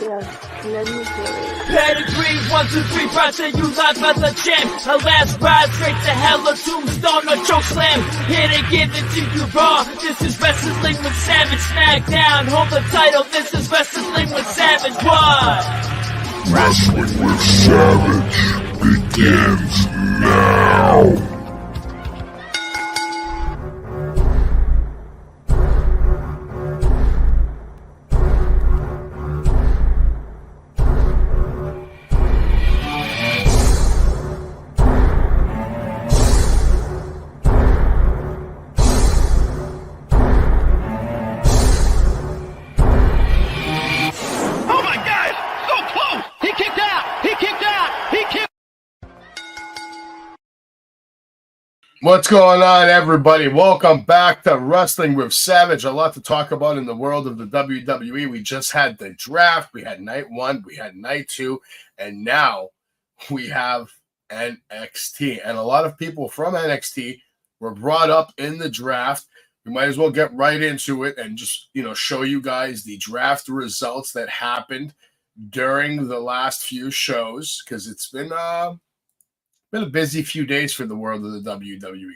let me hear it. Pedigree, 1, 2, 3, project you live as a champ. A last ride straight to hell, a tombstone, a choke slam. Here to give it to you raw. This is Wrestling with Savage. Smackdown, hold the title. This is Wrestling with Savage. What? Wrestling with Savage begins now. What's going on, everybody? Welcome back to Wrestling with Savage. A lot to talk about in the world of the WWE. We just had the draft. We had night 1, we had night 2, and now we have NXT. And a lot of people from NXT were brought up in the draft. We might as well get right into it and just, show you guys the draft results that happened during the last few shows, because it's been a busy few days for the world of the WWE.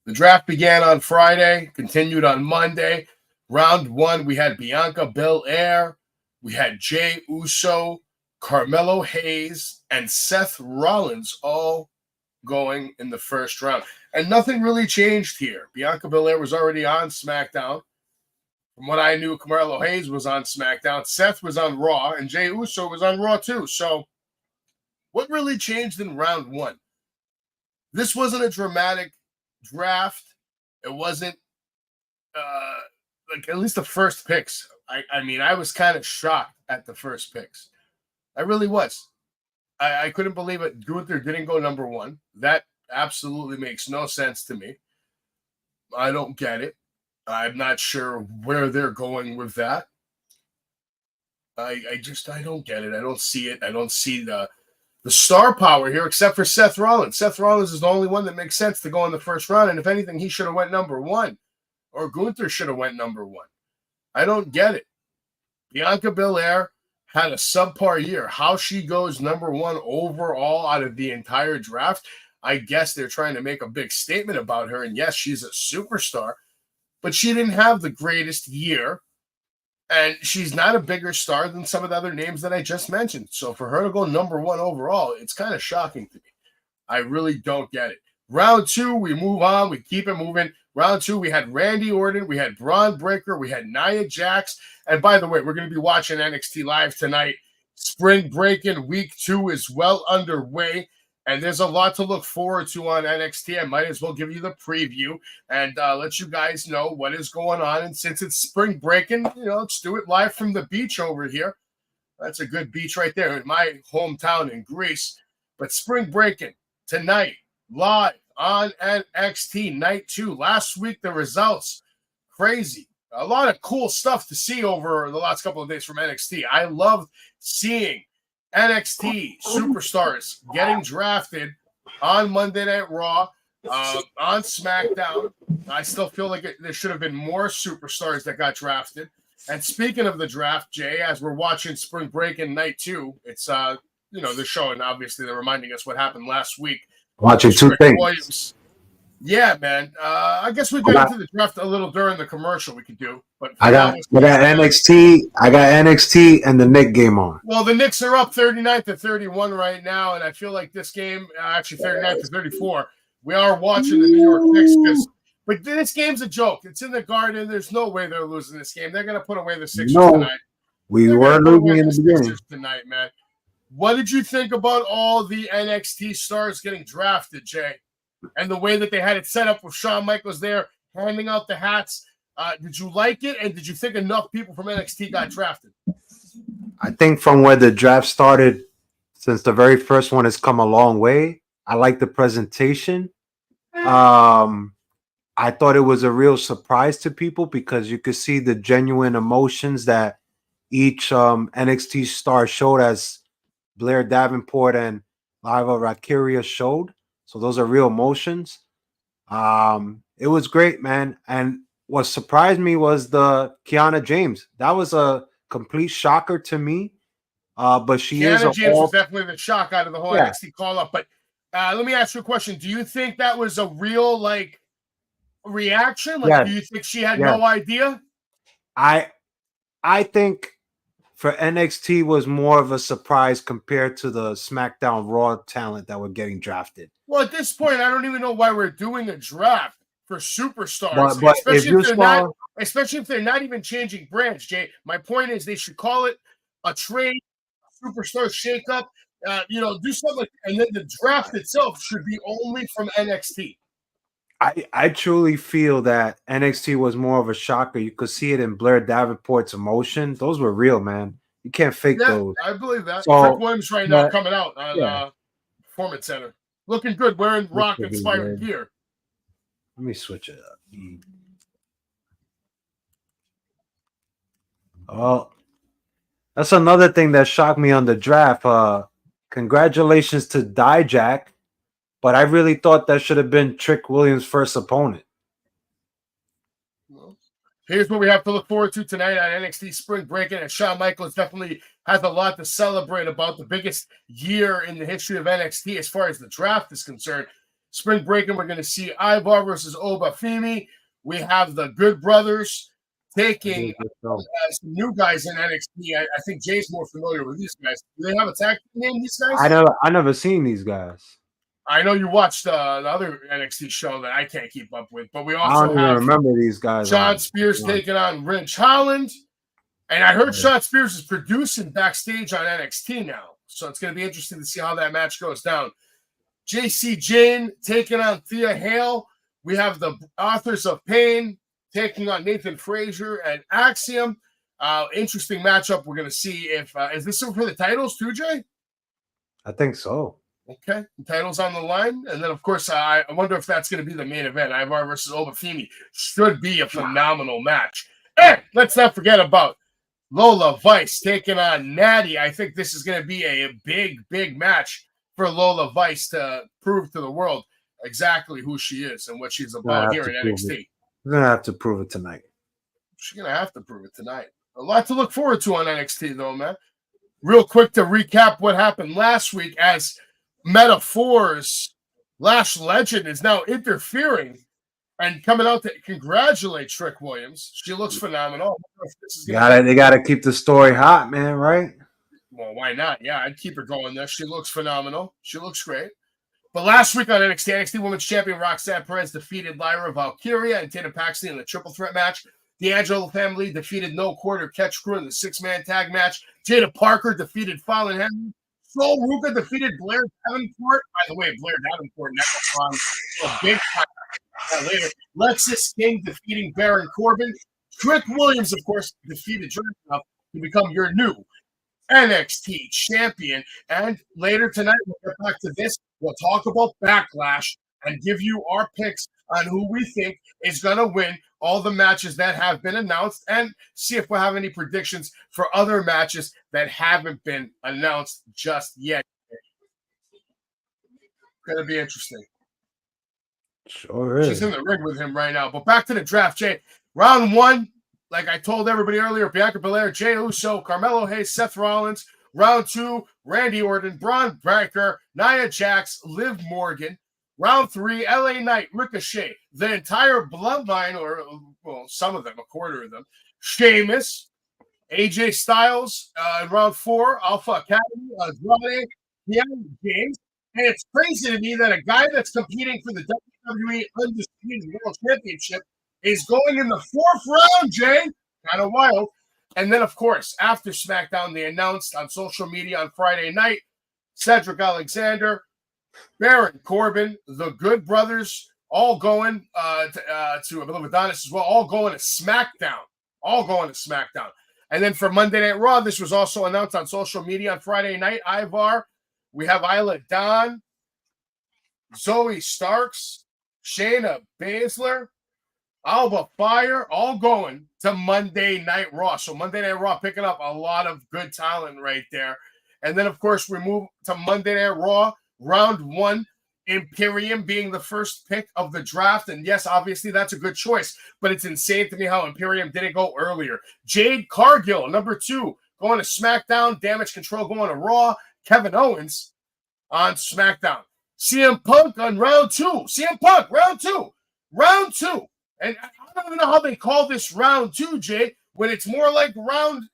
The draft began on Friday, continued on Monday. Round 1, we had Bianca Belair, we had Jey Uso, Carmelo Hayes, and Seth Rollins all going in the first round. And nothing really changed here. Bianca Belair was already on SmackDown. From what I knew, Carmelo Hayes was on SmackDown. Seth was on Raw, and Jey Uso was on Raw too. So what really changed in round 1? This wasn't a dramatic draft. It wasn't at least the first picks. I was kind of shocked at the first picks. I really was. I couldn't believe it. Gunther didn't go number 1. That absolutely makes no sense to me. I don't get it. I'm not sure where they're going with that. I don't get it. I don't see it. I don't see the star power here, except for Seth Rollins. Seth Rollins is the only one that makes sense to go in the first round. And if anything, he should have went number 1. Or Gunther should have went number 1. I don't get it. Bianca Belair had a subpar year. How she goes number 1 overall out of the entire draft, I guess they're trying to make a big statement about her. And yes, she's a superstar. But she didn't have the greatest year. And she's not a bigger star than some of the other names that I just mentioned. So for her to go number 1 overall, it's kind of shocking to me. I really don't get it. Round 2, we move on. We keep it moving. Round 2, we had Randy Orton. We had Braun Breaker. We had Nia Jax. And by the way, we're going to be watching NXT Live tonight. Spring break in week 2 is well underway. And there's a lot to look forward to on NXT. I might as well give you the preview and let you guys know what is going on. And since it's spring breaking, let's do it live from the beach over here. That's a good beach right there in my hometown in Greece. But spring breaking tonight, live on NXT Night 2. Last week, the results, crazy. A lot of cool stuff to see over the last couple of days from NXT. I love seeing NXT superstars getting drafted on Monday Night Raw, on SmackDown. I still feel like there should have been more superstars that got drafted. And speaking of the draft, Jay, as we're watching Spring Break in Night 2, it's the show, and obviously they're reminding us what happened last week. Watching two things. Williams. Yeah, man. I guess we get into the draft a little during the commercial. We could do, but I got NXT. I got NXT and the Knicks game on. Well, the Knicks are up 39-31 right now, and I feel like this game, actually 39-34. We are watching the New York Knicks but this game's a joke. It's in the Garden. There's no way they're losing this game. They're going to put away the Sixers tonight. We were losing in the beginning tonight, man. What did you think about all the NXT stars getting drafted, Jay? And the way that they had it set up with Shawn Michaels there, handing out the hats. Did you like it? And did you think enough people from NXT got drafted? I think from where the draft started, since the very first one has come a long way. I like the presentation. I thought it was a real surprise to people because you could see the genuine emotions that each NXT star showed, as Blair Davenport and Lava Rakiria showed. So those are real emotions. It was great, man. And what surprised me was the Kiana James. That was a complete shocker to me. But she is Kiana a James was all. definitely the shock out of the whole Yeah. NXT call up. But let me ask you a question. Do you think that was a real reaction? Like, do Yes. you think she had Yes. no idea? I think for NXT was more of a surprise compared to the SmackDown Raw talent that were getting drafted. Well, at this point, I don't even know why we're doing a draft for superstars, But if especially you if they're saw, not, especially if they're not even changing brands. Jay, my point is they should call it a trade, superstar shakeup. Do something, and then the draft itself should be only from NXT. I truly feel that NXT was more of a shocker. You could see it in Blair Davenport's emotion. Those were real, man. You can't fake those. I believe that. So, Rick Williams right now but- coming out on yeah. Performance Center, looking good, wearing rock Looks inspired good. gear. Let me switch it up. Oh, that's another thing that shocked me on the draft. Congratulations to Dijak, but I really thought that should have been Trick Williams' first opponent. Here's what we have to look forward to tonight on NXT Spring Breaking, and Shawn Michaels definitely has a lot to celebrate about the biggest year in the history of NXT as far as the draft is concerned. Spring Breaking, we're going to see Ivar versus Oba Femi. We have the Good Brothers taking some new guys in NXT. I think Jay's more familiar with these guys. Do they have a tag team name, these guys? I never seen these guys. I know you watched the other NXT show that I can't keep up with, but we I also don't even have remember these guys. Sean Spears taking on Ridge Holland. And I heard Sean Spears is producing backstage on NXT now. So it's going to be interesting to see how that match goes down. JC Jane taking on Thea Hale. We have the Authors of Pain taking on Nathan Frazier and Axiom. Interesting matchup. We're going to see if is this for the titles too, Jay? I think so. Okay, the title's on the line. And then, of course, I wonder if that's going to be the main event. Ivar versus Obafemi should be a phenomenal match. And let's not forget about Lola Vice taking on Natty. I think this is going to be a big, big match for Lola Vice to prove to the world exactly who she is and what she's about here in NXT. We're going to have to prove it tonight. She's going to have to prove it tonight. A lot to look forward to on NXT, though, man. Real quick to recap what happened last week as Metaphor's Lash Legend is now interfering and coming out to congratulate Trick Williams. She looks phenomenal. They gotta keep the story hot, man, right? Well, why not? Yeah, I'd keep her going there. She looks phenomenal. She looks great. But last week on NXT Women's Champion Roxanne Perez defeated Lyra Valkyria and Tatum Paxley in the triple threat match. The Angelo family defeated No Quarter Catch Crew in the six-man tag match. Jada Parker defeated Fallon Henry. Sol Ruka defeated Blair Davenport. By the way, Blair Davenport now on a big time later. Lexis King defeating Baron Corbin. Trick Williams, of course, defeated Dragunov to become your new NXT champion. And later tonight, we'll get back to this. We'll talk about Backlash and give you our picks on who we think is going to win all the matches that have been announced and see if we'll have any predictions for other matches that haven't been announced just yet. Going to be interesting. Sure is. She's in the ring with him right now. But back to the draft, Jay. Round one, like I told everybody earlier, Bianca Belair, Jey Uso, Carmelo Hayes, Seth Rollins. Round two, Randy Orton, Braun Breaker, Nia Jax, Liv Morgan. Round three, LA Knight, Ricochet, the entire bloodline, or well, some of them, a quarter of them. Sheamus, AJ Styles. In round four, Alpha Academy, Andrade, Deanna James. And it's crazy to me that a guy that's competing for the WWE Undisputed World Championship is going in the fourth round, Jay. Kind of wild. And then, of course, after SmackDown, they announced on social media on Friday night, Cedric Alexander, Baron Corbin, the Good Brothers, all going to I believe Adonis as well, all going to SmackDown. And then for Monday Night Raw, this was also announced on social media on Friday night. Ivar, we have Isla Dawn, Zoe Starks, Shayna Baszler, Alba Fire, all going to Monday Night Raw. So Monday Night Raw picking up a lot of good talent right there. And then, of course, we move to Monday Night Raw. Round one, Imperium being the first pick of the draft. And yes, obviously that's a good choice, but it's insane to me how Imperium didn't go earlier. Jade Cargill, number 2, going to SmackDown. Damage Control going to Raw. Kevin Owens on SmackDown. CM Punk on round 2. CM Punk, round 2. Round 2. And I don't even know how they call this round 2, Jay, when it's more like round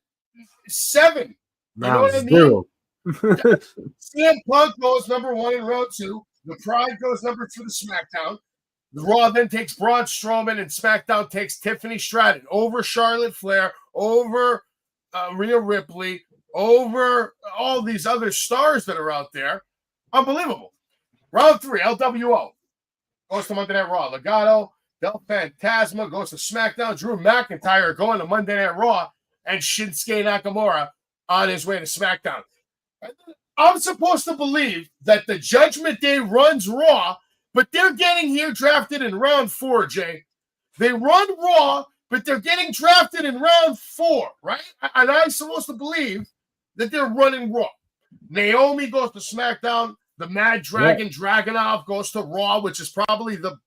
7. You know what I mean? CM Punk goes number 1 in round 2. The Pride goes number 2 to SmackDown. The Raw then takes Braun Strowman, and SmackDown takes Tiffany Stratton over Charlotte Flair, over Rhea Ripley, over all these other stars that are out there. Unbelievable. Round 3, LWO goes to Monday Night Raw. Legado Del Fantasma goes to SmackDown. Drew McIntyre going to Monday Night Raw, and Shinsuke Nakamura on his way to SmackDown. I'm supposed to believe that the Judgment Day runs Raw, but they're getting here drafted in round 4, Jay. They run Raw, but they're getting drafted in round 4, right? And I'm supposed to believe that they're running Raw. Naomi goes to SmackDown. The Mad Dragon Dragunov goes to Raw, which is probably the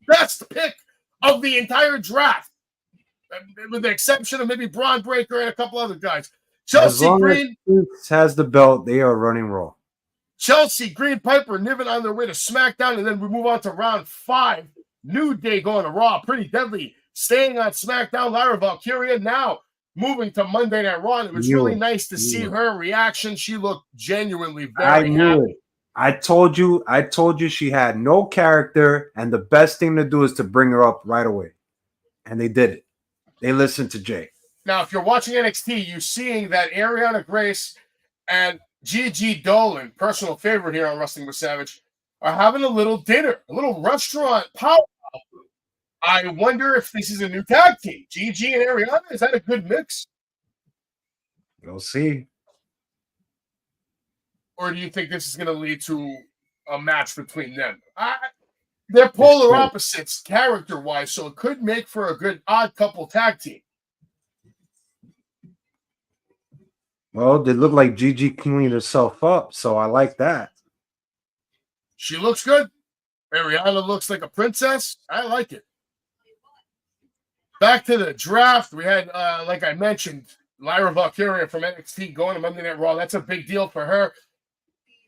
best pick of the entire draft, with the exception of maybe Braun Breaker and a couple other guys. Chelsea Green has the belt. They are running Raw. Chelsea Green, Piper Niven on their way to SmackDown, and then we move on to round 5. New Day going to Raw. Pretty Deadly staying on SmackDown. Lyra Valkyria now moving to Monday Night Raw. And it was really nice to see her reaction. She looked genuinely very happy. I told you she had no character, and the best thing to do is to bring her up right away. And they did it. They listened to Jay. Now, if you're watching NXT, you're seeing that Ariana Grace and Gigi Dolan, personal favorite here on Wrestling with Savage, are having a little dinner, a little restaurant power. I wonder if this is a new tag team. Gigi and Ariana, is that a good mix? We'll see. Or do you think this is going to lead to a match between them? They're polar opposites character-wise, so it could make for a good odd couple tag team. Well, they look like Gigi cleaned herself up, so I like that. She looks good. Ariana looks like a princess. I like it. Back to the draft. We had, like I mentioned, Lyra Valkyria from NXT going to Monday Night Raw. That's a big deal for her.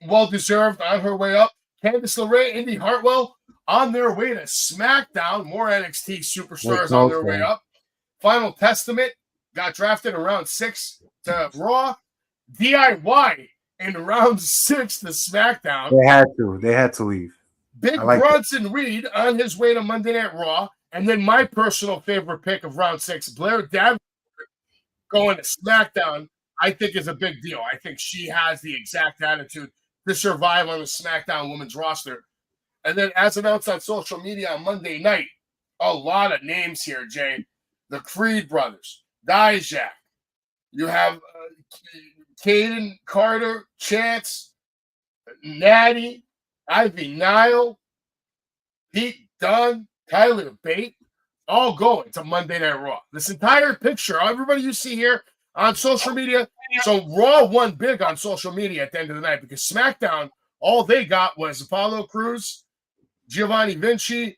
Well-deserved on her way up. Candice LeRae, Indy Hartwell on their way to SmackDown. More NXT superstars on their way up. Final Testament got drafted in round 6 to Raw. DIY in round 6 to SmackDown. They had to leave. Big Bronson Reed on his way to Monday Night Raw. And then my personal favorite pick of round 6, Blair Davenport, going to SmackDown, I think is a big deal. I think she has the exact attitude to survive on the SmackDown women's roster. And then as announced on social media on Monday night, a lot of names here, Jay. The Creed brothers, Dijak. You have Caden Carter, Chance, Natty, Ivy Nile, Pete Dunne, Tyler Bate, all going to Monday Night Raw. This entire picture, everybody you see here on social media. So Raw won big on social media at the end of the night because SmackDown, all they got was Apollo Crews, Giovanni Vinci.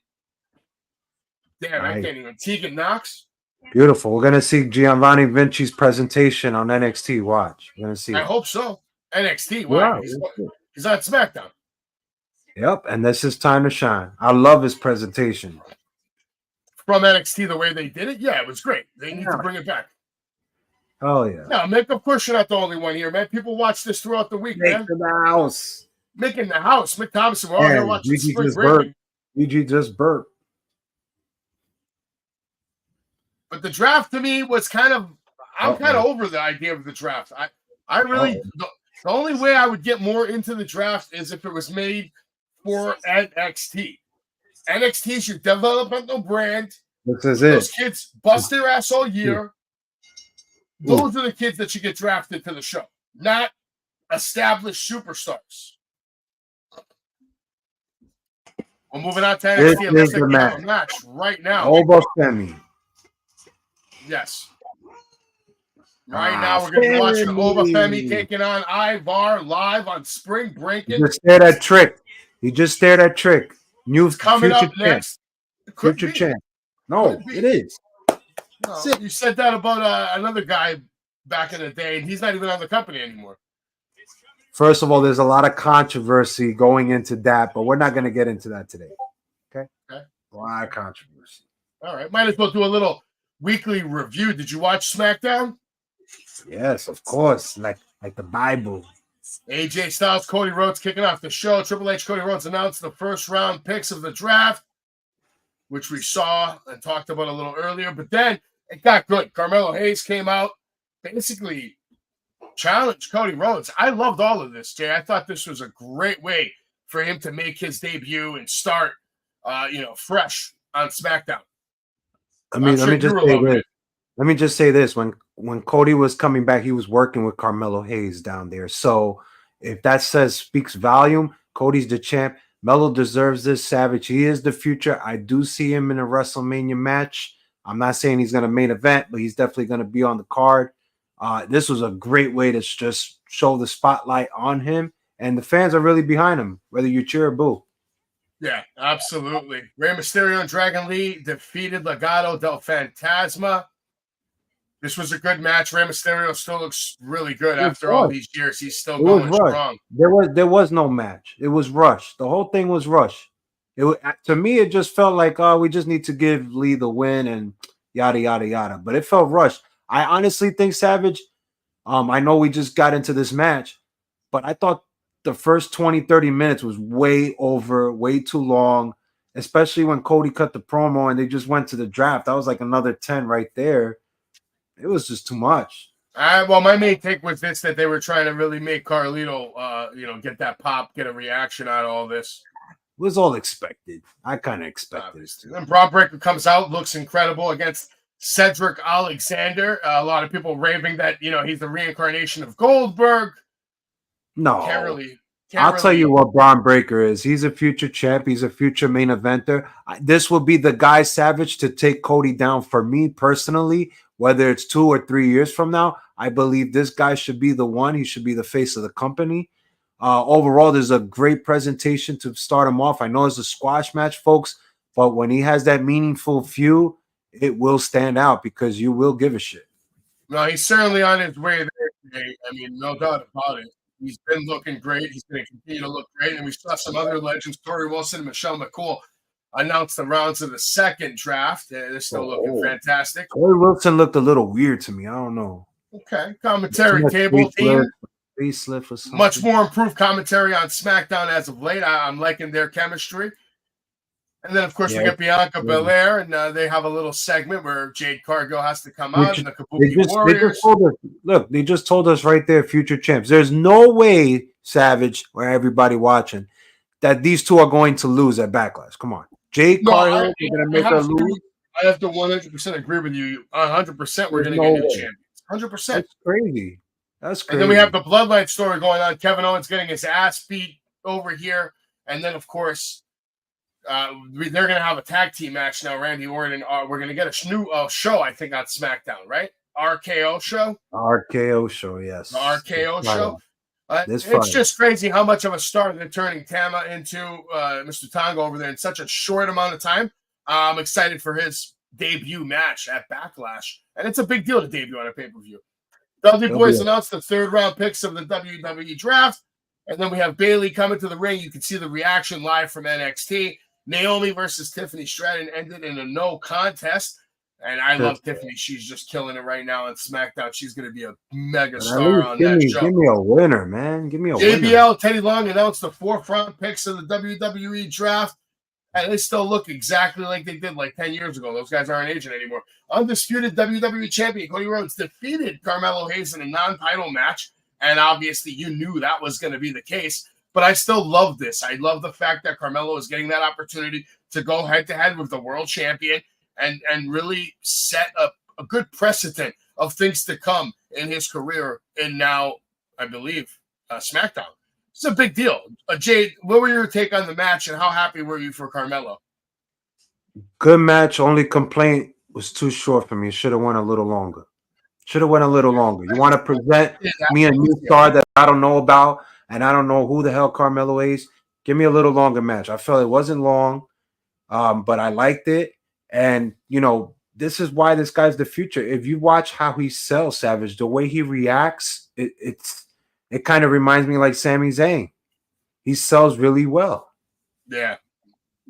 Damn, I can't even. Tegan Knox. Beautiful. We're going to see Giovanni Vinci's presentation on NXT. Watch. We're going to see I hope so. NXT. Wow. He's on SmackDown. Yep, and this is time to shine. I love his presentation. From NXT, the way they did it, yeah, it was great. They need to bring it back. Oh, yeah. Yeah, Mick, of course you're not the only one here, man. People watch this throughout the week, man. Mick in the house. Mick in the house. Mick Thompson, we're all here watching Spring Breaking. Gigi just burped. But the draft to me was kind of, I'm kind of over the idea of the draft. I really, the only way I would get more into the draft is if it was made for NXT. NXT is your developmental brand. This is Those kids bust their ass all year. Those are the kids that should get drafted to the show, not established superstars. We're moving on to NXT. Let's take a match right now. Over Femi. Yes. Right now, we're going to be watching Oba Femi taking on Ivar live on Spring Breaking. Just say that trick. He just stared at Trick. New It's coming future up champ. next. Could Future be. champ. No, Could be. it is. No, you said that about another guy back in the day, and he's not even on the company anymore. First of all, there's a lot of controversy going into that, but we're not going to get into that today. Okay? Okay. A lot of controversy. All right. Might as well do a little weekly review. Did you watch SmackDown? Yes, of course. Like the Bible. AJ Styles, Cody Rhodes kicking off the show. Triple H, Cody Rhodes announced the first round picks of the draft, which we saw and talked about a little earlier. But then it got good. Carmelo Hayes came out, basically challenged Cody Rhodes. I loved all of this, Jay. I thought this was a great way for him to make his debut and start, fresh on SmackDown. I mean, let me just say this. When Cody was coming back, he was working with Carmelo Hayes down there. So if that speaks volume, Cody's the champ. Melo deserves this. Savage, he is the future. I do see him in a WrestleMania match. I'm not saying he's going to main event, but he's definitely going to be on the card. This was a great way to just show the spotlight on him, and the fans are really behind him, whether you cheer or boo. Yeah, absolutely. Rey Mysterio and Dragon Lee defeated Legado del Fantasma. This was a good match. Rey Mysterio still looks really good after all these years. He's still going strong. There was no match. It was rushed. The whole thing was rushed. To me, it just felt like, we just need to give Lee the win and yada, yada, yada. But it felt rushed. I honestly think Savage, I know we just got into this match, but I thought the first 20, 30 minutes was way too long, especially when Cody cut the promo and they just went to the draft. That was like another 10 right there. It was just too much. Well, my main take was that they were trying to really make Carlito, get that pop, get a reaction out of all this. It was all expected. I kind of expected it. Then Braun Breaker comes out, looks incredible against Cedric Alexander. A lot of people raving that, he's the reincarnation of Goldberg. No. I'll tell you what Braun Breaker is. He's a future champ. He's a future main eventer. This will be the guy, Savage, to take Cody down for me personally, whether it's 2 or 3 years from now. I believe this guy should be the one. He should be the face of the company. Overall, there's a great presentation to start him off. I know it's a squash match, folks, but when he has that meaningful feud, it will stand out because you will give a shit. No, he's certainly on his way there today. I mean, no doubt about it. He's been looking great. He's going to continue to look great. And we saw some other legends, Tori Wilson and Michelle McCool, announce the rounds of the second draft. They're still looking fantastic. Tori Wilson looked a little weird to me. I don't know. Okay. Commentary table team. Facelift or something. Much more improved commentary on SmackDown as of late. I'm liking their chemistry. And then, of course, we get Bianca Belair, and they have a little segment where Jade Cargill has to come out, and the Kabuki Warriors. They just told us right there, future champs. There's no way, Savage, or everybody watching, that these two are going to lose at Backlash. Come on. Jade Cargill, you're going to make her lose? I have to 100% agree with you. 100% we're going to get new champions. 100%. That's crazy. That's crazy. And then we have the Bloodline story going on. Kevin Owens getting his ass beat over here. And then, of course, they're going to have a tag team match now. Randy Orton. We're going to get a new show, I think, on SmackDown, right? RKO show? RKO show, yes. The RKO show. It's just crazy how much of a star they're turning Tama into, Mr. Tonga over there in such a short amount of time. I'm excited for his debut match at Backlash. And it's a big deal to debut on a pay-per-view. Dudley Boys announced the third-round picks of the WWE Draft. And then we have Bayley coming to the ring. You can see the reaction live from NXT. Naomi versus Tiffany Stratton ended in a no contest. And I love Tiffany. She's just killing it right now on SmackDown. She's going to be a mega star on that show. Give me a winner, man. Give me a winner. JBL, Teddy Long announced the fourth-round picks of the WWE Draft. And they still look exactly like they did like 10 years ago. Those guys aren't aging anymore. Undisputed WWE champion Cody Rhodes defeated Carmelo Hayes in a non-title match. And obviously you knew that was going to be the case. But I still love this. I love the fact that Carmelo is getting that opportunity to go head-to-head with the world champion and really set up a good precedent of things to come in his career. And now, I believe, SmackDown. It's a big deal. Jade, what were your take on the match and how happy were you for Carmelo? Good match. Only complaint was too short for me. Should have went a little longer. You want to present me a new star that I don't know about, and I don't know who the hell Carmelo is. Give me a little longer match. I felt it wasn't long, but I liked it. And, you know, this is why this guy's the future. If you watch how he sells, Savage, the way he reacts, it kind of reminds me like Sami Zayn. He sells really well. Yeah.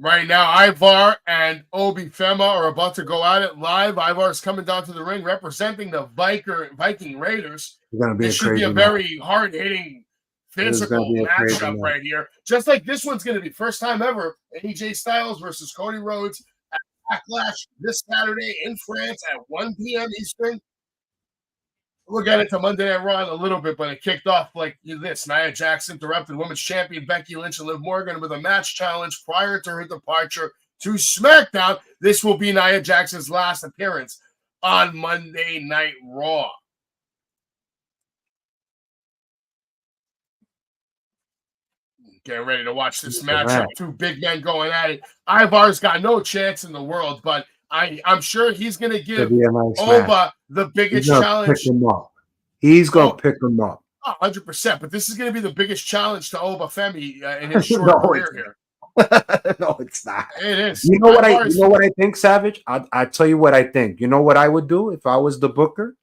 Right now, Ivar and Obi Fema are about to go at it live. Ivar's coming down to the ring representing the Viking Raiders. This should be a very hard-hitting, physical matchup right here. Just like this one's going to be. First time ever, AJ Styles versus Cody Rhodes at Backlash this Saturday in France at 1 p.m. Eastern. We'll get into Monday Night Raw in a little bit, but it kicked off like this. Nia Jax interrupted Women's Champion Becky Lynch and Liv Morgan with a match challenge prior to her departure to SmackDown. This will be Nia Jax's last appearance on Monday Night Raw. Getting ready to watch this matchup. Two big men going at it. Ivar's got no chance in the world, but I'm sure he's going to give Oba the biggest challenge. He's going to pick him up. 100%. But this is going to be the biggest challenge to Oba Femi in his short career here. No, it's not. It is. You know what I think, Savage? I tell you what I think. You know what I would do if I was the booker?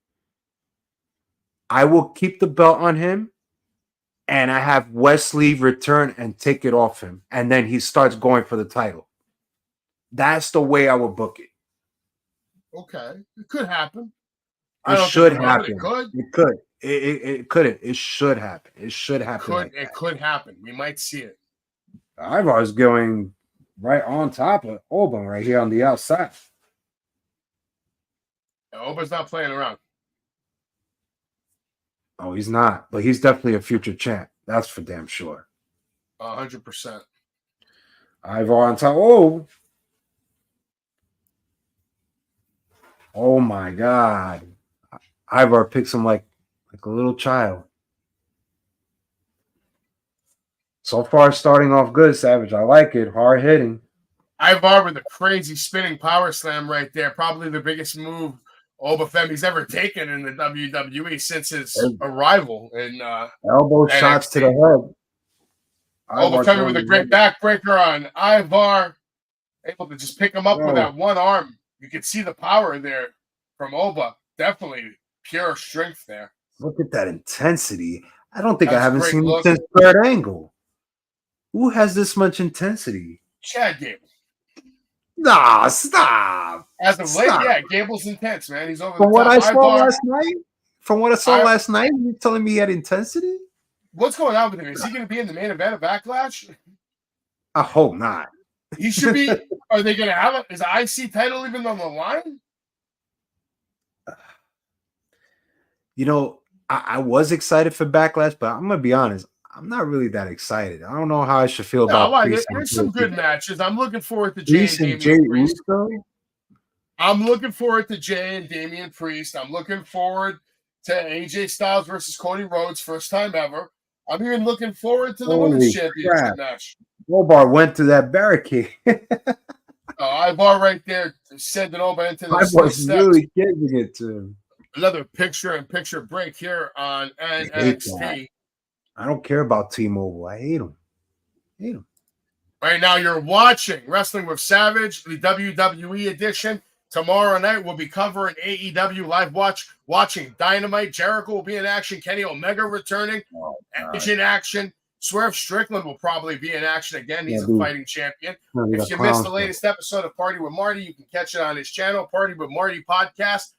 I will keep the belt on him, and I have Wesley return and take it off him, and then he starts going for the title. That's the way I would book it. Okay, it could happen. It should happen. It could. It could. It couldn't. It should happen. It should happen. It could happen. We might see it. Ivar's going right on top of Oba right here on the outside. Oba's not playing around. Oh, he's not. But he's definitely a future champ. That's for damn sure. 100%. Ivar on top. Oh my God. Ivar picks him like a little child. So far, starting off good, Savage. I like it. Hard hitting. Ivar with a crazy spinning power slam right there. Probably the biggest move Oba Femi's ever taken in the WWE since his arrival in elbow NXT. Shots to the head. Oba Femi with a great backbreaker on Ivar. Able to just him up with that one arm. You can see the power there from Oba. Definitely pure strength there. Look at that intensity. I don't think I haven't seen it since Third Angle. Who has this much intensity? Chad Gable. Nah, stop. As of late, yeah, Gable's intense, man. He's over From the what top. I saw last night? From what I saw last night, you're telling me he had intensity? What's going on with him? Is he going to be in the main event of Backlash? I hope not. He should be. Are they going to have it? Is the IC title even on the line? You know, I was excited for Backlash, but I'm going to be honest. I'm not really that excited. I don't know how I should feel about Priest. There's some good matches. I'm looking forward to Jay and Damian Priest. I'm looking forward to Jay and Damian Priest. I'm looking forward to AJ Styles versus Cody Rhodes, first time ever. I'm even looking forward to the Women's Championship match. Obar went through that barricade. Ivar right there sending Oba into the steps. Really giving it to him. Another picture-in-picture break here on NXT. I don't care about T-Mobile. I hate them. Right now, you're watching Wrestling with Savage, the WWE edition. Tomorrow night, we'll be covering AEW live watching Dynamite. Jericho will be in action. Kenny Omega returning. Edge in action. Swerve Strickland will probably be in action again. He's a fighting champion. If you missed the latest episode of Party with Marty, you can catch it on his channel, Party with Marty Podcast.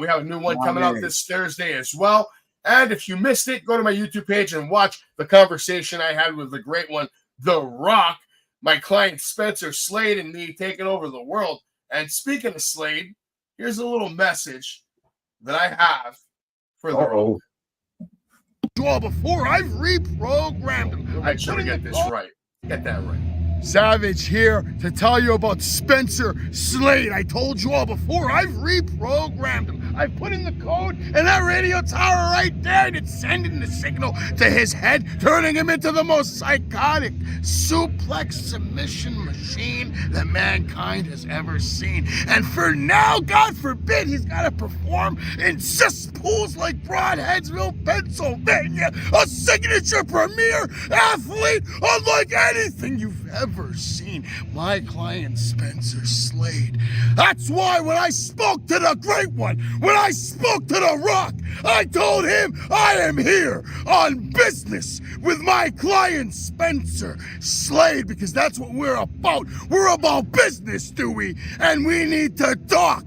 We have a new one coming out this Thursday as well. And if you missed it, go to my YouTube page and watch the conversation I had with the great one, The Rock, my client Spencer Slade and me taking over the world. And speaking of Slade, here's a little message that I have for The Rock. Before I've reprogrammed him. Make sure to get this right. Get that right. Savage here to tell you about Spencer Slade. I told you all before, I've reprogrammed him. I put in the code and that radio tower right there, and it's sending the signal to his head, turning him into the most psychotic suplex submission machine that mankind has ever seen. And for now, God forbid, he's got to perform in cesspools like Broadheadsville, Pennsylvania, a signature premier athlete unlike anything you've ever seen. My client, Spencer Slade. That's why when I spoke to the Great One, when I spoke to The Rock, I told him I am here on business with my client, Spencer Slade, because that's what we're about. We're about business, Dewey, and we need to talk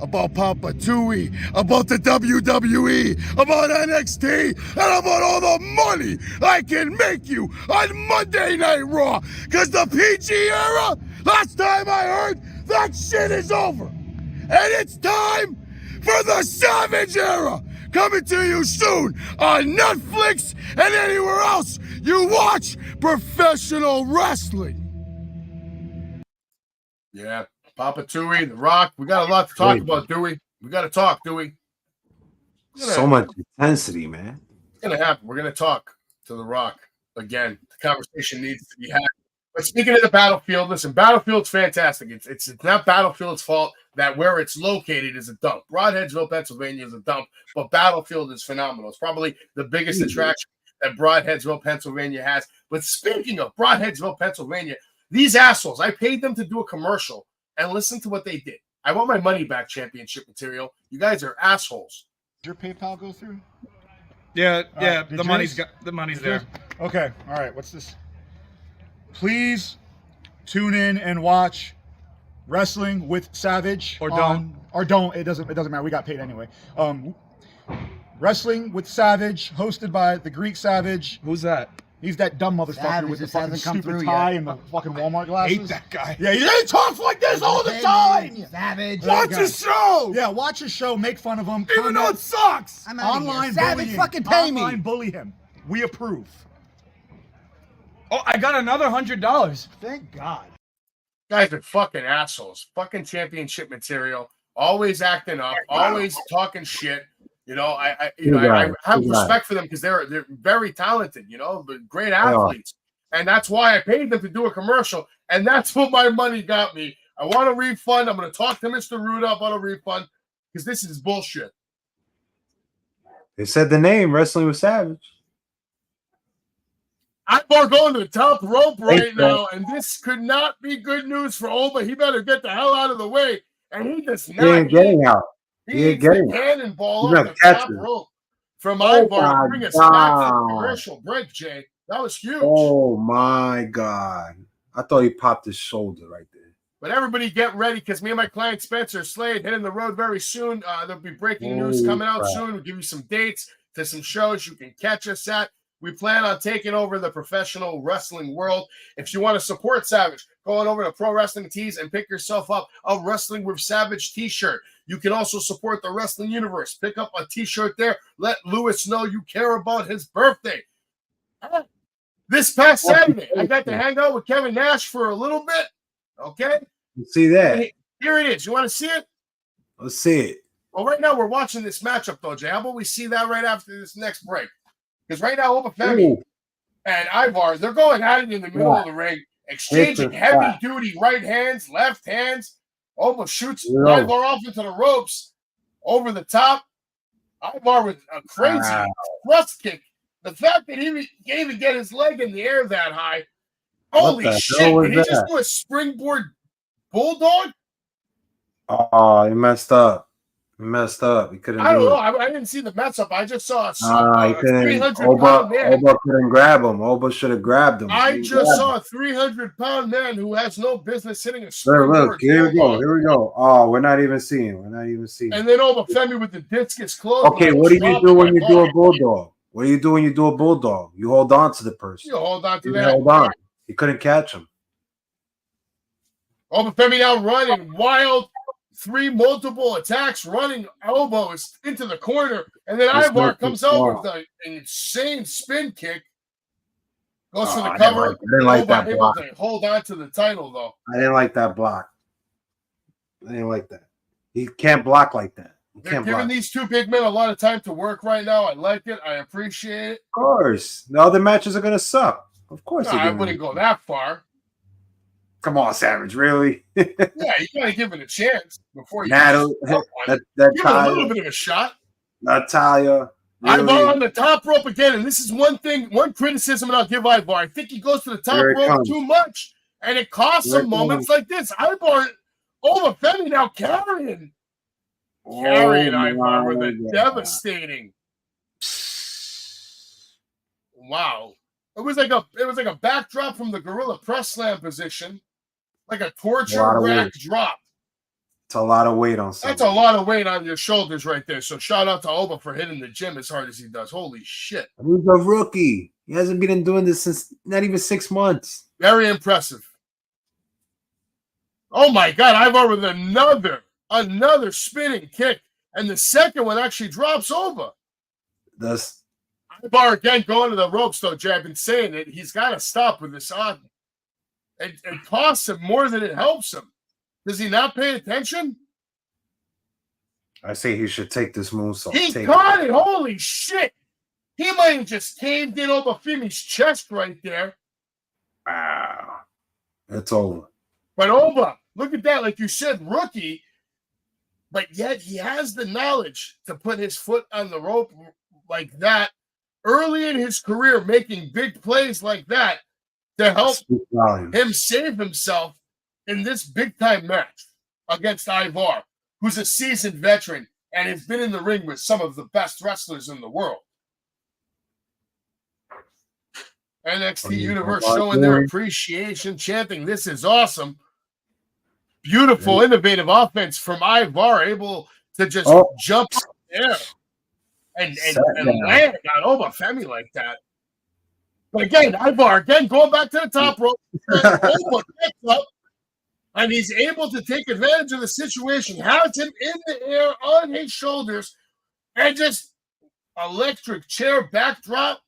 about Papa Tui, about the WWE, about NXT, and about all the money I can make you on Monday Night Raw. Because the PG era, last time I heard, that shit is over. And it's time for the Savage era, coming to you soon on Netflix and anywhere else you watch professional wrestling. Yeah. Papa Tui, The Rock. We got a lot to talk about, Dewey. We got to talk, Dewey. So much intensity, man. It's going to happen. We're going to talk to The Rock again. The conversation needs to be had. But speaking of the Battlefield, listen, Battlefield's fantastic. It's not Battlefield's fault that where it's located is a dump. Broadheadsville, Pennsylvania is a dump, but Battlefield is phenomenal. It's probably the biggest attraction that Broadheadsville, Pennsylvania has. But speaking of Broadheadsville, Pennsylvania, these assholes, I paid them to do a commercial, and listen to what they did. I want my money back, championship material. You guys are assholes. Did your PayPal go through? Yeah, yeah. Did The money's yours? the money's there. Okay, all right. What's this? Please tune in and watch Wrestling with Savage, Or don't. or don't. It doesn't matter. We got paid anyway. Wrestling with Savage, hosted by the Greek Savage. Who's that? He's that dumb motherfucker Savage with the just fucking hasn't come stupid through tie yet. and the fucking Walmart glasses. Hate that guy. Yeah, he talks like this all the time. Savage. Watch his show! Yeah, watch his show, make fun of him. Even though it sucks! I'm out of here. Online Savage, bullying. fucking pay me. Online bully him. We approve. Oh, I got another $100. Thank God. Guys are fucking assholes. Fucking championship material. Always acting up. Always talking shit. You know, I have respect for them because they're very talented. You know, but great athletes, and that's why I paid them to do a commercial, and that's what my money got me. I want a refund. I'm going to talk to Mr. Ruda about a refund because this is bullshit. They said the name Wrestling with Savage. I'm going to the top rope right now, and this could not be good news for Oba. He better get the hell out of the way, and he does not. He ain't getting out. He ain't getting out. Cannonball He's off not the top catching. rope from Ivar. Bring us back to the God. commercial break, Jay. That was huge. Oh my God. I thought he popped his shoulder right there. But everybody get ready because me and my client Spencer Slade hitting the road very soon. There'll be breaking news coming out soon. We'll give you some dates to some shows you can catch us at. We plan on taking over the professional wrestling world. If you want to support Savage, go on over to Pro Wrestling Tees and pick yourself up a Wrestling with Savage t-shirt. You can also support the wrestling universe. Pick up a t-shirt there. Let Lewis know you care about his birthday. This past Saturday, I got to hang out with Kevin Nash for a little bit. Okay? You see that? Here it is. You want to see it? Let's see it. Well, right now we're watching this matchup, though, Jay. How about we see that right after this next break? Because right now, Obafemi and Ivar, they're going at it in the middle of the ring, exchanging heavy-duty right hands, left hands. Oba shoots Ivar off into the ropes over the top. Ivar with a crazy thrust kick. The fact that he can't even get his leg in the air that high. Holy shit. Did he just do a springboard bulldog? Oh, he messed up. He messed up. He couldn't I don't do know. it. I didn't see the mess up. I just saw a He couldn't. 300-pound man. Oba couldn't grab him. Oba should have grabbed him. I just saw a 300-pound man who has no business hitting a springboard. Look, here we go. Here we go. Oh, we're not even seeing. We're not even seeing. And then Obafemi with the discus close. Okay, what do you do when you do a bulldog? What do you do when you do a bulldog? You hold on to the person. You hold on to You that. hold on. He couldn't catch him. Obafemi now running wild. Multiple attacks, running elbows into the corner, and then Ivar comes over with an insane spin kick. Goes for the cover. I didn't like that able block. to hold on to the title, though. I didn't like that block. I didn't like that. He can't block like that. They're Can't giving block. these two big men a lot of time to work right now. I like it. I appreciate it. Of course. The other matches are gonna suck. Of course. No, I wouldn't go that far. Come on, Savage. Really? Yeah, you gotta give it a chance before you Natalia. give it a little bit of a shot. Natalia. Ivar Really? on the top rope again, and this is one criticism, and I'll give Ivar. I think he goes to the top Here it rope comes. too much, and it costs Here him it moments comes. like this. Ivar over Femi now carrying Oh, Ivar with my a God. devastating. Wow. It was like a backdrop from the Gorilla Press Slam position, like a torture rack weight. drop. It's a lot of weight on something. That's a lot of weight on your shoulders right there. So shout out to Oba for hitting the gym as hard as he does. Holy shit. He's a rookie. He hasn't been doing this since not even 6 months. Very impressive. Oh my God, Ivar with another spinning kick. And the second one actually drops over. That's Ivar again going to the ropes, though, Jay. I've been saying it. He's got to stop with this on. It costs him more than it helps him. Does he not pay attention? I say he should take this moonsault. He caught it. Holy shit. He might have just caved in over Fimi's chest right there. Wow. It's over. But Oba, look at that. Like you said, rookie. But yet he has the knowledge to put his foot on the rope like that early in his career, making big plays like that to help him save himself in this big-time match against Ivar, who's a seasoned veteran and has been in the ring with some of the best wrestlers in the world. NXT Universe showing their appreciation, chanting, "This is awesome." Beautiful, innovative offense from Ivar, able to just jump there and land on Oba Femi like that. But again, Ivar, going back to the top rope, Oba gets up, and he's able to take advantage of the situation, has him in the air on his shoulders, and just electric chair backdrop.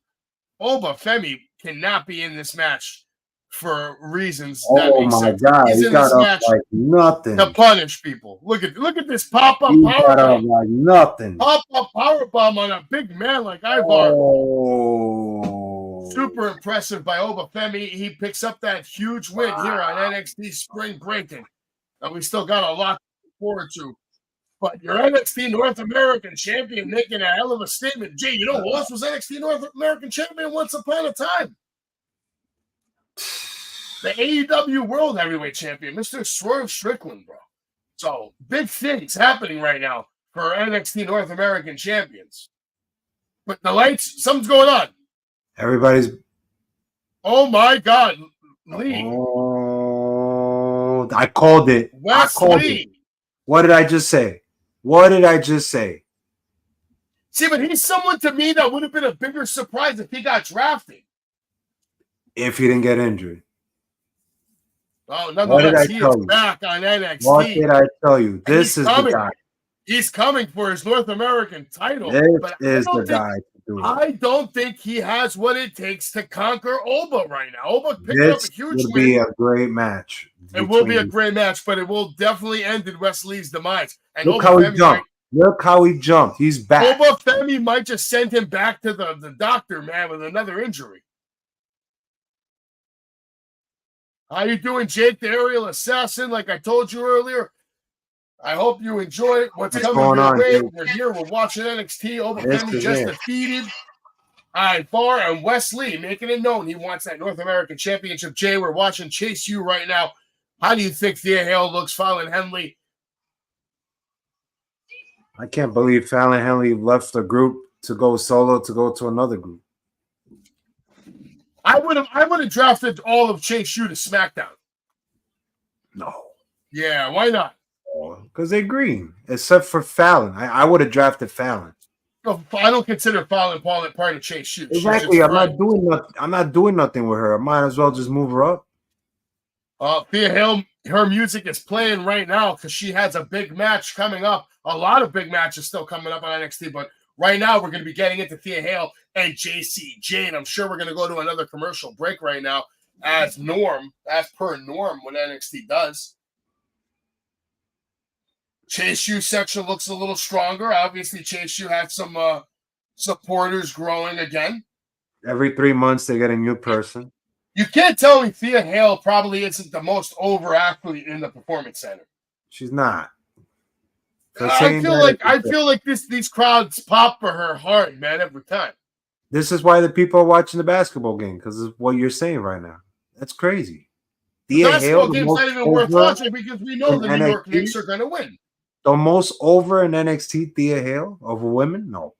Oba Femi cannot be in this match for reasons that make sense. God, He's he in got this up match like nothing. to punish people. Look at this pop-up He power got up bomb. like nothing. Pop-up power bomb on a big man like Ivar. Oh. Super impressive by Oba Femi. He picks up that huge win here on NXT Spring Breaking. And we still got a lot to look forward to. But your NXT North American champion making a hell of a statement. Jay, you know who else was NXT North American champion once upon a time? The AEW World Heavyweight Champion, Mr. Swerve Strickland, bro. So, big things happening right now for NXT North American champions. But the lights, something's going on. Everybody's. Oh my God, Lee. Oh, I called it. Wes I called Lee. it. What did I just say? What did I just say? See, but he's someone to me that would have been a bigger surprise if he got drafted. If he didn't get injured. Oh, nonetheless, he is back on NXT. What did I tell you? This is the guy. He's coming for his North American title. This but is the guy to do it. I don't think he has what it takes to conquer Oba right now. Oba picked up a huge win. It will be a great match. It will be a great match, but it will definitely end in Wes Lee's demise. And Look how he jumped. Look how he jumped. He's back. Oba Femi might just send him back to the doctor, man, with another injury. How you doing, Jake, the aerial assassin? Like I told you earlier, I hope you enjoy what's coming your way. We're here. We're watching NXT. Oba Femi just defeated Ivar, and Wes Lee making it known he wants that North American Championship. Jay, we're watching Chase U right now. How do you think Thea Hale looks, Fallon Henley? I can't believe Fallon Henley left the group to go solo to go to another group. I would have drafted all of Chase U to SmackDown. No. Yeah, why not? Because they're green, except for Fallon. I would have drafted Fallon. No, I don't consider Fallon part of Chase U. Exactly. I'm not doing nothing with her. I might as well just move her up. Thea Hale, her music is playing right now because she has a big match coming up. A lot of big matches still coming up on NXT, but right now we're going to be getting into Thea Hale and JC Jane. I'm sure we're going to go to another commercial break right now as per norm, what NXT does. Chase U section looks a little stronger. Obviously, Chase U had some supporters growing again. Every 3 months, they get a new person. You can't tell me Thea Hale probably isn't the most over athlete in the Performance Center. She's not. I feel like these crowds pop for her hard, man, every time. This is why the people are watching the basketball game, because of what you're saying right now. That's crazy. The basketball game's not even worth watching because we know the New York Knicks are going to win. The most over in NXT, Thea Hale over women? No.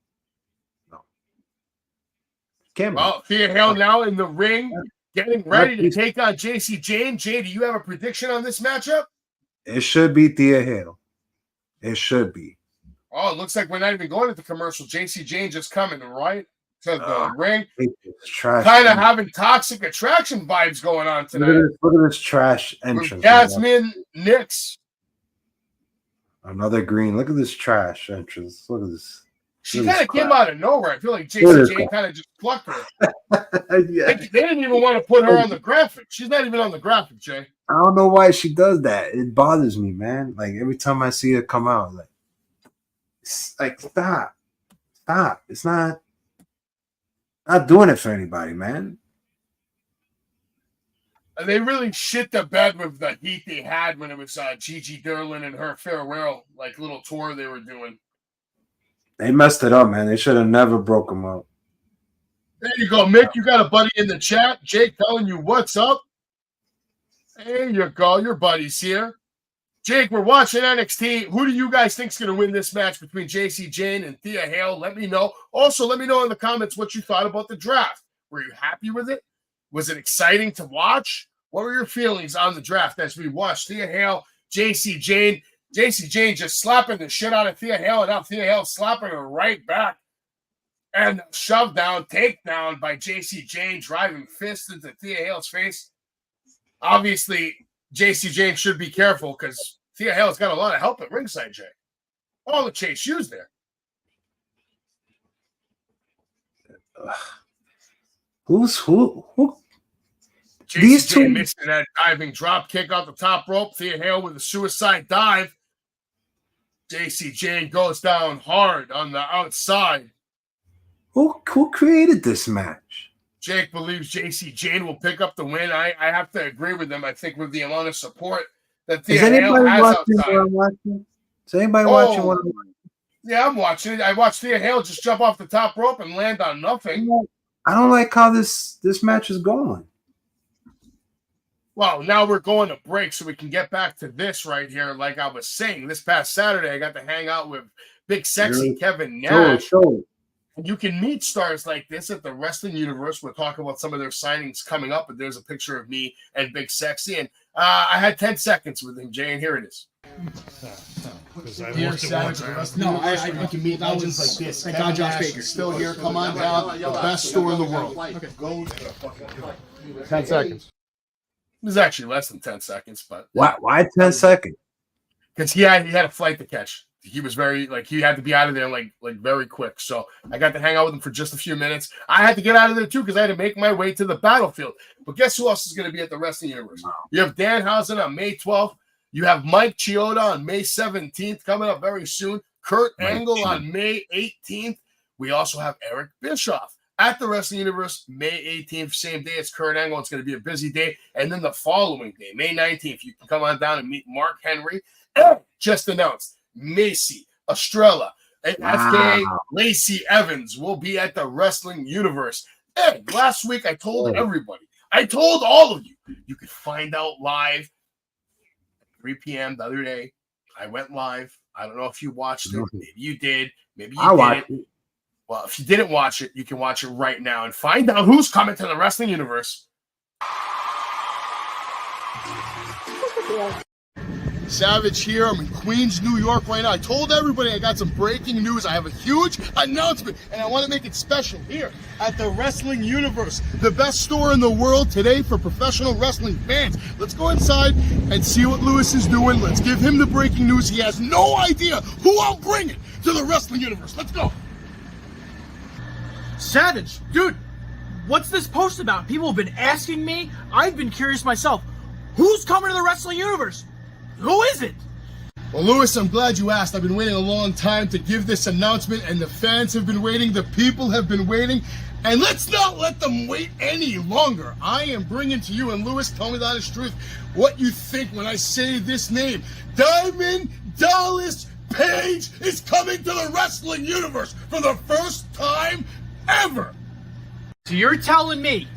Can't be. Well, Thea Hale now in the ring, getting ready to take on JC Jane. Jay, do you have a prediction on this matchup? It should be Thea Hale. It should be. Oh, it looks like we're not even going to the commercial. JC Jane just coming right to the ring. Kind of having Toxic Attraction vibes going on tonight. Look at this trash entrance. With Jasmine Nix. Another green. Look at this trash entrance. Look at this. She kind of came out of nowhere. I feel like JC Jane kind of just plucked her. Yeah. They didn't even want to put her on the graphic. She's not even on the graphic, Jay. I don't know why she does that. It bothers me, man. Like every time I see her come out, like stop. It's not doing it for anybody, man. And they really shit the bed with the heat they had when it was Gigi Derlin and her farewell, like little tour they were doing. They messed it up, man. They should have never broke them up. There you go, Mick. You got a buddy in the chat. Jake telling you what's up. There you go. Your buddy's here. Jake, we're watching NXT. Who do you guys think is going to win this match between JC Jane and Thea Hale? Let me know. Also, let me know in the comments what you thought about the draft. Were you happy with it? Was it exciting to watch? What were your feelings on the draft as we watched Thea Hale, JC Jane? JC Jane just slapping the shit out of Thea Hale, and now Thea Hale slapping her right back. And shoved down, takedown by JC Jane, driving fists into Thea Hale's face. Obviously, JC Jane should be careful because Thea Hale's got a lot of help at ringside, Jay. All the Chase U's there. Who? JC These two Jane missing that diving drop kick off the top rope. Thea Hale with a suicide dive. JC Jane goes down hard on the outside. Who created this match? Jake believes JC Jane will pick up the win. I have to agree with him. I think with the amount of support that Thea Hale has outside. Is anybody watching what I'm watching? Yeah, I'm watching it. I watched Thea Hale just jump off the top rope and land on nothing. I don't like how this match is going. Well, now we're going to break so we can get back to this right here. Like I was saying, this past Saturday, I got to hang out with Big Sexy Kevin Nash. You can meet stars like this at the Wrestling Universe. We'll talk about some of their signings coming up, but there's a picture of me and Big Sexy, and I had 10 seconds with him, Jay, and here it is. No, I can meet legends like this. Thank God Josh Baker still here. Come on down. The best store in the world. Okay. 10 seconds. It was actually less than 10 seconds, but why 10 seconds? Because he had a flight to catch. He was he had to be out of there like very quick. So I got to hang out with him for just a few minutes. I had to get out of there too because I had to make my way to the battlefield. But guess who else is going to be at the Wrestling Universe? You have Danhausen on May 12th. You have Mike Chioda on May 17th coming up very soon. Kurt Angle on May 18th. We also have Eric Bischoff at the Wrestling Universe May 18th. Same day as Kurt Angle. It's going to be a busy day. And then the following day, May 19th, you can come on down and meet Mark Henry. And just announced, Macy Estrella and FKA Lacey Evans will be at the Wrestling Universe. And last week I told everybody, I told all of you, you could find out live at 3 p.m. the other day. I went live. I don't know if you watched it. Maybe you did. Maybe you didn't. Well, if you didn't watch it, you can watch it right now and find out who's coming to the Wrestling Universe. Savage here. I'm in Queens, New York right now. I told everybody I got some breaking news. I have a huge announcement, and I want to make it special here at the Wrestling Universe, the best store in the world today for professional wrestling fans. Let's go inside and see what Lewis is doing. Let's give him the breaking news. He has no idea who I'm bringing to the Wrestling Universe. Let's go. Savage, dude, what's this post about? People have been asking me. I've been curious myself. Who's coming to the Wrestling Universe? Who is it? Well, Lewis, I'm glad you asked. I've been waiting a long time to give this announcement, and the fans have been waiting, the people have been waiting, and let's not let them wait any longer. I am bringing to you, and Lewis, tell me the honest truth, what you think when I say this name. Diamond Dallas Page is coming to the wrestling universe for the first time ever. So you're telling me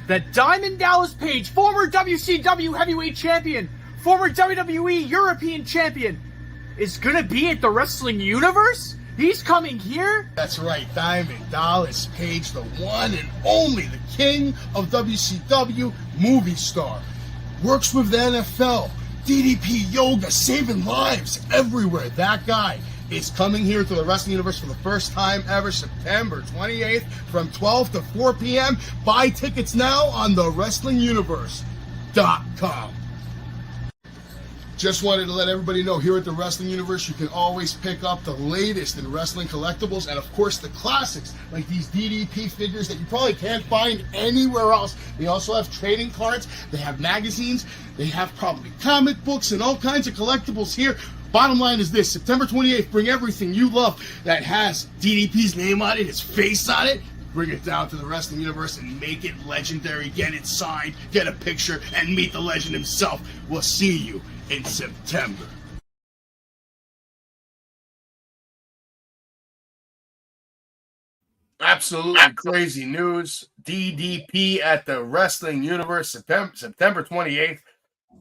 that Diamond Dallas Page, former WCW heavyweight champion, former WWE European champion, is gonna be at the wrestling universe? He's coming here? That's right, Diamond Dallas Page, the one and only, the king of WCW, movie star. Works with the NFL, DDP Yoga, saving lives everywhere. That guy is coming here to the wrestling universe for the first time ever, September 28th from 12 to 4 p.m. Buy tickets now on thewrestlinguniverse.com. Just wanted to let everybody know, here at the Wrestling Universe, you can always pick up the latest in wrestling collectibles, and of course the classics, like these DDP figures that you probably can't find anywhere else. They also have trading cards, they have magazines, they have probably comic books and all kinds of collectibles here. Bottom line is this: September 28th, bring everything you love that has DDP's name on it, his face on it. Bring it down to the Wrestling Universe and make it legendary. Get it signed, get a picture, and meet the legend himself. We'll see you in September. Absolutely crazy news. DDP at the Wrestling Universe, September 28th.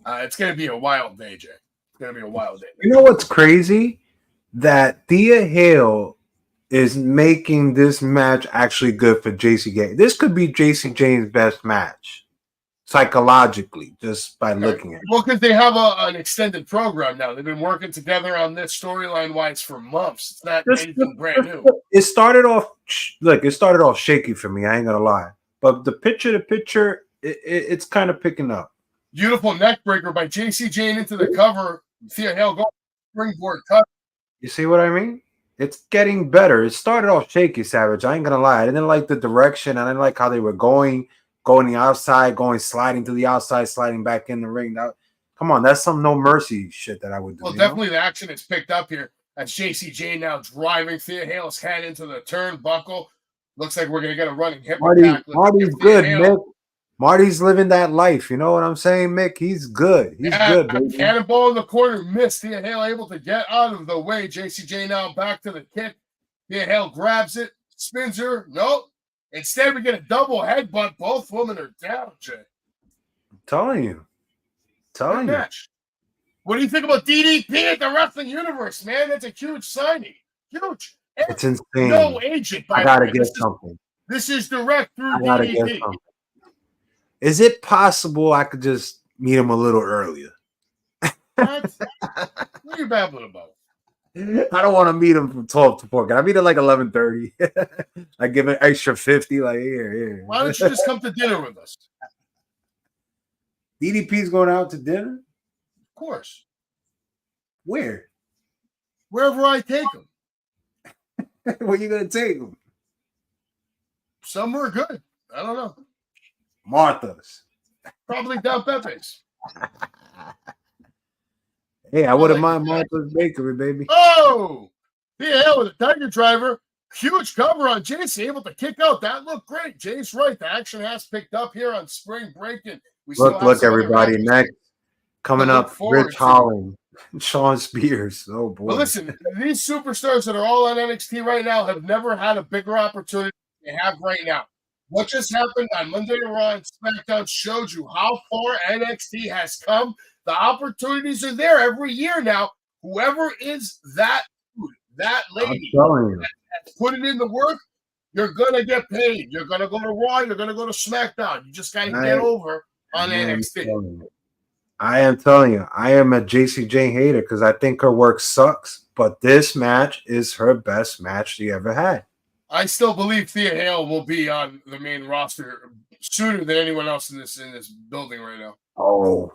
It's going to be a wild day, Jay. It's going to be a wild day. You know what's crazy? That Thea Hale is making this match actually good for JC Jane. This could be JC Jane's best match, psychologically, just by looking at it. Well, because they have an extended program now. They've been working together on this storyline-wise for months. It's not anything brand new. It started off, look, it started off shaky for me. I ain't gonna lie, but the picture, it's kind of picking up. Beautiful neck breaker by JC Jane into the cover. Thea Hale going springboard cut. You see what I mean? It's getting better. It started off shaky, Savage. I ain't gonna lie. I didn't like the direction. I didn't like how they were going the outside, sliding to the outside, sliding back in the ring. Now, come on, that's some no mercy shit that I would do. Well, definitely the action is picked up here as JC Jane now driving Thea Hale's head into the turnbuckle. Looks like we're gonna get a running hip attack. Marty's good, Mick. Marty's living that life. You know what I'm saying, Mick? He's good. He's good, baby. Cannonball in the corner, missed. Thea Hale able to get out of the way. JC Jane now back to the kick. Thea Hale grabs it, spins her. Nope. Instead, we get a double headbutt. Both women are down, Jay. I'm telling you. Match. What do you think about DDP at the Wrestling Universe, man? That's a huge signing. Huge. It's insane. No agent. I gotta get something. This is direct through I gotta DDP. get something. Is it possible I could just meet him a little earlier? What are you babbling about? I don't want to meet him from 12 to 4. Can I meet him like 11:30? I give an extra 50. Like here. Why don't you just come to dinner with us? DDP's going out to dinner? Of course. Where? Wherever I take him. Where you gonna take him? Somewhere good. I don't know. Martha's. Probably down Pepe's. Hey, I wouldn't mind Martha's Bakery, baby. Oh! Thea Hale with a Tiger Driver. Huge cover on Jace. Able to kick out. That looked great. Jay's right. The action has picked up here on Spring Break. And look, everybody. Next, coming up, Rich Holland, Sean Spears. Oh, boy. But listen, these superstars that are all on NXT right now have never had a bigger opportunity than they have right now. What just happened on Monday Night Raw and SmackDown showed you how far NXT has come. The opportunities are there every year now. Whoever is that dude, that lady that's putting in the work, you're going to get paid. You're going to go to Raw. You're going to go to SmackDown. You just got to get over on NXT. I am telling you, I am a JC Jane hater because I think her work sucks. But this match is her best match she ever had. I still believe Thea Hale will be on the main roster sooner than anyone else in this building right now. Oh.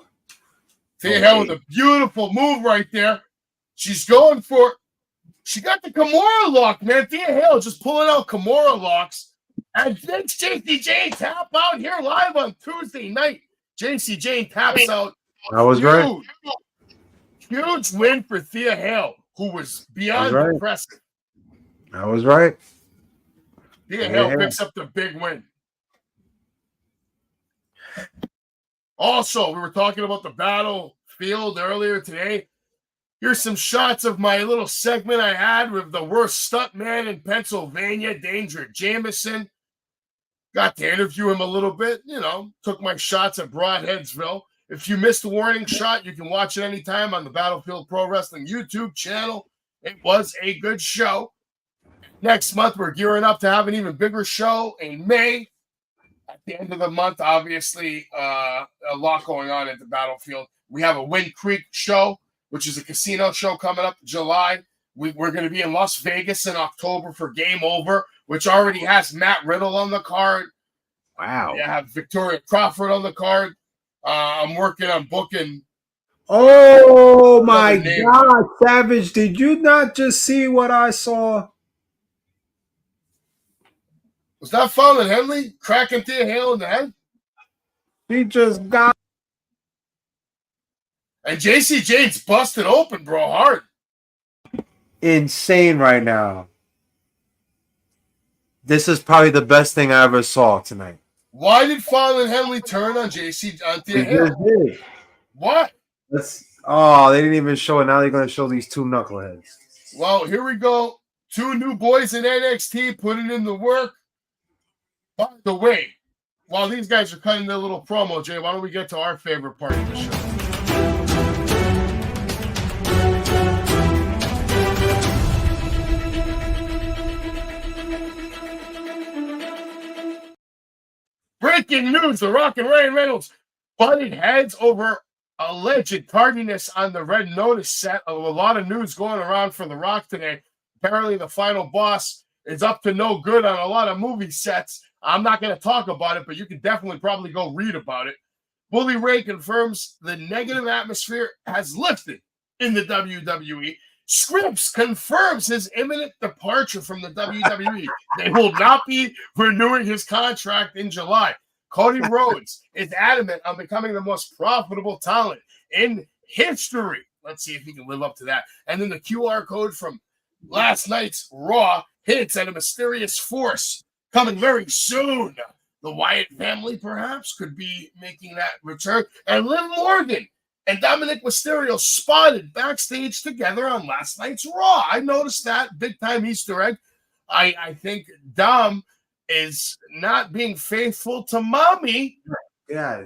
Thea Hale with a beautiful move right there. She's going for she got the Kimura lock, man. Thea Hale just pulling out Kimura locks. And thanks JC Jane tap out here live on Tuesday night. JC Jane taps out. I was right. Huge win for Thea Hale, who was beyond That's right. impressive. I was right. Thea Hale picks up the big win. Also, we were talking about the battlefield earlier today. Here's some shots of my little segment I had with the worst stuntman in Pennsylvania, Danger Jameson. Got to interview him a little bit, took my shots at Broadheadsville. If you missed the warning shot, you can watch it anytime on the Battlefield Pro Wrestling YouTube channel. It was a good show. Next month, we're gearing up to have an even bigger show in May. At the end of the month, obviously, a lot going on at the Battlefield. We have a Wind Creek show, which is a casino show coming up in July. We're going to be in Las Vegas in October for Game Over, which already has Matt Riddle on the card. Wow. You have Victoria Crawford on the card. I'm working on booking. Oh my God, Savage! Did you not just see what I saw? Was that Fallon Henley cracking Thea Hale in the head? He just got. And JC Jade's busted open, bro, hard. Insane right now. This is probably the best thing I ever saw tonight. Why did Fallon Henley turn on Thea Hale? What? They didn't even show it. Now they're going to show these two knuckleheads. Well, here we go. Two new boys in NXT putting in the work. By the way, while these guys are cutting their little promo, Jay, why don't we get to our favorite part of the show? Breaking news, The Rock and Ryan Reynolds butted heads over alleged tardiness on the Red Notice set. A lot of news going around for The Rock today. Apparently the final boss is up to no good on a lot of movie sets. I'm not going to talk about it, but you can definitely probably go read about it. Bully Ray confirms the negative atmosphere has lifted in the WWE. Scripps confirms his imminent departure from the WWE. They will not be renewing his contract in July. Cody Rhodes is adamant on becoming the most profitable talent in history. Let's see if he can live up to that. And then the QR code from last night's Raw hints at a mysterious force coming very soon. The Wyatt family, perhaps, could be making that return. And Liv Morgan and Dominic Mysterio spotted backstage together on last night's Raw. I noticed that big-time Easter egg. I think Dom is not being faithful to mommy. Yeah.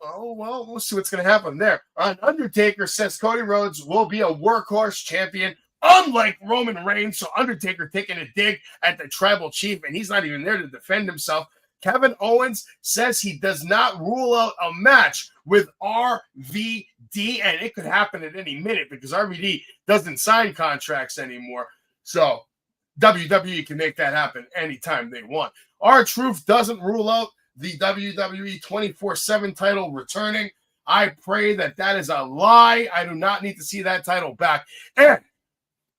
Oh, well, we'll see what's going to happen there. Undertaker says Cody Rhodes will be a workhorse champion, unlike Roman Reigns. So Undertaker taking a dig at the tribal chief, and he's not even there to defend himself. Kevin Owens says he does not rule out a match with RVD, and it could happen at any minute because RVD doesn't sign contracts anymore. So WWE can make that happen anytime they want. R-Truth doesn't rule out the WWE 24/7 title returning. I pray that is a lie. I do not need to see that title back. And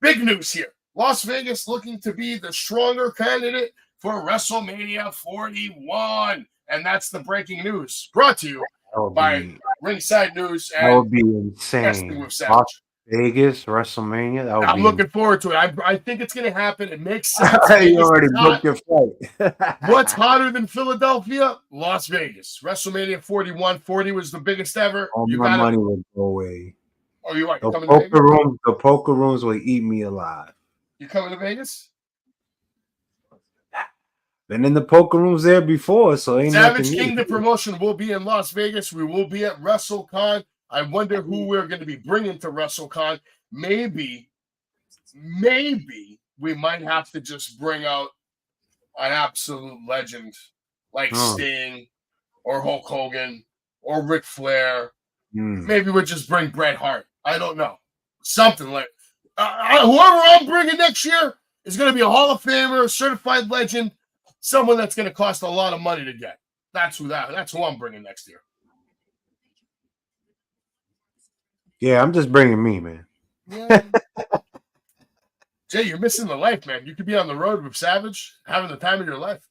big news here. Las Vegas looking to be the stronger candidate for WrestleMania 41. And that's the breaking news brought to you by Ringside News. And that would be insane. Las Vegas, WrestleMania. I'm looking forward to it. I think it's going to happen. It makes sense. You already booked your flight. What's hotter than Philadelphia? Las Vegas. WrestleMania 41. 40 was the biggest ever. All my money would go away. Oh, you are the coming poker to Vegas? The poker rooms will eat me alive. You coming to Vegas? Been in the poker rooms there before, so ain't Savage nothing Kingdom new. Promotion will be in Las Vegas. We will be at WrestleCon. I wonder who we're going to be bringing to WrestleCon. Maybe we might have to just bring out an absolute legend like Sting or Hulk Hogan or Ric Flair. Maybe we'll just bring Bret Hart. I don't know. Something like whoever I'm bringing next year is going to be a Hall of Famer, certified legend, someone that's going to cost a lot of money to get. That's who I'm bringing next year. Yeah, I'm just bringing me, man. Yeah. Jay, you're missing the life, man. You could be on the road with Savage, having the time of your life.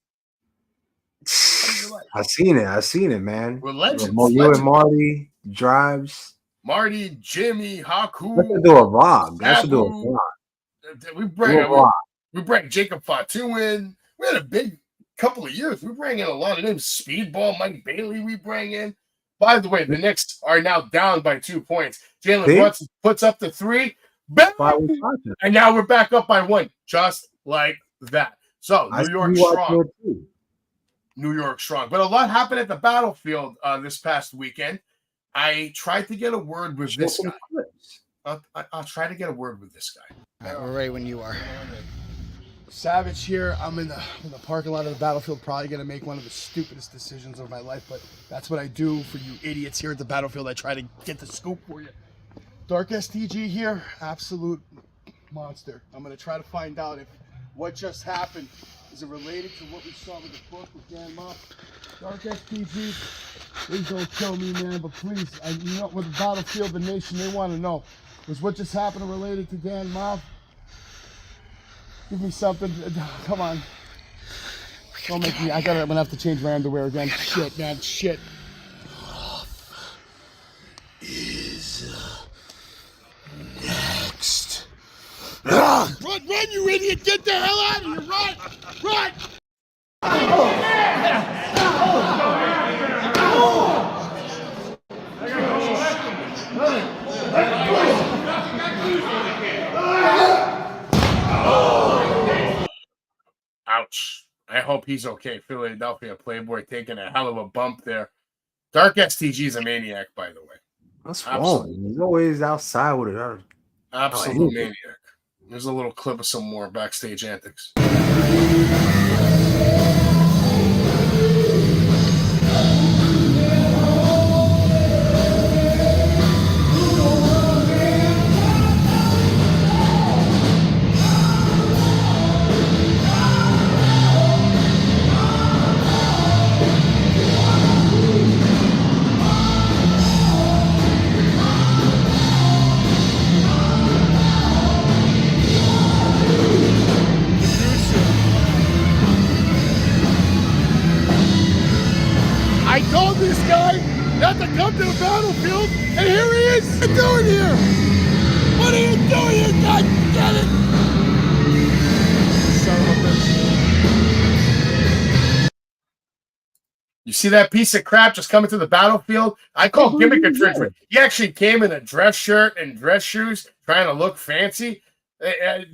I seen it, man. We're legends. You and Marty drives. Marty, Jimmy, Haku. Let's do a vlog. Let's do a Sabu. vlog. We bring Jacob Fatu in. We had a big couple of years. We bring in a lot of names. Speedball, Mike Bailey. We bring in. By the way, the Knicks are now down by 2 points. Jalen Brunson puts up the 3. Bang! And now we're back up by 1, just like that. So New York strong. New York strong. But a lot happened at the battlefield this past weekend. I tried to get a word with this guy. I'll try to get a word with this guy. All right, we're ready when you are. Savage here. I'm in the parking lot of the battlefield, probably going to make one of the stupidest decisions of my life, but that's what I do for you idiots here at the battlefield. I try to get the scoop for you. Dark STG here, absolute monster. I'm going to try to find out if what just happened is it related to what we saw with the book with Dan Moff. Dark STG, please don't kill me, man, but please, you know, with the battlefield, the nation, they want to know. Was what just happened related to Dan Moff? Give me something. Come on. Don't make me. I'm gonna have to change my underwear again. Shit, man. Shit. Is next. Run, you idiot! Get the hell out of here! Run! Ouch. I hope he's okay. Philadelphia Playboy taking a hell of a bump there. Dark STG is a maniac, by the way. What's wrong? He's always outside with it. Absolute maniac. There's a little clip of some more backstage antics. I told this guy not to come to the battlefield, and here he is. What are you doing here? What are you doing here? God damn it! Son of a bitch. You see that piece of crap just coming to the battlefield? I call gimmick infringement. He actually came in a dress shirt and dress shoes, trying to look fancy.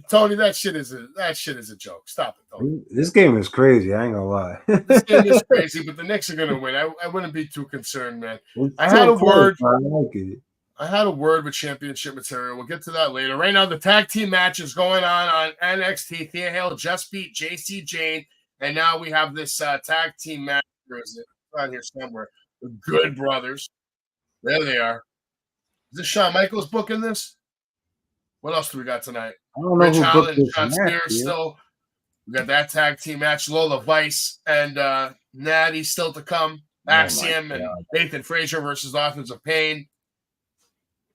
Tony, that shit is a joke. Stop it, Tony. This game is crazy. I ain't gonna lie. This game is crazy, but the Knicks are gonna win. I wouldn't be too concerned, man. I had a word with championship material. We'll get to that later. Right now, the tag team match is going on NXT. Thea Hale just beat JC Jane, and now we have this tag team match. Where is it? It's on here somewhere. The Good Brothers. There they are. Is this Shawn Michaels booking this? What else do we got tonight? I don't know Rich who Allen, booked John this match, Spears still. We got that tag team match. Lola Vice and Natty still to come. Axiom and Nathan Frazier versus Authors of Pain.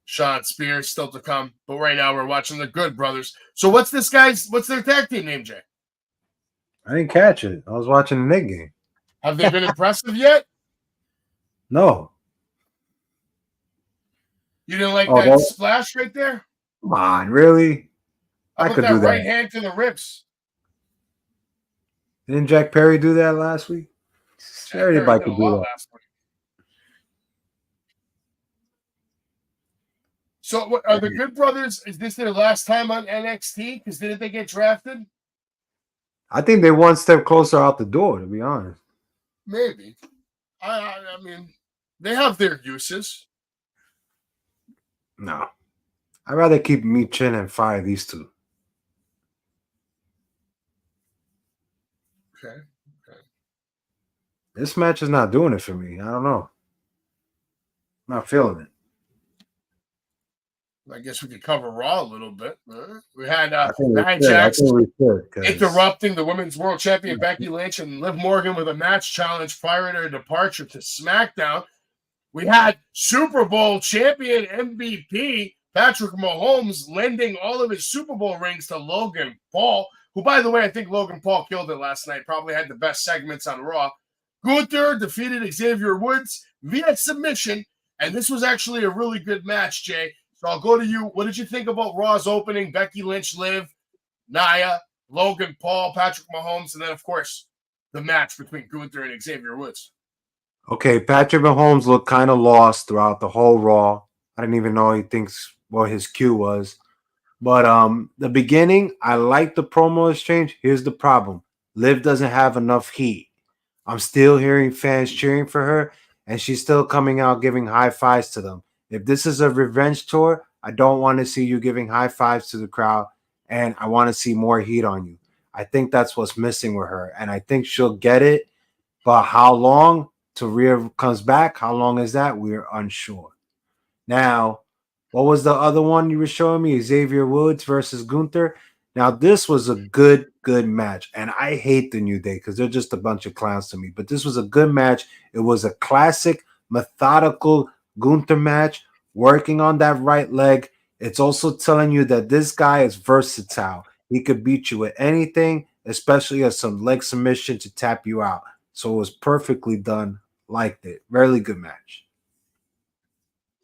Sean Spears still to come. But right now we're watching the Good Brothers. So what's their tag team name, Jay? I didn't catch it. I was watching the Knick game. Have they been impressive yet? No. You didn't like that splash right there? Come on, really? How about I could do that. Right hand to the ribs. Didn't Jack Perry do that last week? Everybody could do that. So, what, are the Good Brothers? Is this their last time on NXT? Because didn't they get drafted? I think they're one step closer out the door, to be honest. Maybe. I mean, they have their uses. No. I'd rather keep Michin and fire these two. Okay. This match is not doing it for me. I don't know. I'm not feeling it. I guess we could cover Raw a little bit. We had Nia Jax interrupting the Women's World Champion Becky Lynch and Liv Morgan with a match challenge prior to her departure to SmackDown. We had Super Bowl champion MVP Patrick Mahomes lending all of his Super Bowl rings to Logan Paul, who, by the way, I think Logan Paul killed it last night. Probably had the best segments on Raw. Gunther defeated Xavier Woods via submission, And this was actually a really good match, Jay. So I'll go to you. What did you think about Raw's opening? Becky Lynch, Liv, Nia, Logan Paul, Patrick Mahomes, and then, of course, the match between Gunther and Xavier Woods. Okay, Patrick Mahomes looked kind of lost throughout the whole Raw. I didn't even know he thinks what his cue was. But the beginning, I like the promo exchange. Here's the problem. Liv doesn't have enough heat. I'm still hearing fans cheering for her, and she's still coming out giving high fives to them. If this is a revenge tour, I don't want to see you giving high fives to the crowd, and I want to see more heat on you. I think that's what's missing with her, and I think she'll get it. But how long till Rhea comes back? How long is that? We're unsure. Now, what was the other one you were showing me? Xavier Woods versus Gunther. Now, this was a good match. And I hate the New Day because they're just a bunch of clowns to me. But this was a good match. It was a classic, methodical Gunther match, working on that right leg. It's also telling you that this guy is versatile. He could beat you with anything, especially as some leg submission to tap you out. So it was perfectly done. Liked it. Really good match.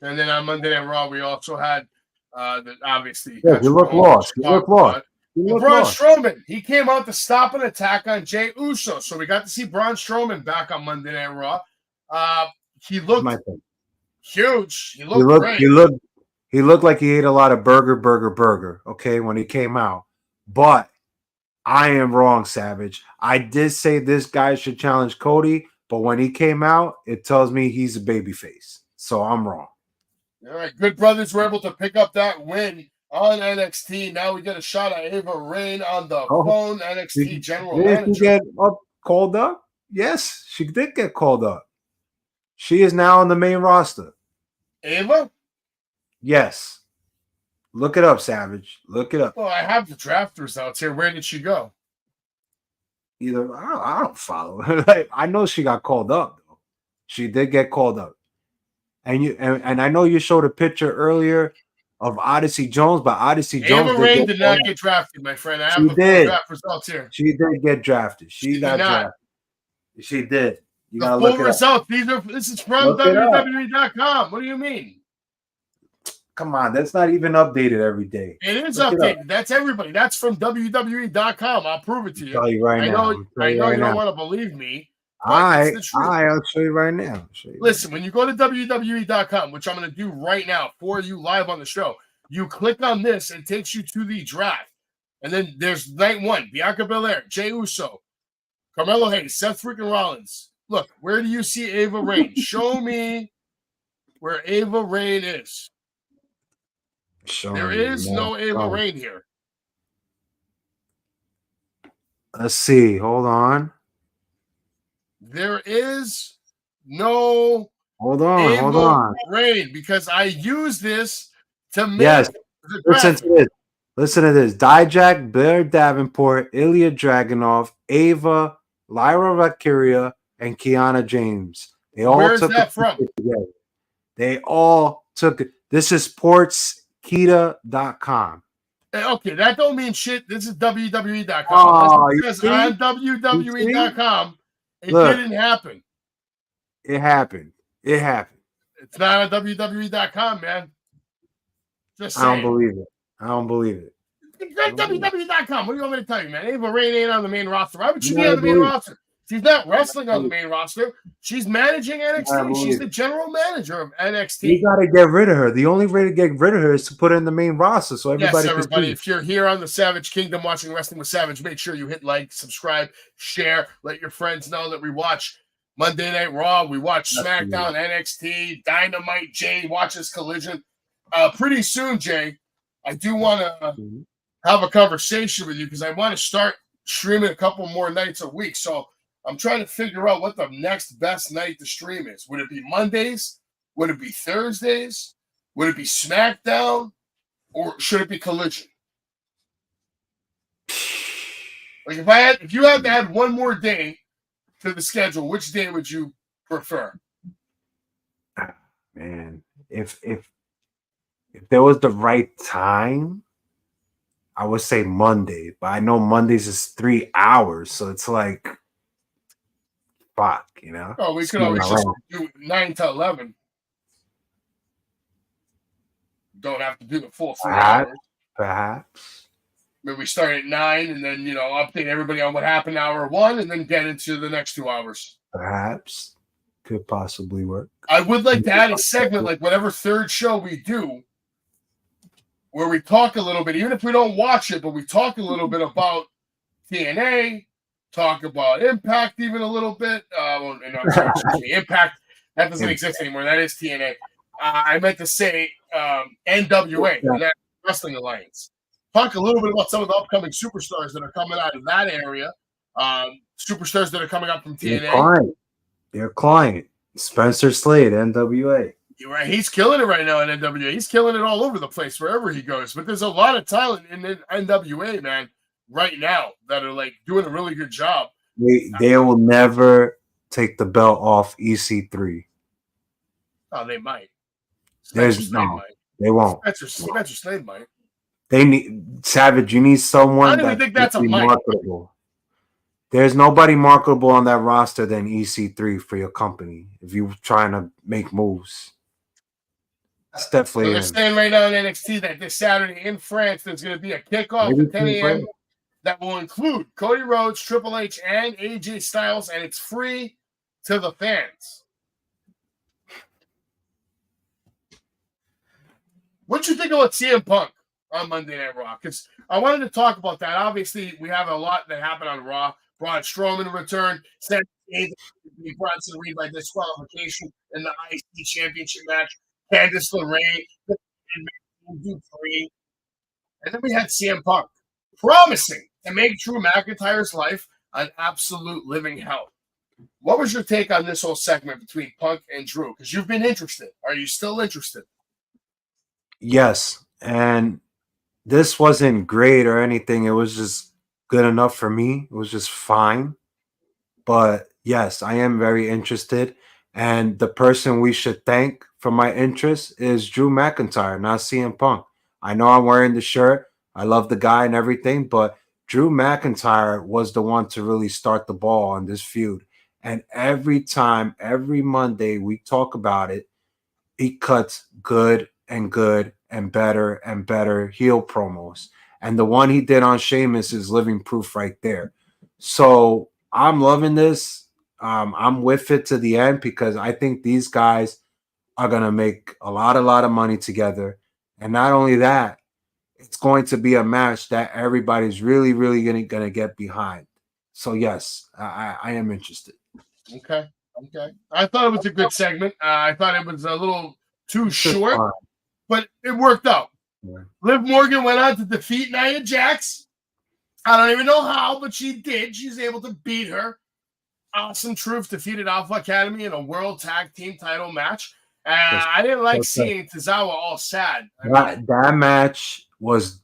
And then on Monday Night Raw, we also had obviously. Yeah, you look lost. You look lost. Braun Strowman, he came out to stop an attack on Jey Uso. So we got to see Braun Strowman back on Monday Night Raw. He looked huge. He looked great. He looked like he ate a lot of burger, okay, when he came out. But I am wrong, Savage. I did say this guy should challenge Cody, but when he came out, it tells me he's a babyface. So I'm wrong. All right, Good Brothers were able to pick up that win on NXT. Now we get a shot at Ava Raine on the phone, NXT general manager. Did she get called up? Yes, she did get called up. She is now on the main roster. Ava? Yes. Look it up, Savage. Look it up. Well, I have the draft results here. Where did she go? Either I don't follow her. Like, I know she got called up, though. She did get called up. And I know you showed a picture earlier of Odyssey Jones, but Odyssey Jones. Ava Raine did not get drafted, my friend. I have the draft results here. She did get drafted. She got drafted. She did. You gotta look it results. This is from WWE.com. What do you mean? Come on, that's not even updated every day. It is updated. That's everybody. That's from WWE.com. I'll prove it to you. Tell you right now. I know you don't want to believe me. I'll show you right now. Listen, when you go to WWE.com, which I'm going to do right now for you live on the show, you click on this and it takes you to the draft. And then there's night one, Bianca Belair, Jey Uso, Carmelo Hayes, Seth freaking Rollins. Look, where do you see Ava Raine? Show me where Ava Raine is. There is no Ava Raine here. Let's see. Hold on. There is no Ava Raine because I use this to make the listen to this. Listen to this. Dijak, Blair Davenport, Ilya Dragunov, Ava, Lyra Valkyria, and Kiana James. They all Where's took that from? Together. They all took it. This is sportskita.com. Okay, that don't mean shit. This is WWE.com. Oh, because on WWE.com, it didn't happen. It happened. It's not on WWE.com, man. Just saying. I don't believe it. It's on WWE.com. What do you want me to tell you, man? Ava Raine ain't on the main roster. Why would she be on the main roster? She's not wrestling on the main roster. She's managing NXT. She's the general manager of NXT. You got to get rid of her. The only way to get rid of her is to put her in the main roster so everybody can see. If you're here on the Savage Kingdom watching Wrestling with Savage, make sure you hit like, subscribe, share, let your friends know that we watch Monday Night Raw, we watch SmackDown, NXT, Dynamite, Jay watches Collision. Pretty soon, Jay, I do want to have a conversation with you because I want to start streaming a couple more nights a week. So I'm trying to figure out what the next best night to stream is. Would it be Mondays? Would it be Thursdays? Would it be SmackDown? Or should it be Collision? Like if you had to add one more day to the schedule, which day would you prefer? Man, if there was the right time, I would say Monday. But I know Mondays is 3 hours, so it's like fuck, you know. Oh, we could always just do 9 to 11. Don't have to do the full 3 Perhaps. hours. Perhaps. Maybe we start at 9 and then, update everybody on what happened in hour 1 and then get into the next 2 hours. Perhaps. Could possibly work. I would like to add a segment, like whatever third show we do, where we talk a little bit, even if we don't watch it, but we talk a little bit about TNA, talk about Impact even a little bit. Impact, that doesn't exist anymore. That is TNA. I meant to say NWA, the Wrestling Alliance. Talk a little bit about some of the upcoming superstars that are coming out of that area. Superstars that are coming up from TNA. Your client, Spencer Slade, NWA. You're right. He's killing it right now in NWA. He's killing it all over the place, wherever he goes. But there's a lot of talent in NWA, man, right now that are like doing a really good job. They will never take the belt off EC3. Oh, they might. They won't. Spencer Slade might. They need Savage. You need someone. I don't even think that's a might. Marketable. There's nobody marketable on that roster than EC3 for your company if you're trying to make moves. That's definitely. They're saying right now in NXT that this Saturday in France there's going to be a kickoff at 10 a.m. that will include Cody Rhodes, Triple H, and AJ Styles, and it's free to the fans. What you think about CM Punk on Monday Night Raw? Because I wanted to talk about that. Obviously, we have a lot that happened on Raw. Braun Strowman returned. Said he brought to the ring by disqualification in the IC Championship match. Candice LeRae, and then we had CM Punk promising to make Drew McIntyre's life an absolute living hell. What was your take on this whole segment between Punk and Drew? Because you've been interested. Are you still interested? Yes, and this wasn't great or anything. It was just good enough for me. It was just fine. But yes, I am very interested. And the person we should thank for my interest is Drew McIntyre, not CM Punk. I know I'm wearing the shirt. I love the guy and everything, but Drew McIntyre was the one to really start the ball on this feud. And every time, every Monday we talk about it, he cuts good and better heel promos. And the one he did on Sheamus is living proof right there. So I'm loving this. I'm with it to the end because I think these guys are going to make a lot of money together. And not only that, it's going to be a match that everybody's really going to get behind. So, yes, I am interested. Okay. I thought it was a good segment. I thought it was a little too short, but it worked out. Yeah. Liv Morgan went on to defeat Nia Jax. I don't even know how, but she did. She's able to beat her. Awesome Truth defeated Alpha Academy in a World Tag Team title match. I didn't like seeing Tozawa all sad. That match was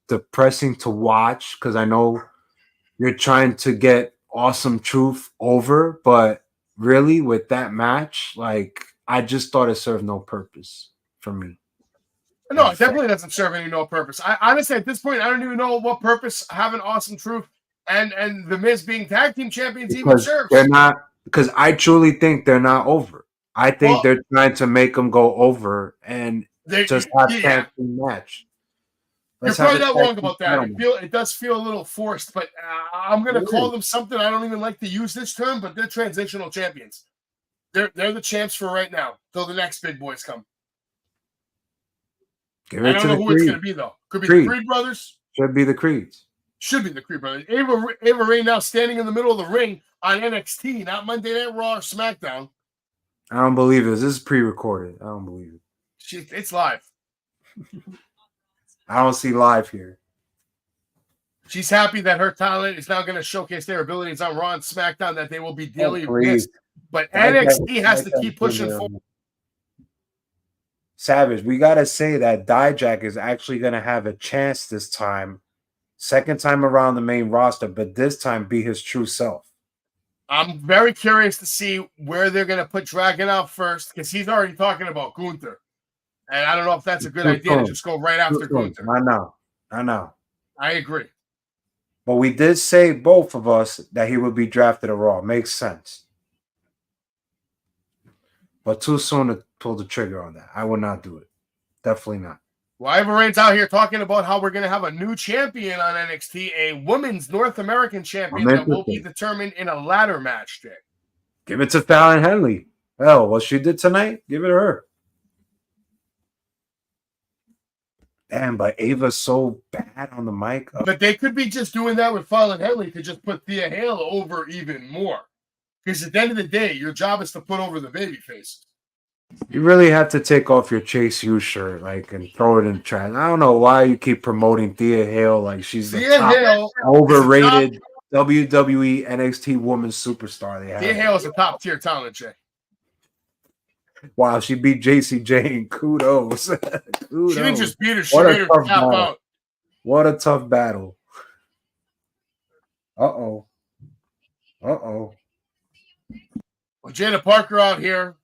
depressing to watch because I know you're trying to get Awesome Truth over, but really with that match, like I just thought it served no purpose for me. No, it definitely doesn't serve no purpose. I honestly, at this point, I don't even know what purpose having Awesome Truth and The Miz being tag team champions even serves. They're not, because I truly think they're not over. I think they're trying to make them go over and just have a tag team match. You're probably not wrong about that. It does feel a little forced, but I'm going to call them something. I don't even like to use this term, but they're transitional champions. They're the champs for right now till the next big boys come. I don't know who it's going to be, though. Could be the Creed brothers. Should be the Creeds. Should be the Creed brothers. Ava Ray now standing in the middle of the ring on NXT, not Monday Night Raw or SmackDown. I don't believe this. This is pre-recorded. I don't believe it. It's live. I don't see live here. She's happy that her talent is now going to showcase their abilities on Raw and SmackDown that they will be dearly missed. But NXT has to keep pushing forward. Savage, we got to say that Dijak is actually going to have a chance this time. Second time around the main roster, but this time be his true self. I'm very curious to see where they're going to put Dragon out first because he's already talking about Gunther. And I don't know if that's a good idea to just go right after Gunther. I know. I agree. But we did say, both of us, that he would be drafted to Raw. Makes sense. But too soon to pull the trigger on that. I would not do it. Definitely not. Well, Ivor Reigns out here talking about how we're going to have a new champion on NXT, a women's North American champion that will be determined in a ladder match, Jay. Give it to Fallon Henley. Hell, what she did tonight, give it to her. Damn, but Ava's so bad on the mic. But they could be just doing that with Fallon Henley to just put Thea Hale over even more. Because at the end of the day, your job is to put over the babyface. You really have to take off your Chase U shirt, like, and throw it in the trash. I don't know why you keep promoting Thea Hale like she's the top overrated WWE NXT women's superstar. Thea Hale is a top tier talent, Jay. Wow, she beat JC Jane. Kudos. Kudos. She didn't just beat her; she made her tap out. What a tough battle. Uh-oh. Uh-oh. Well, Jada Parker out here,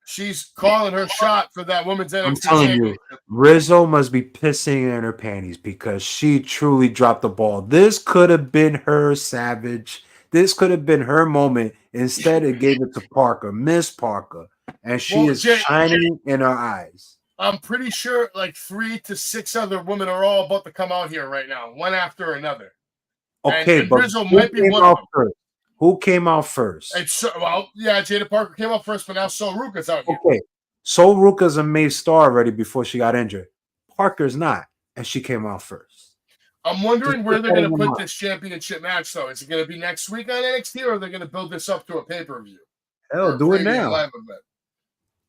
she's calling her shot for that women's NXT I'm telling championship. you, Rizzo must be pissing in her panties because she truly dropped the ball. This could have been her Savage. This could have been her moment. Instead, it gave it to Parker, Miss Parker, and she is shining in her eyes. I'm pretty sure like 3 to 6 other women are all about to come out here right now, one after another. Okay, and but Rizzo might be one of them. First? Who came out first? Well, yeah, Jada Parker came out first, but now Sol Ruka's out here. Okay, Sol Ruka's a main star already before she got injured. Parker's not, and she came out first. I'm wondering where they're going to put this championship match, though. Is it going to be next week on NXT, or are they going to build this up to a pay-per-view? Hell, do it now. Live event?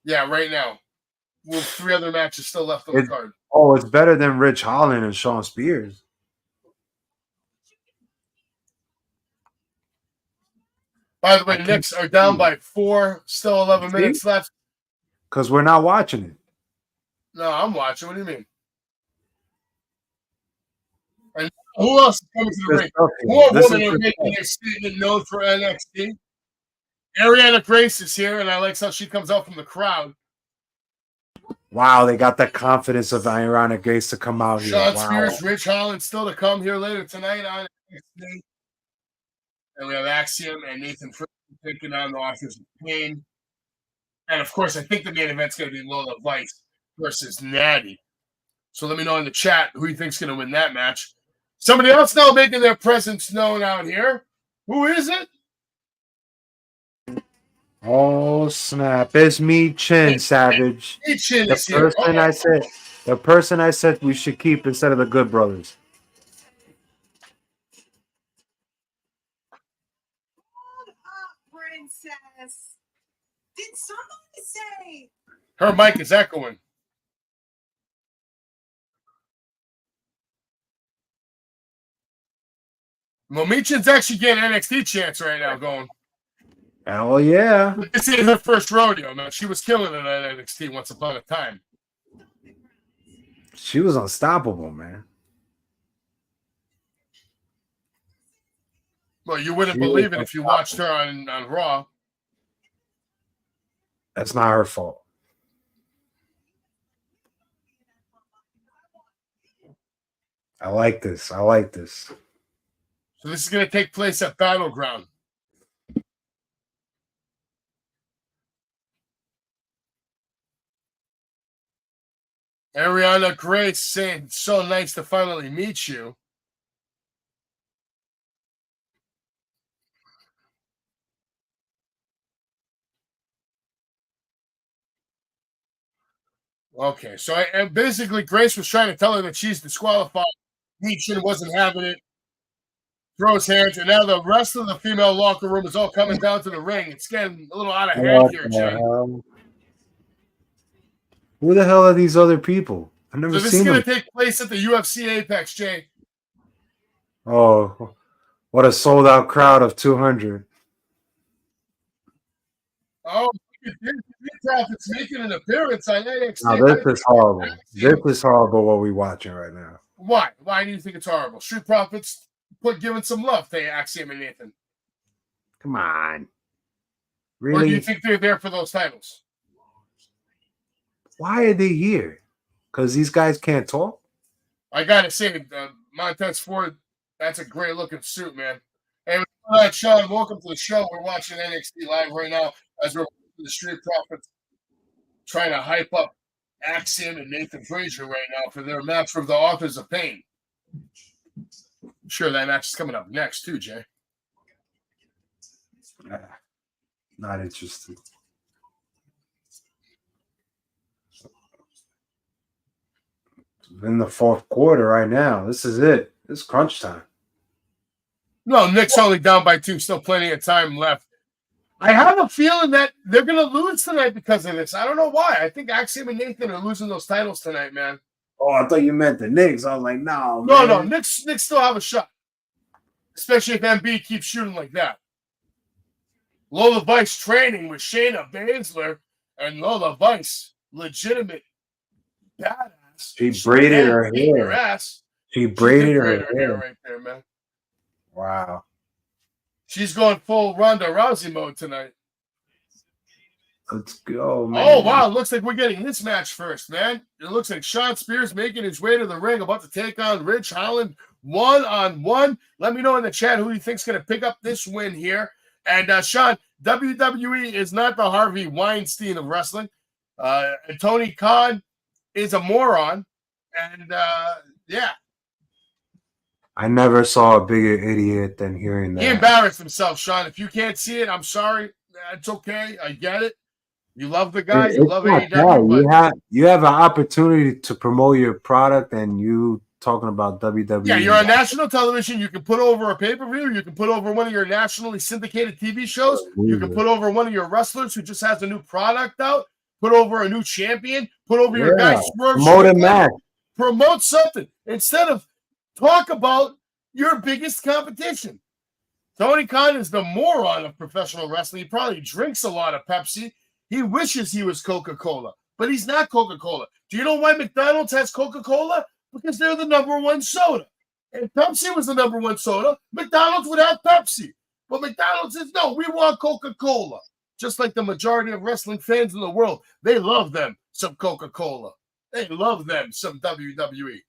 Yeah, right now. With 3 other matches still left on the card. Oh, it's better than Rich Holland and Shawn Spears. By the way, the Knicks are down by 4, still 11 minutes left. Because we're not watching it. No, I'm watching. What do you mean? And who else is coming to the ring? More women are making their statement known for NXT. Ariana Grace is here, and I like how she comes out from the crowd. Wow, they got that confidence of Ariana Grace to come out here. Shawn Spears, Rich Holland still to come here later tonight on NXT. And we have Axiom and Nathan Frick taking on the Authors of Pain. And, of course, I think the main event's going to be Lola Vice versus Natty. So let me know in the chat who you think's going to win that match. Somebody else now making their presence known out here. Who is it? Oh, snap. It's me, Chin, Savage. Me, Chin is here. The person I said we should keep instead of the Good Brothers. Princess. Did somebody say? Her mic is echoing. Momichan's actually getting NXT chance right now going. Hell yeah. This is her first rodeo, man. She was killing it at NXT once upon a time. She was unstoppable, man. Well, you wouldn't believe it if you watched her on Raw. That's not her fault. I like this. I like this. So this is going to take place at Battleground. Ariana Grace saying, it's so nice to finally meet you. Okay, so and basically Grace was trying to tell her that she's disqualified. Meechin wasn't having it. Throws hands, and now the rest of the female locker room is all coming down to the ring. It's getting a little out of hand here, Jay. Who the hell are these other people? I've never seen them. So this is going to take place at the UFC Apex, Jay. Oh, what a sold-out crowd of 200. Oh, Profits making an appearance on NXT. Now, this is horrible. This is horrible what we're watching right now. Why? Why do you think it's horrible? Street Profits giving some love to Axiom and Nathan. Come on. Really? Or do you think they're there for those titles? Why are they here? Because these guys can't talk? I got to say, Montez Ford, that's a great-looking suit, man. Hey, Sean, welcome to the show. We're watching NXT Live right now as we're watching the Street Profits trying to hype up Axiom and Nathan Frazier right now for their match for the Authors of Pain. Sure, that match is coming up next too, Jay. Not interested. In the fourth quarter right now. This is it. It's crunch time. No, Nick's only down by 2. Still plenty of time left. I have a feeling that they're going to lose tonight because of this. I don't know why. I think Axiom and Nathan are losing those titles tonight, man. Oh, I thought you meant the Knicks. I was like, no, No, man. Knicks still have a shot. Especially if MB keeps shooting like that. Lola Vice training with Shayna Baszler, and Lola Vice, legitimate badass. She braided her hair. Ass. She braided her hair right there, man. Wow. She's going full Ronda Rousey mode tonight. Let's go, man. Oh, wow. It looks like we're getting this match first, man. It looks like Sean Spears making his way to the ring, about to take on Rich Holland one-on-one. Let me know in the chat who you think's going to pick up this win here. And, Sean, WWE is not the Harvey Weinstein of wrestling. Tony Khan is a moron. And, yeah. I never saw a bigger idiot than hearing that. He embarrassed himself, Sean. If you can't see it, I'm sorry. It's okay. I get it. You love the guy. You love AEW. You have an opportunity to promote your product, and you talking about WWE. Yeah, you're on national television. You can put over a pay-per-view. You can put over one of your nationally syndicated TV shows. You can put over one of your wrestlers who just has a new product out. Put over a new champion. Put over your guy. Promote a match. Promote something instead of talk about your biggest competition. Tony Khan is the moron of professional wrestling. He probably drinks a lot of Pepsi. He wishes he was Coca-Cola, but he's not Coca-Cola. Do you know why McDonald's has Coca-Cola? Because they're the number one soda. If Pepsi was the number one soda, McDonald's would have Pepsi. But McDonald's says, no, we want Coca-Cola. Just like the majority of wrestling fans in the world, they love them some Coca-Cola. They love them some WWE.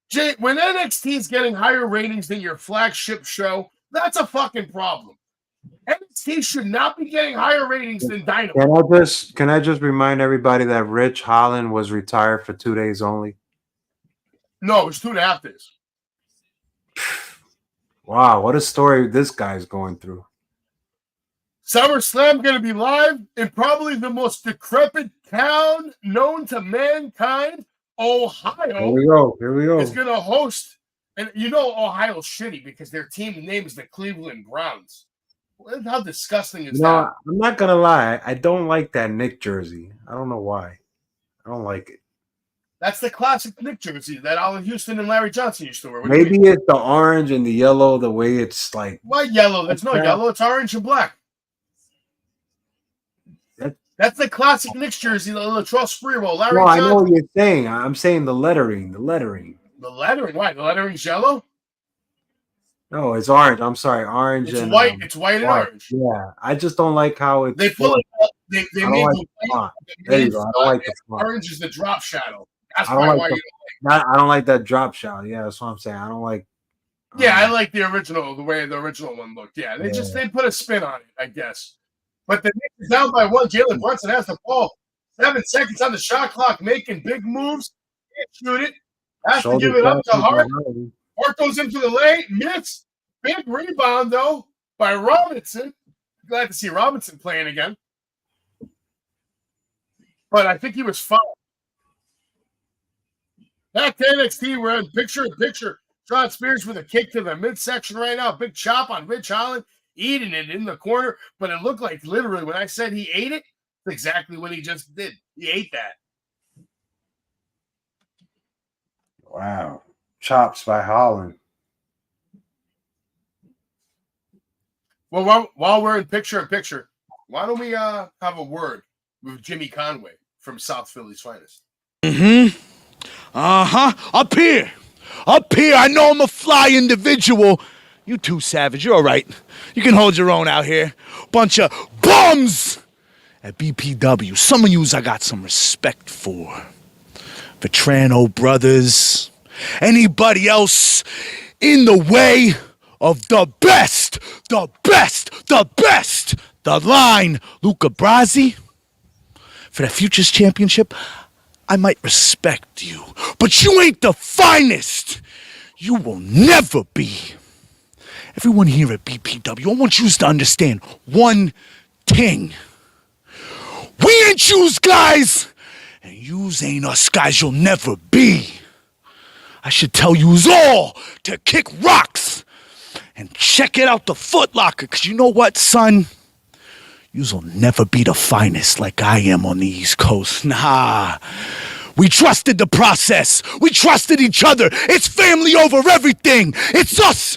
Jay, when NXT is getting higher ratings than your flagship show, that's a fucking problem. NXT should not be getting higher ratings than Dynamite. Can I just remind everybody that Rich Holland was retired for 2 days only? No, it was 2.5 days. Wow, what a story this guy's going through. SummerSlam going to be live in probably the most decrepit town known to mankind, Ohio. Here we go. Is going to host, and you know Ohio's shitty because their team name is the Cleveland Browns. How disgusting is that? I'm not gonna lie. I don't like that Nick jersey. I don't know why. I don't like it. That's the classic Nick jersey that Allen Houston and Larry Johnson used to wear. Maybe it's the orange and the yellow, the way it's like. Why yellow? There's no yellow. It's orange and black. That's the classic Knicks jersey, the Latrell Sprewell. Larry Johnson. I know what you're saying. I'm saying the lettering. The lettering. Why? The lettering's yellow? No, it's orange. I'm sorry, orange. It's and white. It's white and orange. Yeah, I just don't like how it's. They pull it. They made like the white. There you go. I don't like the font. Orange is the drop shadow. That's I don't why like. I don't like that drop shadow. Yeah, that's what I'm saying. I don't like. Yeah, I like the original. The way the original one looked. Yeah, they put a spin on it, I guess. But the Knicks is down by 1. Jalen Brunson has the ball. 7 seconds on the shot clock, making big moves. Can't shoot it. Has to give it up to Hart. Hart goes into the lane. Miss. Big rebound, though, by Robinson. Glad to see Robinson playing again. But I think he was fouled. Back to NXT, we're in picture-in-picture. Sean Spears with a kick to the midsection right now. Big chop on Rich Holland, eating it in the corner. But it looked like literally when I said he ate it, that's exactly what he just did. He ate that. Wow. Chops by Holland. Well, while we're in picture-in-picture, why don't we have a word with Jimmy Conway from South Philly's finest? Mm-hmm. Uh-huh. Up here. I know I'm a fly individual. You too, Savage. You're all right. You can hold your own out here. Bunch of bums at BPW. Some of yous I got some respect for. Vetrano Brothers. Anybody else in the way of the best. The line, Luca Brasi. for the Futures Championship, I might respect you. But you ain't the finest. You will never be. Everyone here at BPW, I want you to understand one thing. We ain't yous guys, and yous ain't us guys. You'll never be. I should tell yous all to kick rocks and check it out the Foot Locker, because you know what, son? Yous will never be the finest like I am on the East Coast. Nah. We trusted the process. We trusted each other. It's family over everything. It's us.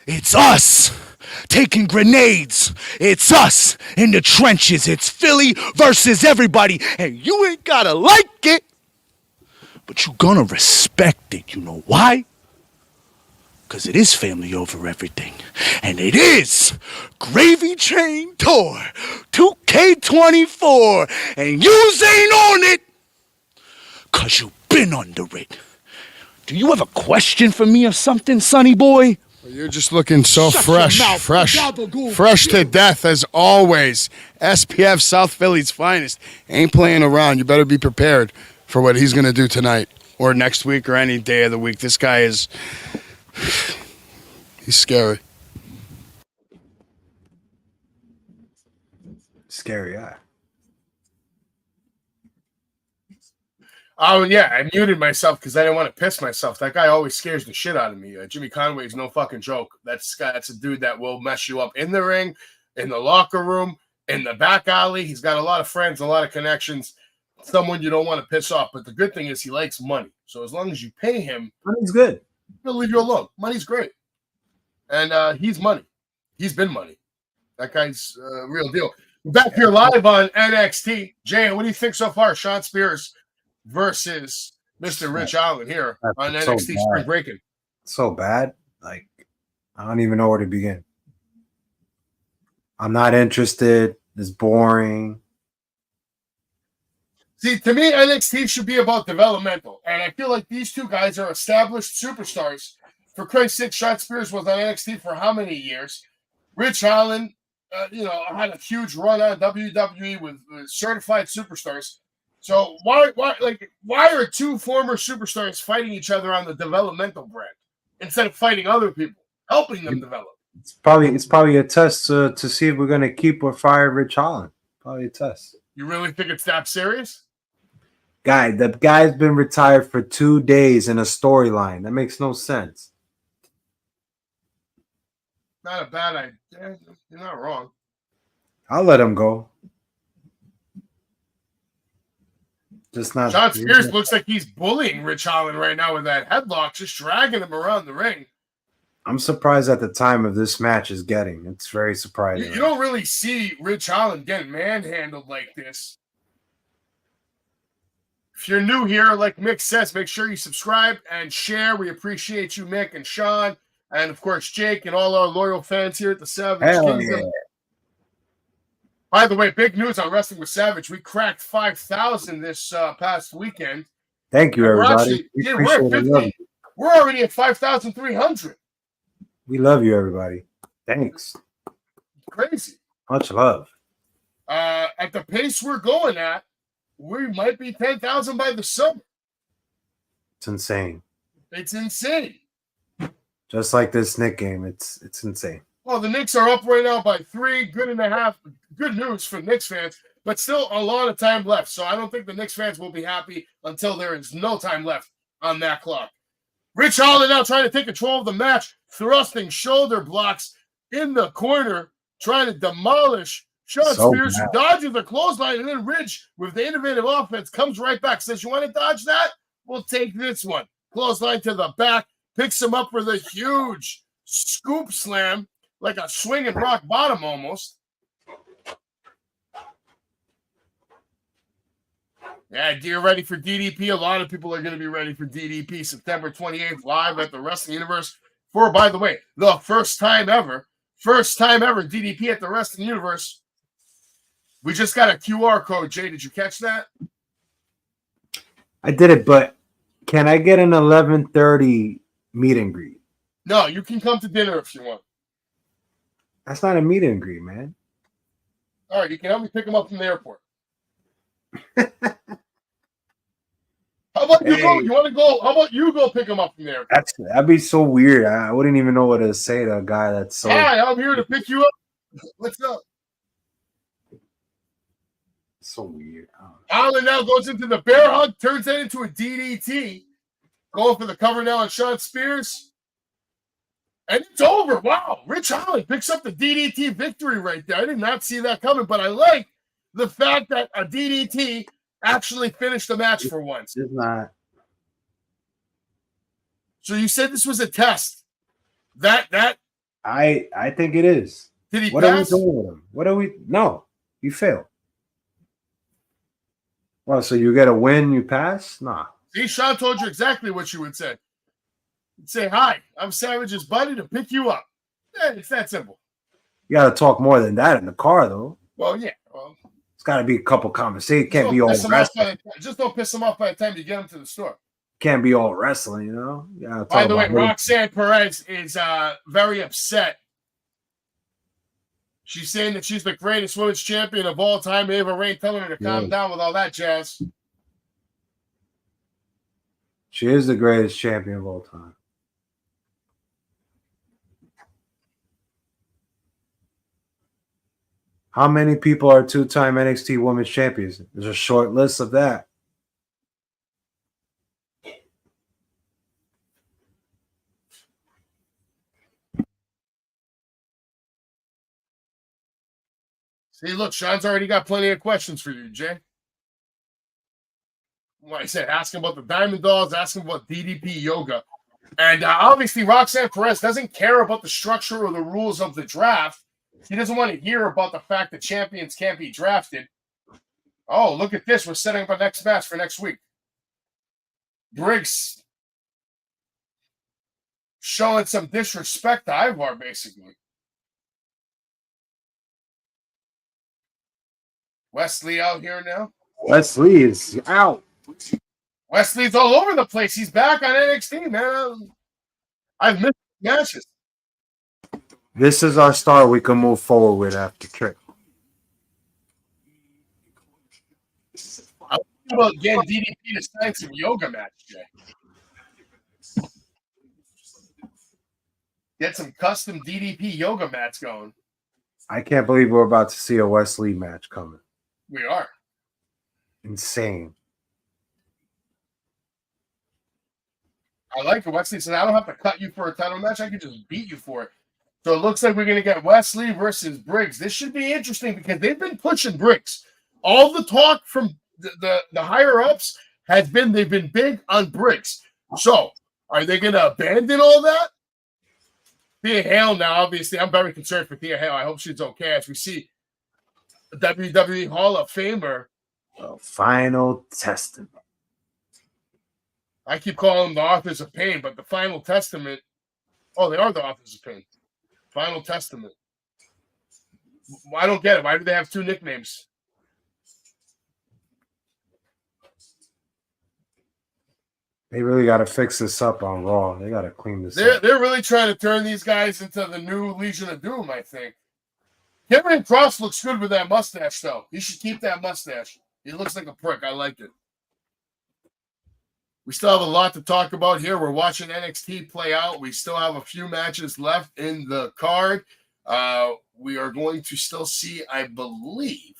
It's us taking grenades. It's us in the trenches. It's Philly versus everybody. And you ain't gotta like it, but you gonna respect it. You know why? Because it is family over everything. And it is Gravy Train Tour 2K24. And yous ain't on it because you've been under it. Do you have a question for me or something, sonny boy? You're just looking so Shut fresh, your mouth, fresh to death as always. SPF South Philly's finest. Ain't playing around. You better be prepared for what he's going to do tonight or next week or any day of the week. This guy is... he's scary. Scary eye. Oh, yeah, I muted myself because I didn't want to piss myself. That guy always scares the shit out of me. Jimmy Conway's no fucking joke. That's a dude that will mess you up in the ring, in the locker room, in the back alley. He's got a lot of friends, a lot of connections. Someone you don't want to piss off. But the good thing is he likes money. So as long as you pay him, Money's good. he'll leave you alone. Money's great. And he's money. He's been money. That guy's real deal. Back here live on NXT. Jay, what do you think so far? Sean Spears versus Mr. Rich Allen here on NXT Spring Breaking. So bad. Like, I don't even know where to begin. I'm not interested. It's boring. See, to me, NXT should be about developmental. And I feel like these two guys are established superstars. For Christ's sake, Sean Spears was on NXT for how many years? Rich Allen, had a huge run on WWE with certified superstars. So why are two former superstars fighting each other on the developmental brand instead of fighting other people, helping them develop? It's probably a test to see if we're gonna keep or fire Rich Allen. Probably a test. You really think it's that serious? The guy's been retired for 2 days in a storyline. That makes no sense. Not a bad idea. You're not wrong. I'll let him go. Just not. Sean Spears looks like he's bullying Rich Allen right now with that headlock, just dragging him around the ring. I'm surprised at the time of this match is getting. It's very surprising. You don't really see Rich Allen getting manhandled like this. If you're new here, like Mick says, make sure you subscribe and share. We appreciate you, Mick and Sean, and of course Jake and all our loyal fans here at the Savage Kingdom. Yeah. By the way, big news on Wrestling with Savage. We cracked 5,000 this past weekend. Thank you, everybody. We're already at 5,300. We love you, everybody. Thanks. Crazy. Much love. At the pace we're going at, we might be 10,000 by the summer. It's insane. It's insane. Just like this Knick game, it's insane. Well, the Knicks are up right now by 3, good and a half. Good news for Knicks fans, but still a lot of time left. So I don't think the Knicks fans will be happy until there is no time left on that clock. Rich Allen now trying to take control of the match, thrusting shoulder blocks in the corner, trying to demolish Sean Spears, who dodges the clothesline, and then Ridge, with the innovative offense, comes right back. Says, you want to dodge that? We'll take this one. Clothesline to the back, picks him up for the huge scoop slam, like a swinging rock bottom almost. Yeah, you're ready for DDP. A lot of people are going to be ready for DDP September 28th live at the Wrestling Universe for, by the way, the first time ever DDP at the Wrestling Universe. We just got a QR code. Jay, did you catch that? I did it, but can I get an 11:30 meet and greet? No, you can come to dinner if you want. That's not a meet and greet, man. All right, you can help me pick him up from the airport. How about you go? Hey. You want to go? How about you go pick him up from there? That'd be so weird. I wouldn't even know what to say to a guy that's so. Hi, I'm here to pick you up. What's up? So weird. Allen now goes into the bear hug, turns that into a DDT. Going for the cover now on Sean Spears. And it's over. Wow. Rich Allen picks up the DDT victory right there. I did not see that coming, but I like the fact that a DDT actually finished the match for once. It's not. So you said this was a test. That I think it is. did he What are we pass? doing with him? What are we? No, you fail. Well, so you get a win, you pass? Nah. See, Sean told you exactly what you would say. You'd say, hi, I'm Savage's buddy to pick you up. Yeah, it's that simple. You got to talk more than that in the car, though. Well, yeah. Well, It's got to be a couple conversations. Can't don't be all piss him off wrestling. just don't piss him off by the time you get him to the store. Can't be all wrestling, you know. You gotta By talk the way, about little- Roxanne Perez is very upset. She's saying that she's the greatest women's champion of all time. Ava Rain telling her to calm Yeah. down with all that jazz. She is the greatest champion of all time. How many people are two-time NXT Women's Champions? There's a short list of that. See, look, Sean's already got plenty of questions for you, Jay. Like I said, ask him about the Diamond Dolls, ask him about DDP Yoga. And obviously, Roxanne Perez doesn't care about the structure or the rules of the draft. He doesn't want to hear about the fact that champions can't be drafted. Oh, look at this. We're setting up a next match for next week. Briggs showing some disrespect to Ivar, basically. Wesley out here now. Wesley is out. Wesley's all over the place. He's back on NXT, man. I've missed matches. This is our star we can move forward with after Trick. I was thinking about getting DDP to sign some yoga match, Jay. Get some custom DDP yoga mats going. I can't believe we're about to see a Wesley match coming. We are. Insane. I like it. Wesley said, I don't have to cut you for a title match. I can just beat you for it. So it looks like we're going to get Wesley versus Briggs. This should be interesting because they've been pushing Briggs. All the talk from the higher-ups has been they've been big on Briggs. So are they going to abandon all that? Thea Hale now, obviously, I'm very concerned for Thea Hale. I hope she's okay as we see the WWE Hall of Famer. Final Testament. I keep calling them the Authors of Pain, but the Final Testament. Oh, they are the Authors of Pain. Final Testament. I don't get it. Why do they have two nicknames? They really got to fix this up on Raw. They got to clean this They're up. really trying to turn these guys into the new Legion of Doom, I think. Cameron Cross looks good with that mustache, though. He should keep that mustache. He looks like a prick. I like it. We still have a lot to talk about here. We're watching NXT play out. We still have a few matches left in the card. We are going to still see, I believe,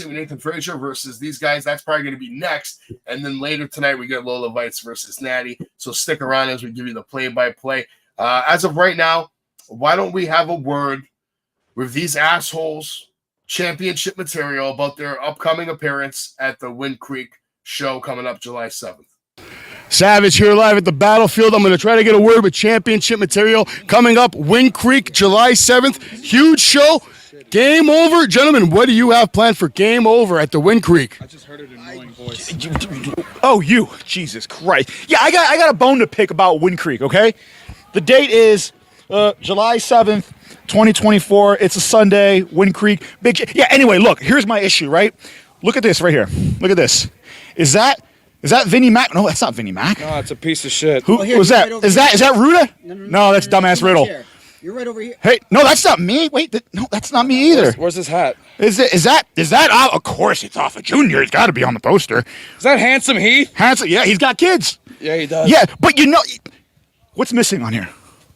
Nathan Frazier versus these guys. That's probably going to be next. And then later tonight, we get Lola Vites versus Natty. So stick around as we give you the play-by-play. As of right now, why don't we have a word with these assholes, championship material, about their upcoming appearance at the Wind Creek show coming up July 7th. Savage here live at the battlefield. I'm going to try to get a word with championship material coming up. Wind Creek, July 7th. Huge show. Game over. Gentlemen, what do you have planned for Game Over at the Wind Creek? I just heard an annoying voice. Oh, you. Jesus Christ. Yeah, I got a bone to pick about Wind Creek, okay? The date is July 7th, 2024. It's a Sunday. Wind Creek. Yeah, anyway, look. Here's my issue, right? Look at this right here. Look at this. Is that Vinnie Mac? No, that's not Vinnie Mac. No, it's a piece of shit. Who was that? Is that Ruda? No, that's dumbass Riddle. You're right over here. Hey, no, that's not me. Wait, no, that's not me either. Where's his hat? Is that? Of course, it's Alpha Junior. He's got to be on the poster. Is that Handsome Heath? Handsome, yeah, he's got kids. Yeah, he does. Yeah, but you know, what's missing on here?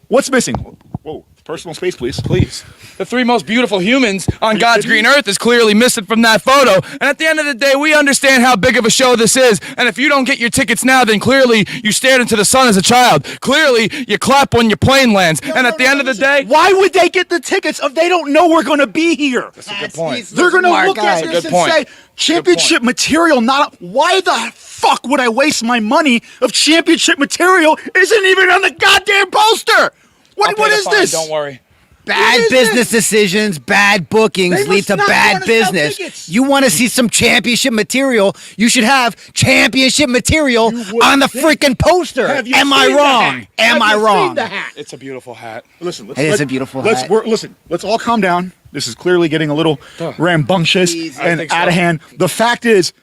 What's missing? Whoa, personal space, please. Please. The three most beautiful humans on God's green earth is clearly missing from that photo. And at the end of the day, we understand how big of a show this is. And if you don't get your tickets now, then clearly you stared into the sun as a child. Clearly you clap when your plane lands. And at the end of the day, why would they get the tickets if they don't know we're going to be here? That's a good point. They're going to look at this and say, championship material, not... Why the fuck would I waste my money if championship material isn't even on the goddamn poster? What is this? Don't worry. Bad business decisions, bad bookings lead to bad business. You want to see some championship material, you should have championship material on the freaking poster. Am I wrong? Am I wrong? It's a beautiful hat. Listen, It is a beautiful hat. Listen, let's all calm down. This is clearly getting a little rambunctious and out of hand. The fact is,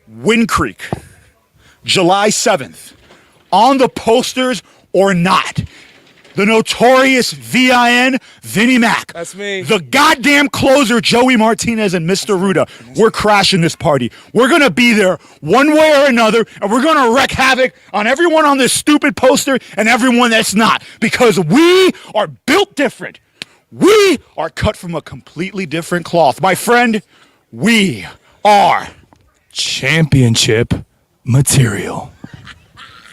Wind Creek, July 7th, on the posters or not. The notorious VIN, Vinnie Mac. That's me. The goddamn closer, Joey Martinez and Mr. Ruda. We're crashing this party. We're going to be there one way or another, and we're going to wreak havoc on everyone on this stupid poster and everyone that's not, because we are built different. We are cut from a completely different cloth. My friend, we are Championship material.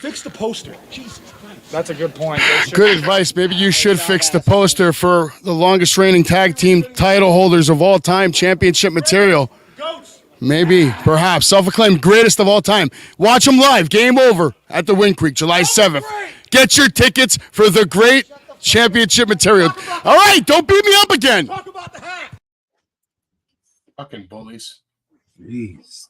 Fix the poster. Jesus. That's a good point. Good advice. Maybe you should fix the poster for the longest reigning tag team title holders of all time, championship material. Maybe, perhaps. Self-acclaimed greatest of all time. Watch them live. Game over at the Wind Creek, July 7th. Get your tickets for the great championship material. All right, don't beat me up again. Fucking bullies. Jeez.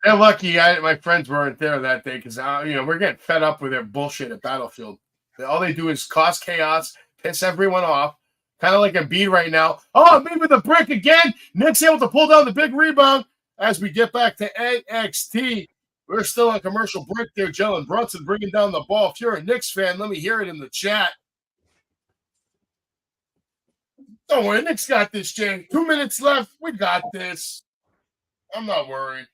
They're lucky my friends weren't there that day because we're getting fed up with their bullshit at Battlefield. All they do is cause chaos, piss everyone off, kind of like Embiid right now. Oh, me with a brick again. Nick's able to pull down the big rebound as we get back to NXT. We're still on commercial break there. Jalen Brunson bringing down the ball. If you're a Knicks fan, let me hear it in the chat. Don't worry, Nick's got this, Jay. 2 minutes left. We got this. I'm not worried.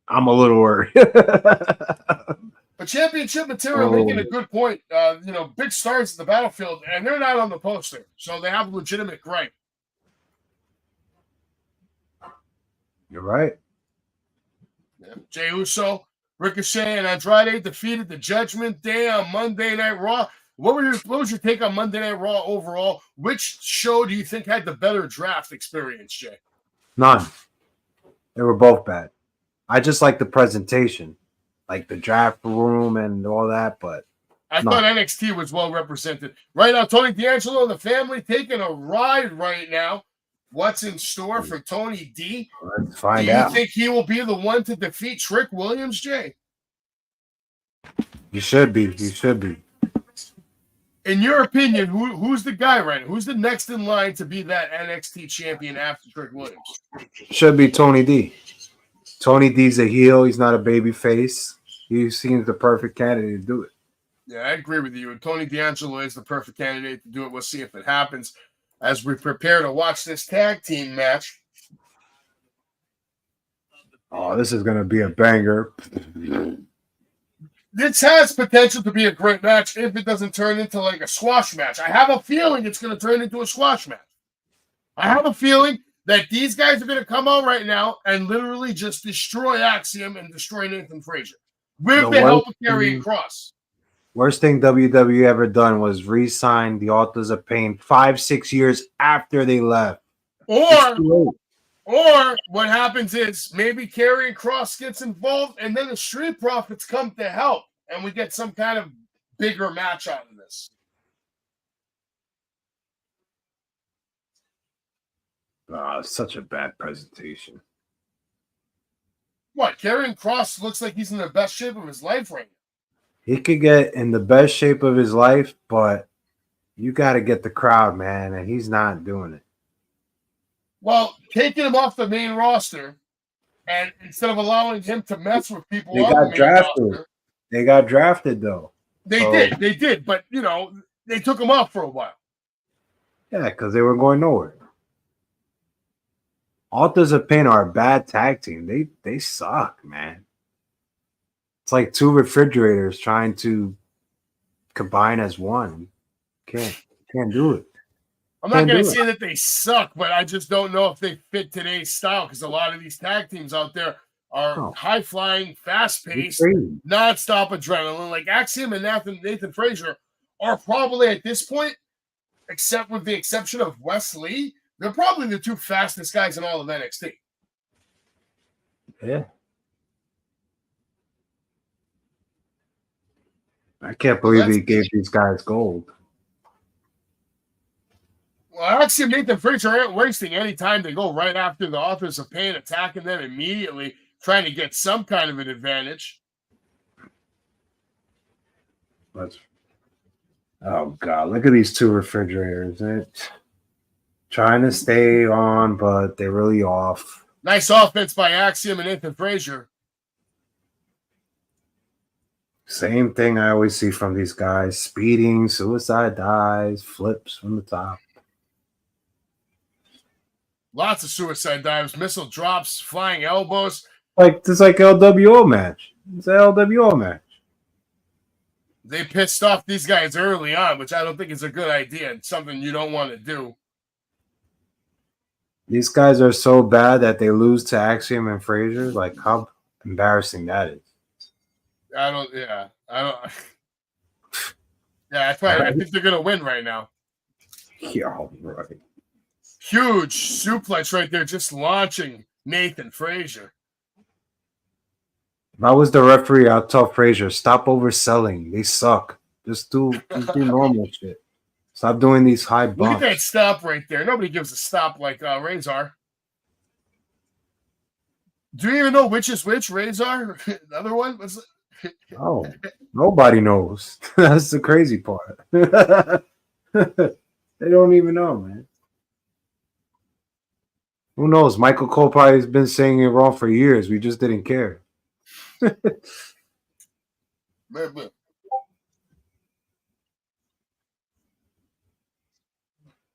I'm a little worried. But championship material making a good point. Big stars at the Battlefield, and they're not on the poster, so they have a legitimate gripe. You're right. Yeah. Jey Uso, Ricochet, and Andrade defeated the Judgment Day on Monday Night Raw. What was your take on Monday Night Raw overall? Which show do you think had the better draft experience, Jay? None. They were both bad. I just like the presentation, like the draft room and all that, but I thought NXT was well represented. Right now, Tony D'Angelo and the family taking a ride right now. What's in store for Tony D? Let's find out. Do you think he will be the one to defeat Trick Williams, Jay? You should be. You should be. In your opinion, who's the guy right now? Who's the next in line to be that NXT champion after Trick Williams? Should be Tony D. Tony D's a heel. He's not a baby face. He seems the perfect candidate to do it. Yeah, I agree with you. And Tony D'Angelo is the perfect candidate to do it. We'll see if it happens as we prepare to watch this tag team match. Oh, this is going to be a banger. This has potential to be a great match if it doesn't turn into like a squash match. I have a feeling it's going to turn into a squash match. I have a feeling that these guys are going to come out right now and literally just destroy Axiom and destroy Nathan Frazier with the help of Karrion Kross. Worst thing WWE ever done was re-sign the Authors of Pain 5-6 years after they left. Or what happens is maybe Karrion Kross gets involved and then the Street Profits come to help and we get some kind of bigger match out of this. Such a bad presentation. What? Karrion Kross looks like he's in the best shape of his life right now. He could get in the best shape of his life, but you got to get the crowd, man, and he's not doing it. Well, taking him off the main roster, and instead of allowing him to mess with people, They got drafted. They got drafted, though. They did, but you know, they took them off for a while. Yeah, because they were going nowhere. Authors of Pain are a bad tag team. They suck, man. It's like two refrigerators trying to combine as one. Can't do it. I'm not going to say that they suck, but I just don't know if they fit today's style because a lot of these tag teams out there are high-flying, fast-paced, non-stop adrenaline. Like Axiom and Nathan Frazier are probably at this point, except with the exception of Wes Lee, they're probably the two fastest guys in all of NXT. Yeah. I can't believe he gave these guys gold. Well, Axiom and Nathan Frazier aren't wasting any time. They go right after the Authors of Pain, attacking them immediately, trying to get some kind of an advantage. Oh, God. Look at these two refrigerators. Trying to stay on, but they're really off. Nice offense by Axiom and Nathan Frazier. Same thing I always see from these guys. Speeding, suicide dives, flips from the top. Lots of suicide dives, missile drops, flying elbows. It's like LWO match. It's an LWO match. They pissed off these guys early on, which I don't think is a good idea. It's something you don't want to do. These guys are so bad that they lose to Axiom and Frazier. Like, how embarrassing that is. I think they're gonna win right now. Yeah, right. Huge suplex right there, just launching Nathan Frazier. If I was the referee, I'd tell Frazier, stop overselling. They suck. Just do normal shit. Stop doing these high bumps. Look at that stop right there. Nobody gives a stop like Razor. Do you even know which is which, Razor? Another one? Oh, nobody knows. That's the crazy part. They don't even know, man. Who knows? Michael Cole probably has been saying it wrong for years. We just didn't care.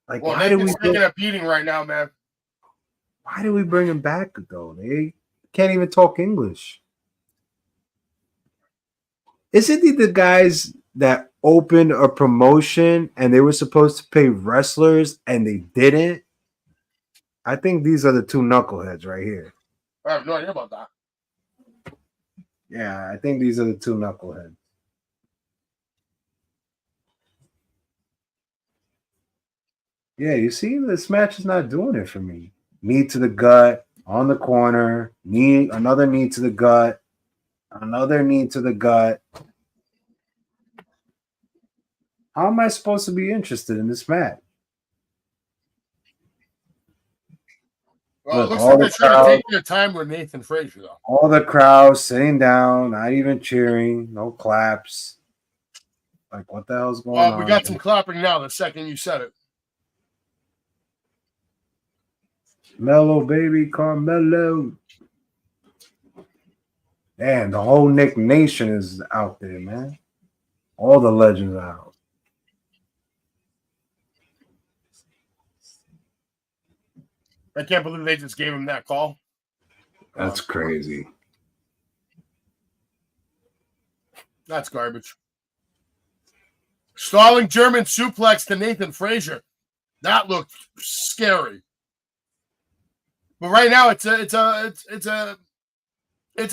Like, well, why do we taking a beating right now, man? Why do we bring him back though? They can't even talk English. Isn't he the guys that opened a promotion and they were supposed to pay wrestlers and they didn't? I think these are the two knuckleheads right here. I have no idea about that. Yeah, I think these are the two knuckleheads. Yeah, you see, this match is not doing it for me. Knee to the gut, on the corner, another knee to the gut, another knee to the gut. How am I supposed to be interested in this match? Well, it looks like they're trying to take their time with Nathan Frazier, though. All the crowd sitting down, not even cheering, no claps. Like, what the hell's going on? We got some clapping now the second you said it. Mellow, baby, Carmelo. Damn, the whole Nick Nation is out there, man. All the legends are out. I can't believe they just gave him that call. That's crazy. That's garbage. Stalling German suplex to Nathan Frazier. That looked scary. But right now it's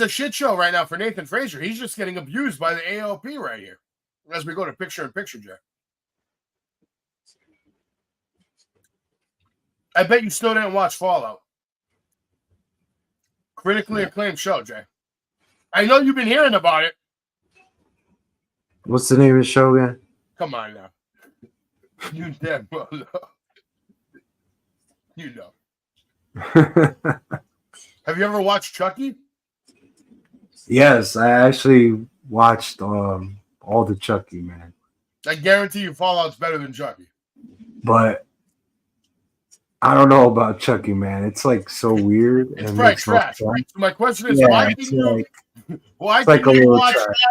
a shit show right now for Nathan Frazier. He's just getting abused by the AOP right here. As we go to picture-in-picture, Jack. I bet you still didn't watch Fallout. Critically acclaimed show, Jay. I know you've been hearing about it. What's the name of the show again? Come on now. You damn well know. You know. Have you ever watched Chucky? Yes, I actually watched all the Chucky, man. I guarantee you Fallout's better than Chucky. But I don't know about Chucky, man. It's like so weird. It's probably trash. So my question is, why didn't you watch that?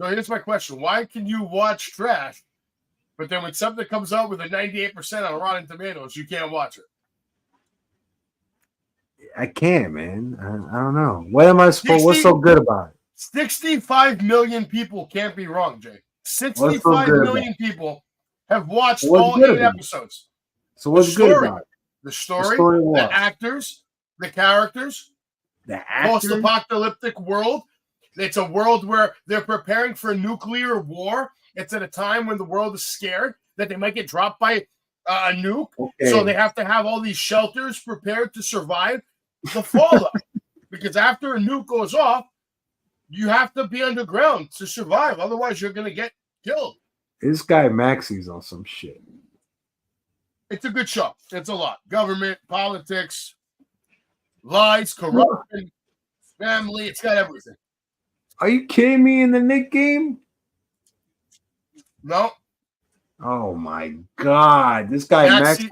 So here's my question: why can you watch trash, but then when something comes out with a 98% on Rotten Tomatoes, you can't watch it? I can't, man. I don't know. What am I supposed? What's so good about it? 65 million people can't be wrong, Jay. 65 million people have watched all 8 episodes. So what's good about it? The story, the actors, the characters, the actors. Post-apocalyptic world. It's a world where they're preparing for a nuclear war. It's at a time when the world is scared that they might get dropped by a nuke. Okay. So they have to have all these shelters prepared to survive the fallout. Because after a nuke goes off, you have to be underground to survive. Otherwise, you're going to get killed. This guy Maxie's on some shit. It's a good show. It's a lot. Government, politics, lies, corruption, family. It's got everything. Are you kidding me? In the Nick game? No. Oh my God! This guy Maxie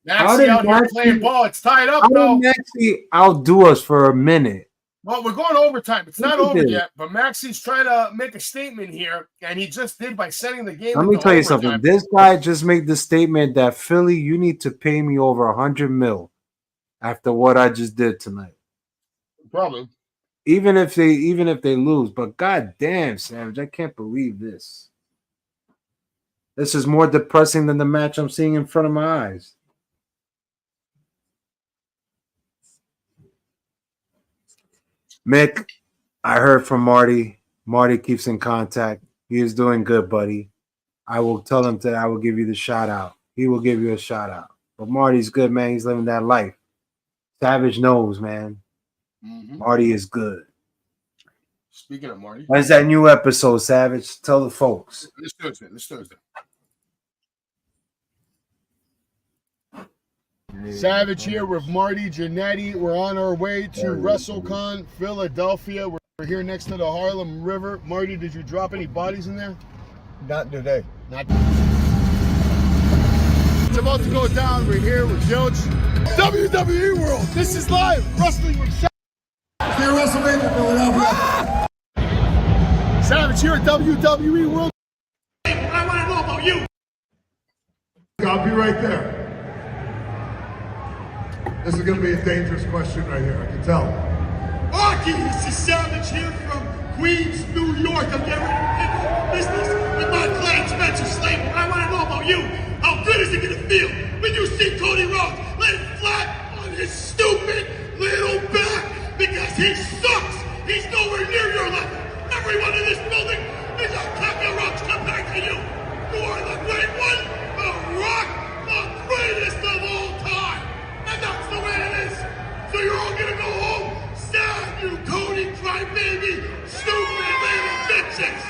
out here playing ball. It's tied up though. How did Maxie outdo us for a minute? Well, we're going overtime. It's not over yet, but Maxie's trying to make a statement here, and he just did by sending the game. Let me tell you something. This guy just made the statement that Philly, you need to pay me over $100 million after what I just did tonight. Probably. Even if they lose, but God damn, Savage, I can't believe this. This is more depressing than the match I'm seeing in front of my eyes. Mick, I heard from Marty. Marty keeps in contact. He is doing good, buddy. I will tell him that I will give you the shout out. He will give you a shout out. But Marty's good, man. He's living that life. Savage knows, man. Mm-hmm. Marty is good. Speaking of Marty, when's that new episode, Savage? Tell the folks. This Thursday. Savage here with Marty Jannetty. We're on our way to WrestleCon Philadelphia. We're here next to the Harlem River. Marty, did you drop any bodies in there? Not today. Not. It's about to go down. We're here with Joach. WWE World. This is live. Wrestling with Savage. Here, WrestleMania, Philadelphia. Savage here at WWE World. I want to know about you. I'll be right there. This is going to be a dangerous question right here, I can tell. Arky, this is Savage here from Queens, New York. I'm getting into business with my client Spencer Slater. I want to know about you. How good is it going to feel when you see Cody Rhodes lay flat on his stupid little back? Because he sucks. He's nowhere near your level. Everyone in this building is a cockroach compared to you. You are the great one, the Rock, the greatest of all time. And that's the way it is. So you're all gonna go home sad, you Cody crybaby, stupid little bitches.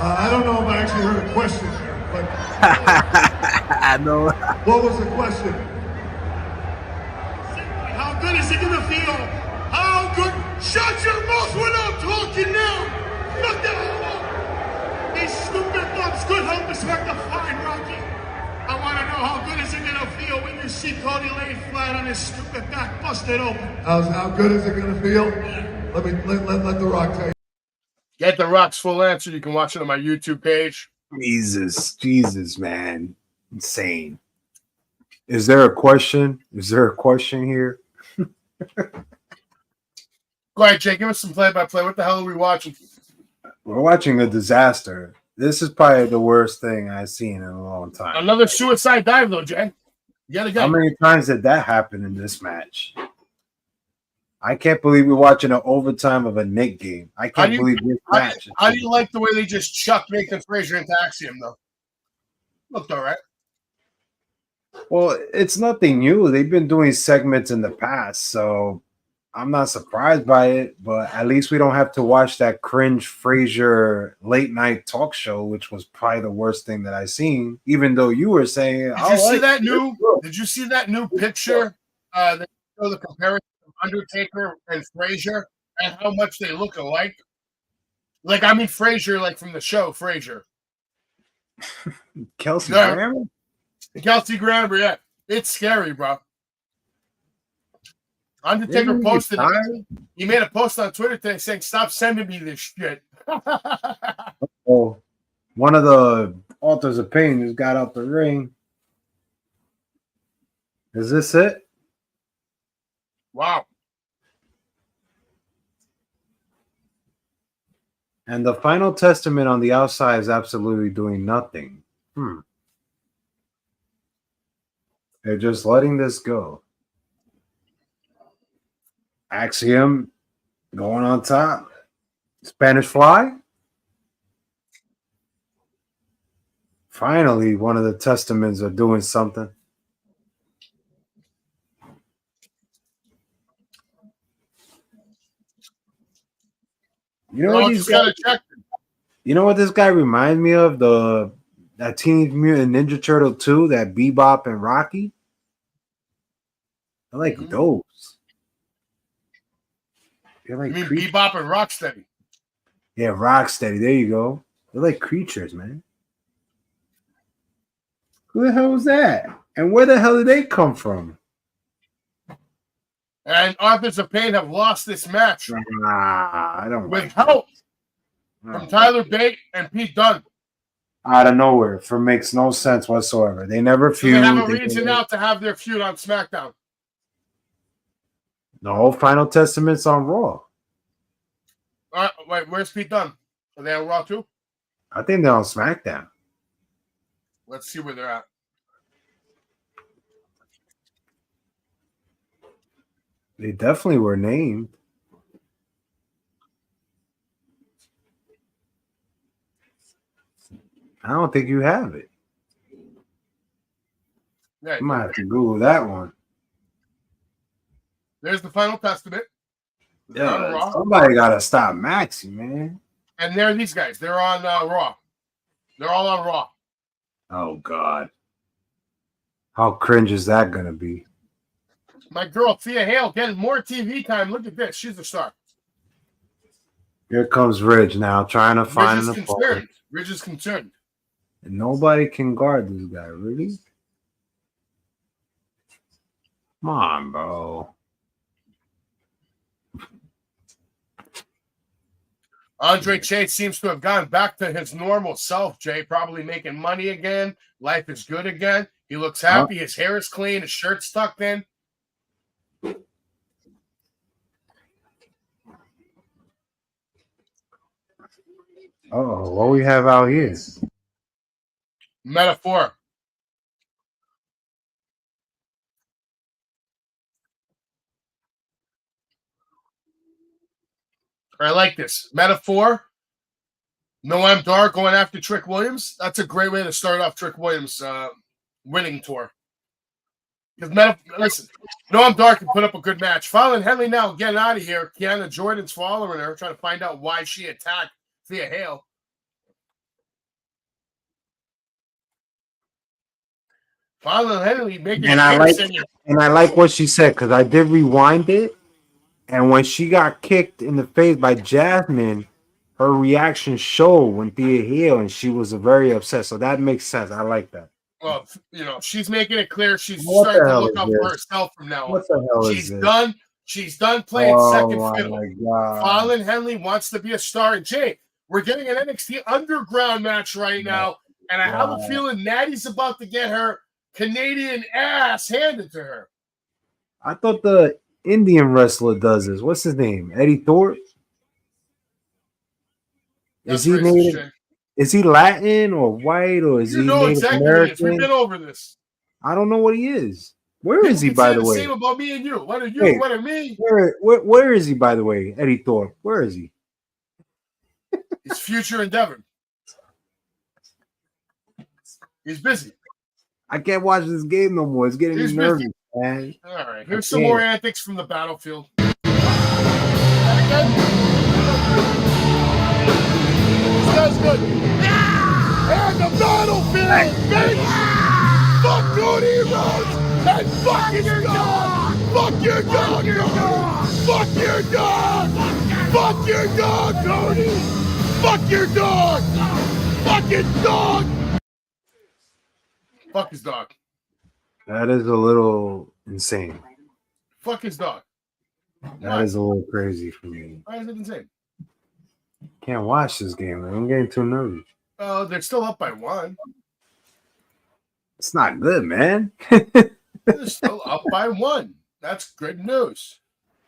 I don't know if I actually heard a question there, but I know. What was the question? How good is it gonna feel? How good? Shut your mouth when I'm talking now. Look the hell up! These stupid bumps could help us hurt the fine Rocky. I want to know how good is it going to feel when you see Cody laid flat on his stupid back, busted open. How good is it going to feel? Let the Rock tell you. Get the Rock's full answer. You can watch it on my YouTube page. Jesus, man, insane. Is there a question? Is there a question here? Go ahead, Jay. Give us some play-by-play. What the hell are we watching? We're watching a disaster. This is probably the worst thing I've seen in a long time. Another suicide dive, though, Jay. Yet again. How many times did that happen in this match? I can't believe we're watching an overtime of a Nick game. I can't believe this match. How do you like the way they just chucked Nathan Frazier into Axiom, though? Looked all right. Well, it's nothing new. They've been doing segments in the past, so I'm not surprised by it, but at least we don't have to watch that cringe Frazier late night talk show, which was probably the worst thing that I've seen, even though you were saying, Did you see that new picture that showed the comparison of Undertaker and Frazier and how much they look alike? Like, I mean Frazier, like from the show Frazier. Kelsey Grammer? Kelsey Grammer, yeah. It's scary, bro. Undertaker Didn't he get posted tired? it. He made a post on Twitter today saying, "Stop sending me this shit." Oh, one of the authors of pain just got out the ring. Is this it? Wow. And the final testament on the outside is absolutely doing nothing. They're just letting this go. Axiom going on top. Spanish Fly. Finally, one of the testaments are doing something. You know what these guys? You know what this guy reminds me of? That Teenage Mutant Ninja Turtle 2, that Bebop and Rocky. I like those. They're like you mean Bebop and Rocksteady? Yeah, Rocksteady. There you go. They're like creatures, man. Who the hell was that? And where the hell did they come from? And Authors of Pain have lost this match. I don't with help from Tyler Bate and Pete Dunne. Out of nowhere, for makes no sense whatsoever. They never feud. So they have a reason now to have their feud on SmackDown. No, Final Testament's on Raw. Wait, where's Pete Dunne? Are they on Raw too? I think they're on SmackDown. Let's see where they're at. They definitely were named. I don't think you have it. Yeah, You might have to Google that one. There's the Final Testament. Yeah, somebody got to stop Maxie, man. And there are these guys. They're on Raw. They're all on Raw. Oh, God. How cringe is that going to be? My girl, Thea Hale, getting more TV time. Look at this. She's a star. Here comes Ridge now, trying to find an opponent. opponent. Ridge is concerned. And nobody can guard this guy, really? Come on, bro. Andre Chase seems to have gone back to his normal self, Jay. Probably making money again. Life is good again. He looks happy. His hair is clean. His shirt's tucked in. Oh, what we have out here? Metaphor. I like this. Metaphor. Noam Dar going after Trick Williams. That's a great way to start off Trick Williams' winning tour. Because listen, Noam Dar can put up a good match. Fallon Henley now getting out of here. Kiana Jordan's following her, trying to find out why she attacked Thea Hale. Fallon Henley making and I like what she said, because I did rewind it, and when she got kicked in the face by Jasmine, her reaction showed when Thea Hale, and she was very upset. So that makes sense. I like that. Well, she's making it clear she's starting to look out for herself from now on. What the hell is this? She's done playing second fiddle. My God. Fallon Henley wants to be a star. And Jay, we're getting an NXT Underground match right now, and I have a feeling Natty's about to get her Canadian ass handed to her. I thought the Indian wrestler does this. What's his name? Eddie Thorpe? Is he native? Is he Latin or white, or is he Native exactly American? We've been over this. I don't know what he is. Where is he, by the way? Same about me and you. What are you? What are me? Where is he, by the way? Eddie Thorpe. Where is he? His future endeavor. He's busy. I can't watch this game no more. It's getting me nervous, man. All right. Here's some more antics from the battlefield. That's good. And the battlefield, bitch! Fuck Cody Rhodes and fuck his dog! Fuck your dog, Cody! Fuck your dog! Fuck your dog, Cody! Fuck your dog! Fuck his dog! Fuck his dog. That is a little insane. Fuck his dog. That is a little crazy for me. Why is it insane? Can't watch this game, man. I'm getting too nervous. Oh, they're still up by 1. It's not good, man. They're still up by 1. That's good news.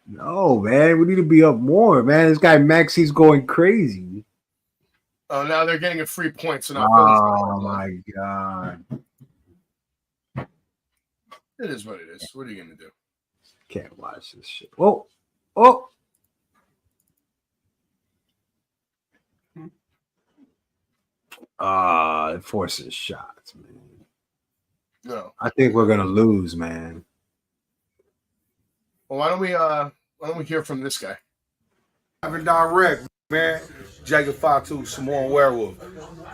No, man. We need to be up more, man. This guy Maxi's going crazy. Oh, now they're getting a free point. So now Oh my god. It is what it is. What are you gonna do? Can't watch this shit. Oh. Oh. It forces shots, man. No. I think we're gonna lose, man. Well, why don't we hear from this guy? Having direct, man. Jacob Fatu, Samoan Werewolf.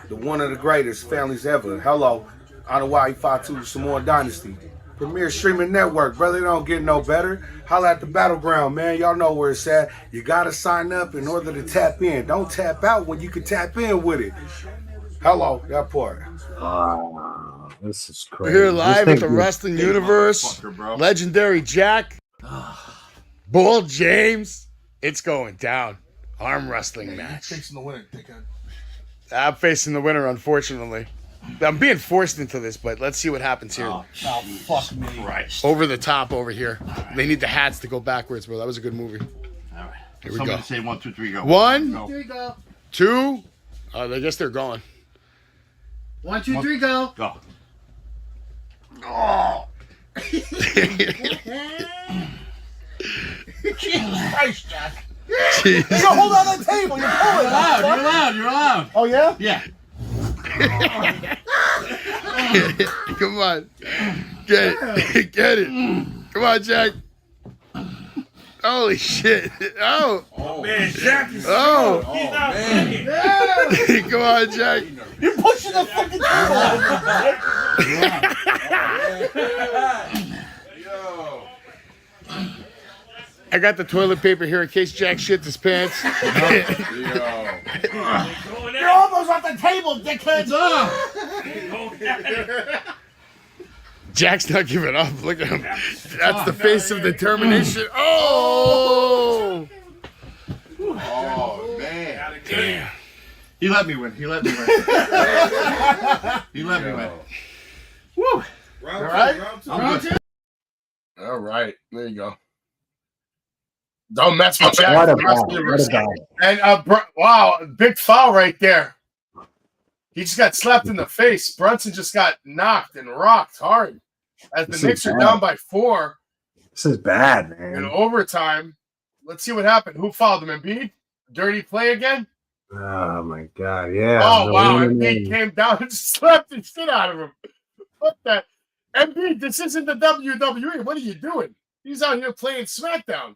The one of the greatest families ever. Hello. Anawai Fatu, Samoan Dynasty. Premier streaming network, brother. It don't get no better. Holla at the Battleground, man. Y'all know where it's at. You gotta sign up in order to tap in. Don't tap out when you can tap in with it. Hello, that part. This is crazy. We're here live at the Wrestling Universe. Legendary Jack. Bull James. It's going down. Arm wrestling match. Facing the winner, dickhead. I'm facing the winner, unfortunately. I'm being forced into this, but let's see what happens here. Oh fuck me. Christ. Over the top over here. They need the hats to go backwards, bro. That was a good movie. All right. Here we Somebody go. say 1, 2, 3, go. 1, Go. 2, 3, go. 2. I guess they're gone. 1, 2, 3, go. Go. Oh. Christ, Jack. You don't hold on the table. You're pulling. You're allowed. Oh, yeah? Yeah. Come on. Get it. Get it. Come on, Jack. Holy shit. Oh. Man, Jack is Oh. He's not man. Come on, Jack. You're pushing the fucking Yo. I got the toilet paper here in case Jack shits his pants. You're almost at the table, dickhead. Jack's not giving up. Look at him. That's the face of determination. Oh! Oh, man. Damn. He let me win. He let me win. He let me win. Woo! Round All right? I'm good. All right, there you go. Don't mess with Jack. What a ball. What a ball. And wow, big foul right there. He just got slapped in the face. Brunson just got knocked and rocked hard. As the Knicks are down by 4. This is bad, man. In overtime. Let's see what happened. Who fouled him? Embiid? Dirty play again? Oh my god, yeah. Oh wow, Embiid came down and slapped the shit out of him. What that? Embiid, this isn't the WWE. What are you doing? He's out here playing SmackDown.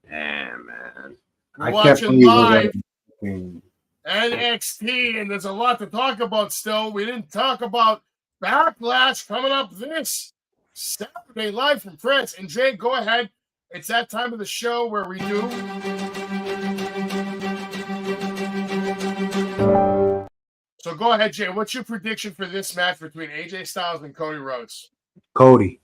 Damn, man. We're I can't watching believe live we're NXT, and there's a lot to talk about still. We didn't talk about Backlash coming up this Saturday live from France. And Jay, go ahead. It's that time of the show where we do. So go ahead, Jay. What's your prediction for this match between AJ Styles and Cody Rhodes? Cody.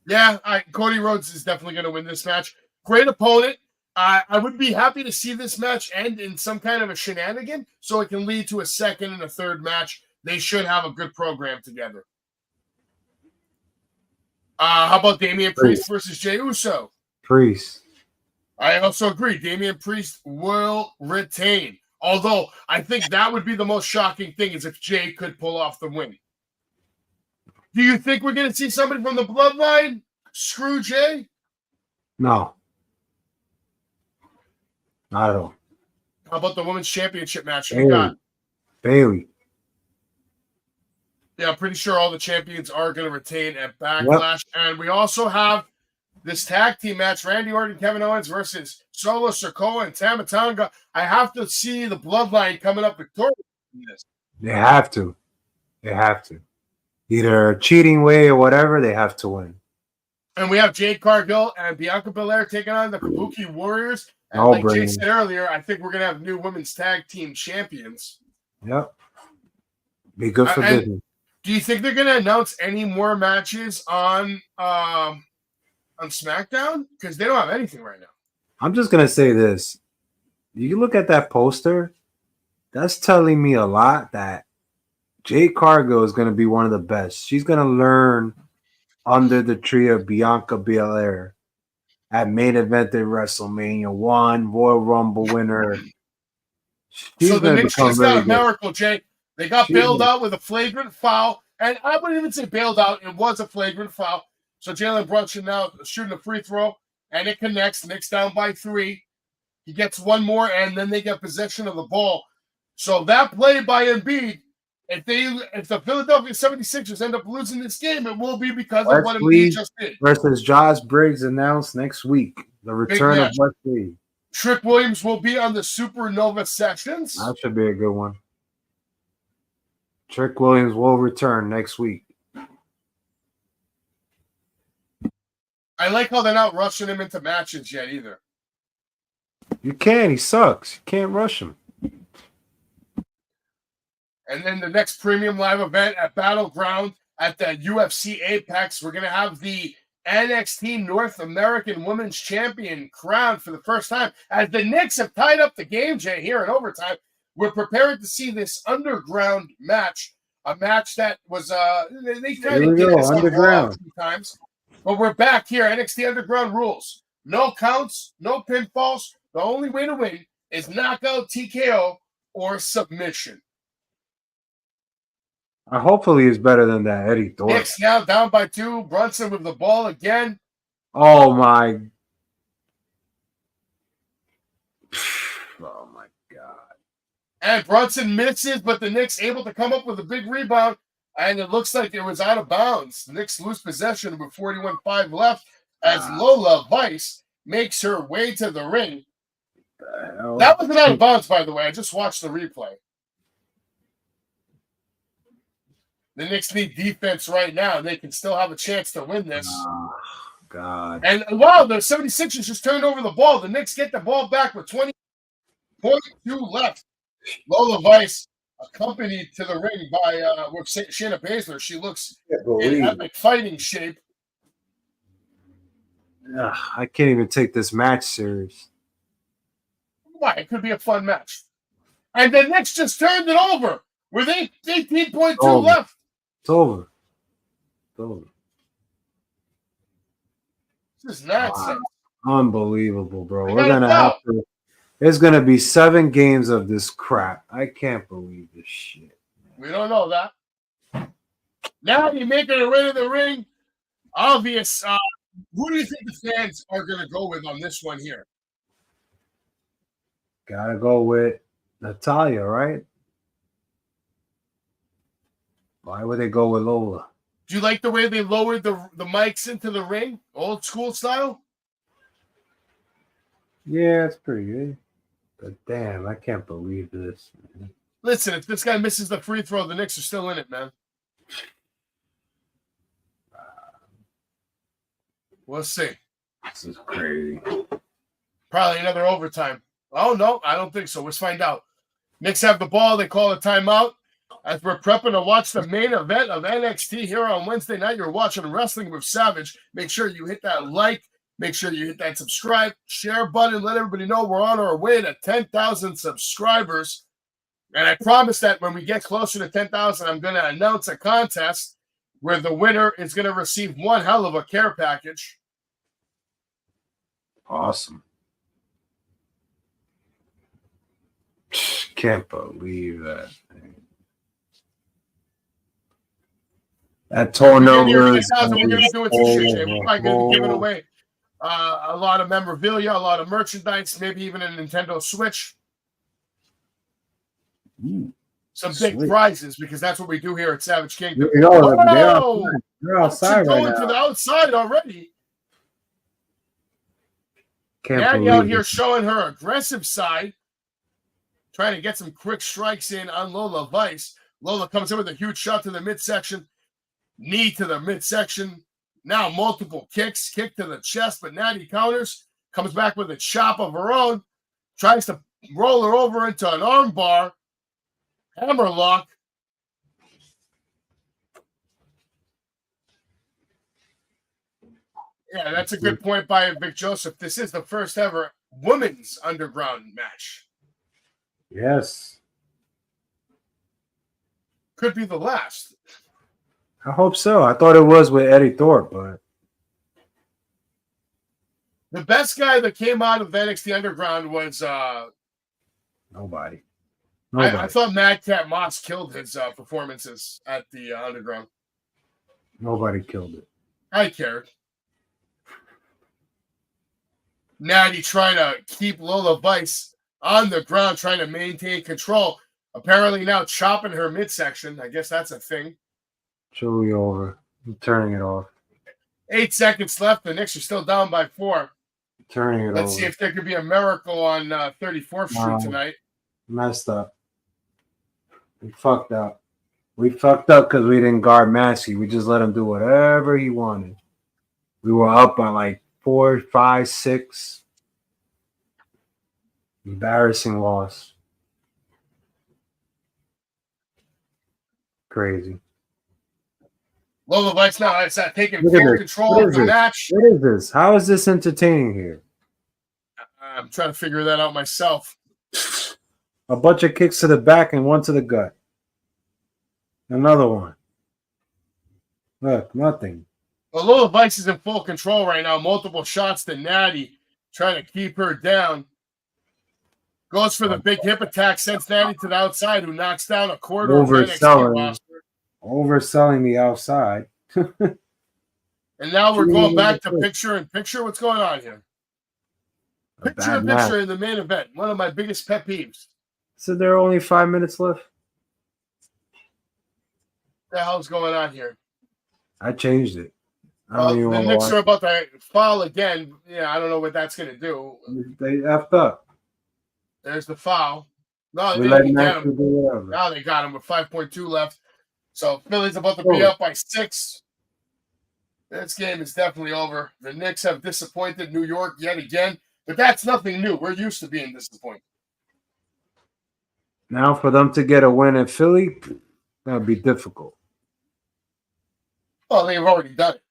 Yeah, Cody Rhodes is definitely going to win this match. Great opponent. I would be happy to see this match end in some kind of a shenanigan so it can lead to a second and a third match. They should have a good program together. How about Damian Priest versus Jey Uso? Priest. I also agree. Damian Priest will retain. Although I think that would be the most shocking thing is if Jey could pull off the win. Do you think we're going to see somebody from the Bloodline screw Jey? No. Not at all. How about the Women's Championship match we Bailey. got? Bailey. Yeah, I'm pretty sure all the champions are going to retain at Backlash. Yep. And we also have this tag team match, Randy Orton, Kevin Owens versus Solo Sikoa and Tama Tonga. I have to see the Bloodline coming up victorious in this. They have to. They have to. Either a cheating way or whatever, they have to win. And we have Jade Cargill and Bianca Belair taking on the Kabuki Warriors. And like Jay said earlier, I think we're going to have new women's tag team champions. Yep. Be good for business. Do you think they're going to announce any more matches on SmackDown? Because they don't have anything right now. I'm just gonna say this. You look at that poster, that's telling me a lot that Jade Cargill is gonna be one of the best. She's gonna learn under the tree of Bianca Belair at main event at WrestleMania 1, Royal Rumble winner. So the Knicks just got a miracle, Jay. They got bailed out with a flagrant foul. And I wouldn't even say bailed out. It was a flagrant foul. So Jalen Brunson now shooting a free throw, and it connects. Knicks down by 3. He gets one more, and then they get possession of the ball. So that play by Embiid, if the Philadelphia 76ers end up losing this game, it will be because of what Embiid just did. Versus Josh Briggs announced next week. The return of Wesley. Trick Williams will be on the Supernova Sessions. That should be a good one. Trick Williams will return next week. I like how they're not rushing him into matches yet either. You can. He sucks. You can't rush him. And then the next premium live event at Battleground at the UFC Apex, we're going to have the NXT North American Women's Champion crowned for the first time. As the Knicks have tied up the game, Jay, here in overtime, we're prepared to see this underground match, a match that was, they kind of did this underground a few times. But we're back here, NXT Underground rules. No counts, no pinfalls. The only way to win is knockout, TKO, or submission. Hopefully it's better than that Eddie Thorpe. Knicks now down by 2. Brunson with the ball again. Oh my God. And Brunson misses, but the Knicks able to come up with a big rebound, and it looks like it was out of bounds. The Knicks lose possession with 41-5 left as Lola Vice makes her way to the ring. That wasn't out of bounds, by the way. I just watched the replay. The Knicks need defense right now. They can still have a chance to win this. Oh, God. And wow, the 76ers just turned over the ball. The Knicks get the ball back with 20.2 left. Lola Vice accompanied to the ring by with Shayna Baszler. She looks in epic fighting shape. I can't even take this match serious. Why? It could be a fun match. And the Knicks just turned it over with 18.2 left. It's over. It's over. This is nonsense. Unbelievable, bro. We're gonna have to. There's gonna be 7 games of this crap. I can't believe this shit. We don't know that. Now you're making it right in the ring. Obvious. Who do you think the fans are gonna go with on this one here? Gotta go with Natalia, right? Why would they go with Lola? Do you like the way they lowered the mics into the ring? Old school style? Yeah, it's pretty good. But damn, I can't believe this, man. Listen, if this guy misses the free throw, the Knicks are still in it, man. We'll see. This is crazy. Probably another overtime. Oh, no, I don't think so. Let's find out. Knicks have the ball. They call a timeout. As we're prepping to watch the main event of NXT here on Wednesday night, you're watching Wrestling with Savage. Make sure you hit that like. Make sure you hit that subscribe, share button. Let everybody know we're on our way to 10,000 subscribers. And I promise that when we get closer to 10,000, I'm going to announce a contest where the winner is going to receive one hell of a care package. Awesome. Can't believe that. That tour number is we're going to do it too, we're probably going to be giving away a lot of memorabilia, a lot of merchandise, maybe even a Nintendo Switch. Some big prizes, because that's what we do here at Savage Kingdom. They're outside right now. To the outside already. Can't out here showing her aggressive side, trying to get some quick strikes in on Lola Vice. Lola comes in with a huge shot to the midsection. Knee to the midsection. Now multiple kicks. Kick to the chest, but Natty counters. Comes back with a chop of her own. Tries to roll her over into an armbar. Hammerlock. Yeah, that's a good point by Vic Joseph. This is the first ever women's underground match. Yes. Could be the last. I hope so. I thought it was with Eddie Thorpe, but the best guy that came out of NXT Underground was nobody. I thought Madcap Moss killed his performances at the Underground. Nobody killed it. I cared. Natty trying to keep Lola Vice on the ground, trying to maintain control. Apparently now chopping her midsection. I guess that's a thing. Truly over. I'm turning it off. 8 seconds left. The Knicks are still down by 4. Turning it Let's over. see if there could be a miracle on 34th Street tonight. Messed up. We fucked up. We fucked up because we didn't guard Massey. We just let him do whatever he wanted. We were up by like 4, 5, 6. Embarrassing loss. Crazy. Lola Vice now is taking full control of the match. What is this? How is this entertaining here? I'm trying to figure that out myself. A bunch of kicks to the back and one to the gut. Another one. Look, nothing. Well, Lola Vice is in full control right now. Multiple shots to Natty, trying to keep her down. Goes for the big hip attack, sends Natty to the outside, who knocks down a quarter of the NXT roster. Overselling the outside. And now we're going back to picture-in-picture. What's going on here? Picture-in-picture in the main event. One of my biggest pet peeves. So there are only 5 minutes left? What the hell's going on here? I changed it. The Knicks are about to foul again. Yeah, I don't know what that's going to do. They effed up. There's the foul. No, they didn't get him. Now they got him with 5.2 left. So Philly's about to be up by 6. This game is definitely over. The Knicks have disappointed New York yet again, but that's nothing new. We're used to being disappointed. Now for them to get a win in Philly, that would be difficult. Well, they've already done it.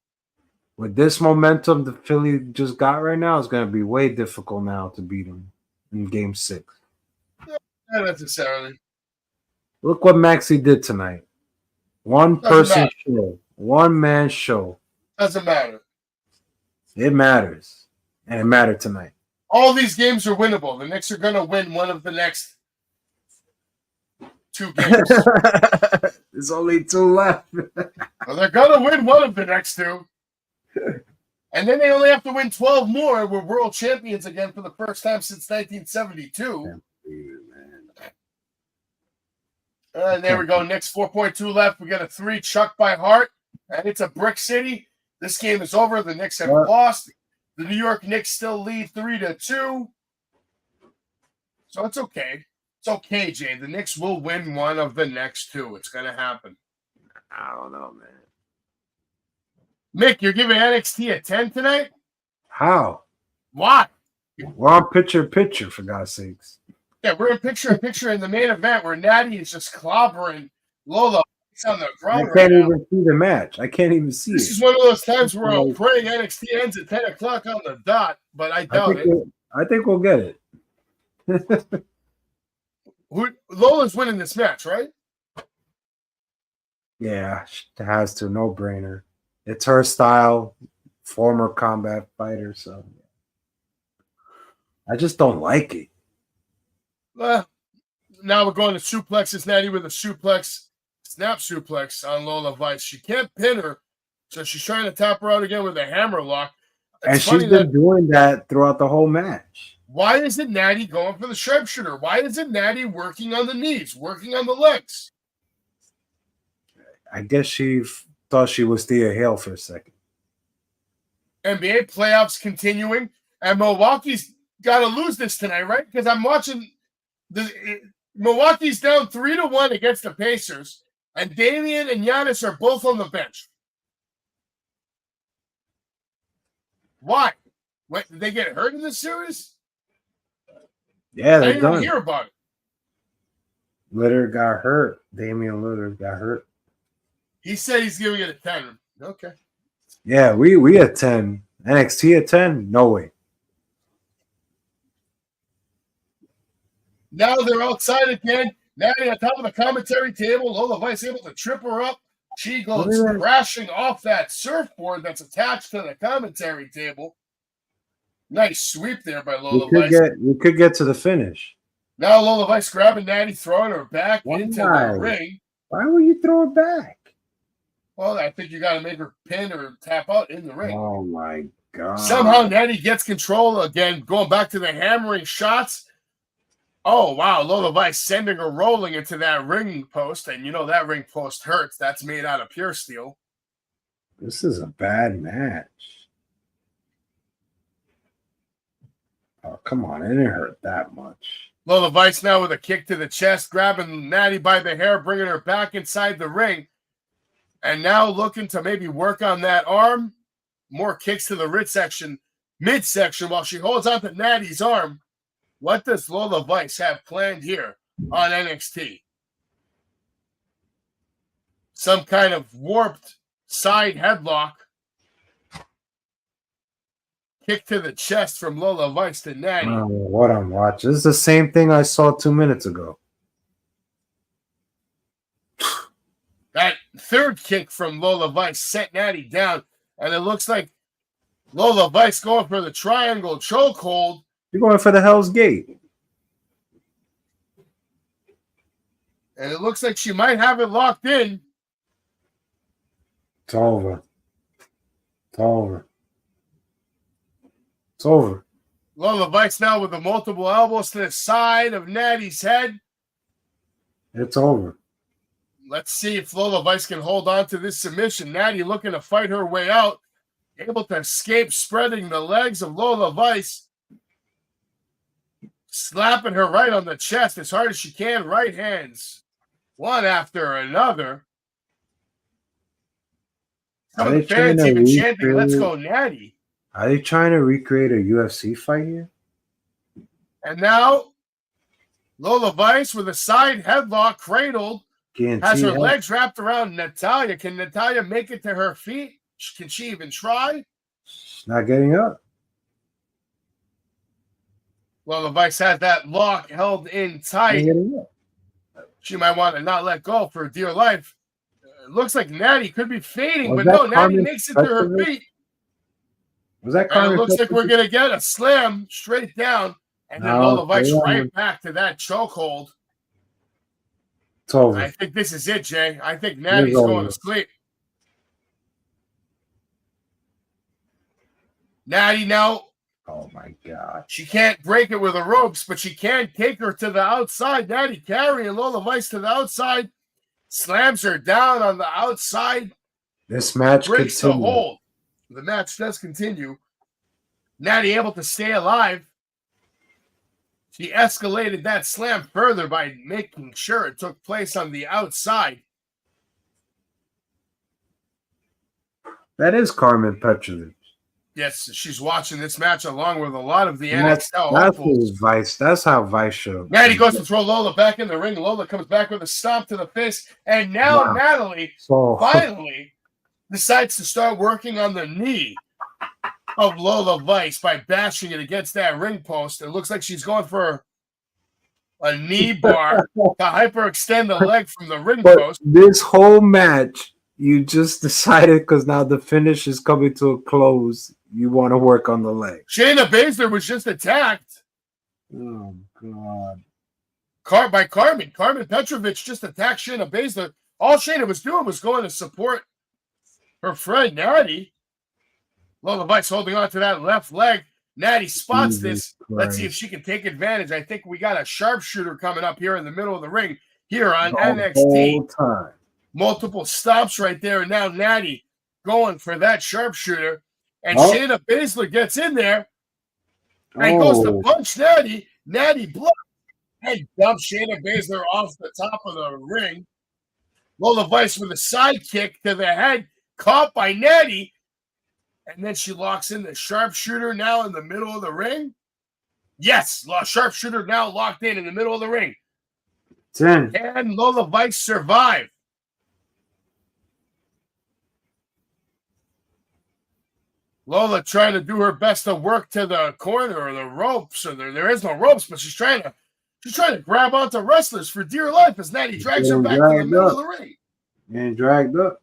With this momentum the Philly just got right now, it's going to be way difficult now to beat them in Game 6. Not necessarily. Look what Maxie did tonight. One person show. One man show. Doesn't matter. It matters. And it mattered tonight. All these games are winnable. The Knicks are going to win one of the next 2 games. There's only 2 left. Well, they're going to win one of the next 2. And then they only have to win 12 more. We're world champions again for the first time since 1972. And there we go. Knicks 4.2 left. We got a 3 chuck by Hart. And it's a brick city. This game is over. The Knicks have lost. The New York Knicks still lead 3-2. So it's okay. It's okay, Jay. The Knicks will win one of the next 2. It's going to happen. I don't know, man. Mick, you're giving NXT a 10 tonight? How? Why? We're on picture, for God's sakes. Yeah, we're in picture in the main event where Natty is just clobbering Lola on the ground. I can't even see the match. I can't even see This it. is one of those times where I'm praying NXT ends at 10 o'clock on the dot, but I doubt it. I think we'll get it. Lola's winning this match, right? Yeah, it has to. No brainer. It's her style, former combat fighter, so I just don't like it. Now we're going to suplexes. Natty with a suplex, snap suplex on Lola Vice. She can't pin her, so she's trying to tap her out again with a hammer lock. And she's been doing that throughout the whole match. Why isn't Natty going for the sharpshooter? Why isn't Natty working on the knees, working on the legs? I guess she thought she was Thea Hale for a second. NBA playoffs continuing, and Milwaukee's got to lose this tonight, right? Because I'm watching Milwaukee's down 3-1 against the Pacers, and Damian and Giannis are both on the bench. Why? What, did they get hurt in this series? Yeah, I they're didn't done. even hear about it. Lillard got hurt. Damian Lillard got hurt. He said he's giving it a 10. Okay. Yeah, we at 10. NXT at 10? No way. Now they're outside again. Natty on top of the commentary table. Lola Vice able to trip her up. She goes crashing off that surfboard that's attached to the commentary table. Nice sweep there by Lola Vice. You could get to the finish. Now Lola Vice grabbing Natty, throwing her back into the ring. Why would you throw her back? Well, I think you got to make her pin or tap out in the ring. Oh, my God. Somehow Natty gets control again, going back to the hammering shots. Oh, wow. Lola Vice sending her rolling into that ring post. And you know that ring post hurts. That's made out of pure steel. This is a bad match. Oh, come on. It didn't hurt that much. Lola Vice now with a kick to the chest, grabbing Natty by the hair, bringing her back inside the ring. And now looking to maybe work on that arm. More kicks to the midsection while she holds on to Natty's arm. What does Lola Vice have planned here on NXT? Some kind of warped side headlock. Kick to the chest from Lola Vice to Natty. I don't know what I'm watching. This is the same thing I saw 2 minutes ago. That third kick from Lola Vice set Natty down. And it looks like Lola Vice going for the triangle chokehold. You're going for the Hell's Gate. And it looks like she might have it locked in. It's over. It's over. It's over. Lola Vice now with the multiple elbows to the side of Natty's head. It's over. Let's see if Lola Vice can hold on to this submission. Natty looking to fight her way out. Able to escape, spreading the legs of Lola Vice. Slapping her right on the chest as hard as she can. Right hands. One after another. Some of the fans even chanting, "Let's go, Natty." Are they trying to recreate a UFC fight here? And now, Lola Vice with a side headlock cradled. Has her legs wrapped around Natalya. Can Natalya make it to her feet? Can she even try? She's not getting up. Lola Vice has that lock held in tight. She might want to not let go for dear life. It looks like Natty could be fading, but no, Natty makes it to her feet. Was that and it looks like we're going to get a slam straight down, and then Lola Vice right back to that chokehold. It's over. I think this is it, Jay. I think Natty's going to sleep. Natty now. Oh, my God. She can't break it with the ropes, but she can take her to the outside. Natty carrying Lola Vice to the outside. Slams her down on the outside. This match breaks the continues. hold. The match does continue. Natty able to stay alive. She escalated that slam further by making sure it took place on the outside. That is Carmen Petrovich. Yes, she's watching this match along with a lot of the That's NXT. Vice. That's how Vice should. Natty goes to throw Lola back in the ring. Lola comes back with a stomp to the face. And now Natalie finally decides to start working on the knee of Lola Vice by bashing it against that ring post. It looks like she's going for a knee bar to hyperextend the leg from the ring post. This whole match, you just decided because now the finish is coming to a close. You want to work on the leg. Shayna Baszler was just attacked. Oh, God. By Carmen. Carmen Petrovich just attacked Shayna Baszler. All Shayna was doing was going to support her friend Natty. Lola Vice holding on to that left leg. Natty spots this. Let's see if she can take advantage. I think we got a sharpshooter coming up here in the middle of the ring here on NXT. Multiple stops right there. And now Natty going for that sharpshooter. And Shayna Baszler gets in there and goes to punch Natty. Natty blocks and dumps Shayna Baszler off the top of the ring. Lola Vice with a side kick to the head, caught by Natty. And then she locks in the sharpshooter now in the middle of the ring. Yes, sharpshooter now locked in the middle of the ring. 10. Can Lola Vice survive? . Lola trying to do her best to work to the corner or the ropes, or there is no ropes, but she's trying to grab onto wrestlers for dear life as Natty drags her back to the middle of the ring. And dragged up.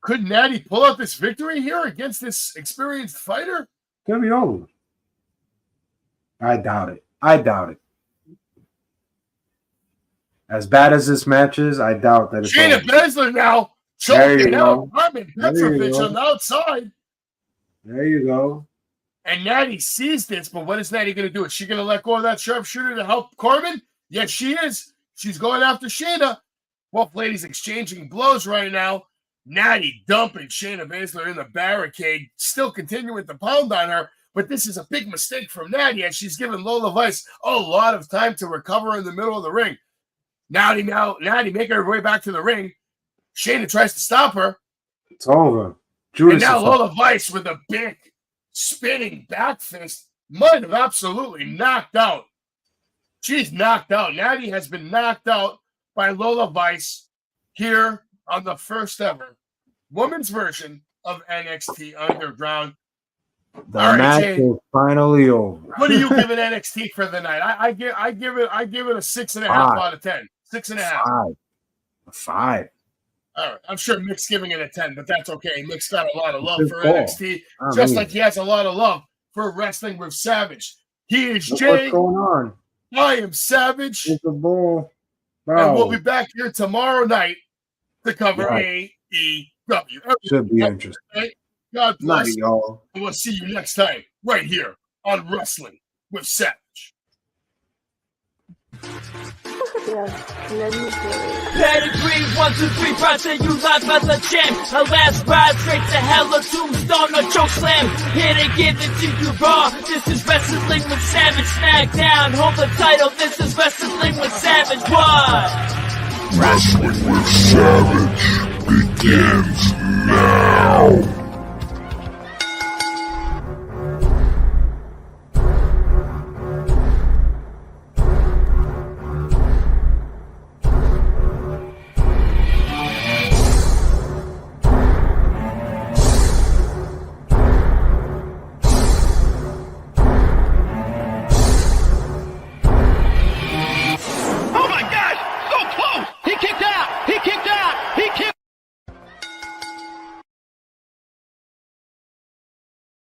Could Natty pull out this victory here against this experienced fighter? Could be over. I doubt it. I doubt it. As bad as this match is, I doubt that it's Shayna over. Baszler now choking out Carmen Petrovich on the outside. There you go. And Natty sees this, but what is Natty going to do? Is she going to let go of that sharpshooter to help Carmen? Yes, she is. She's going after Shayna. Both ladies exchanging blows right now. Natty dumping Shayna Baszler in the barricade, still continuing to pound on her. But this is a big mistake from Natty as she's given Lola Vice a lot of time to recover in the middle of the ring. Natty making her way back to the ring. Shayna tries to stop her. It's over. Judas and now Lola Vice with a big spinning back fist might have absolutely knocked out. She's knocked out. Natty has been knocked out by Lola Vice here on the first ever women's version of NXT Underground. The match is finally over. What do you give it NXT for the night? I give it a 6.5 out of 10. 6.5. 5. All right. I'm sure Mick's giving it a 10, but that's okay. Mick's got a lot of love for NXT, just like he has a lot of love for Wrestling with Savage. He is Jay. What's going on? I am Savage. It's a bull. And we'll be back here tomorrow night to cover AEW. Should be interesting. God bless Night, y'all. And we'll see you next time right here on Wrestling with Savage. Pedigree, 1, 2, 3, project you live as a champ. A last ride straight to hell, a tombstone, a choke slam. Here to give it to you raw. This is Wrestling with Savage. SmackDown, hold the title. This is Wrestling with Savage. What? Wrestling with Savage begins now.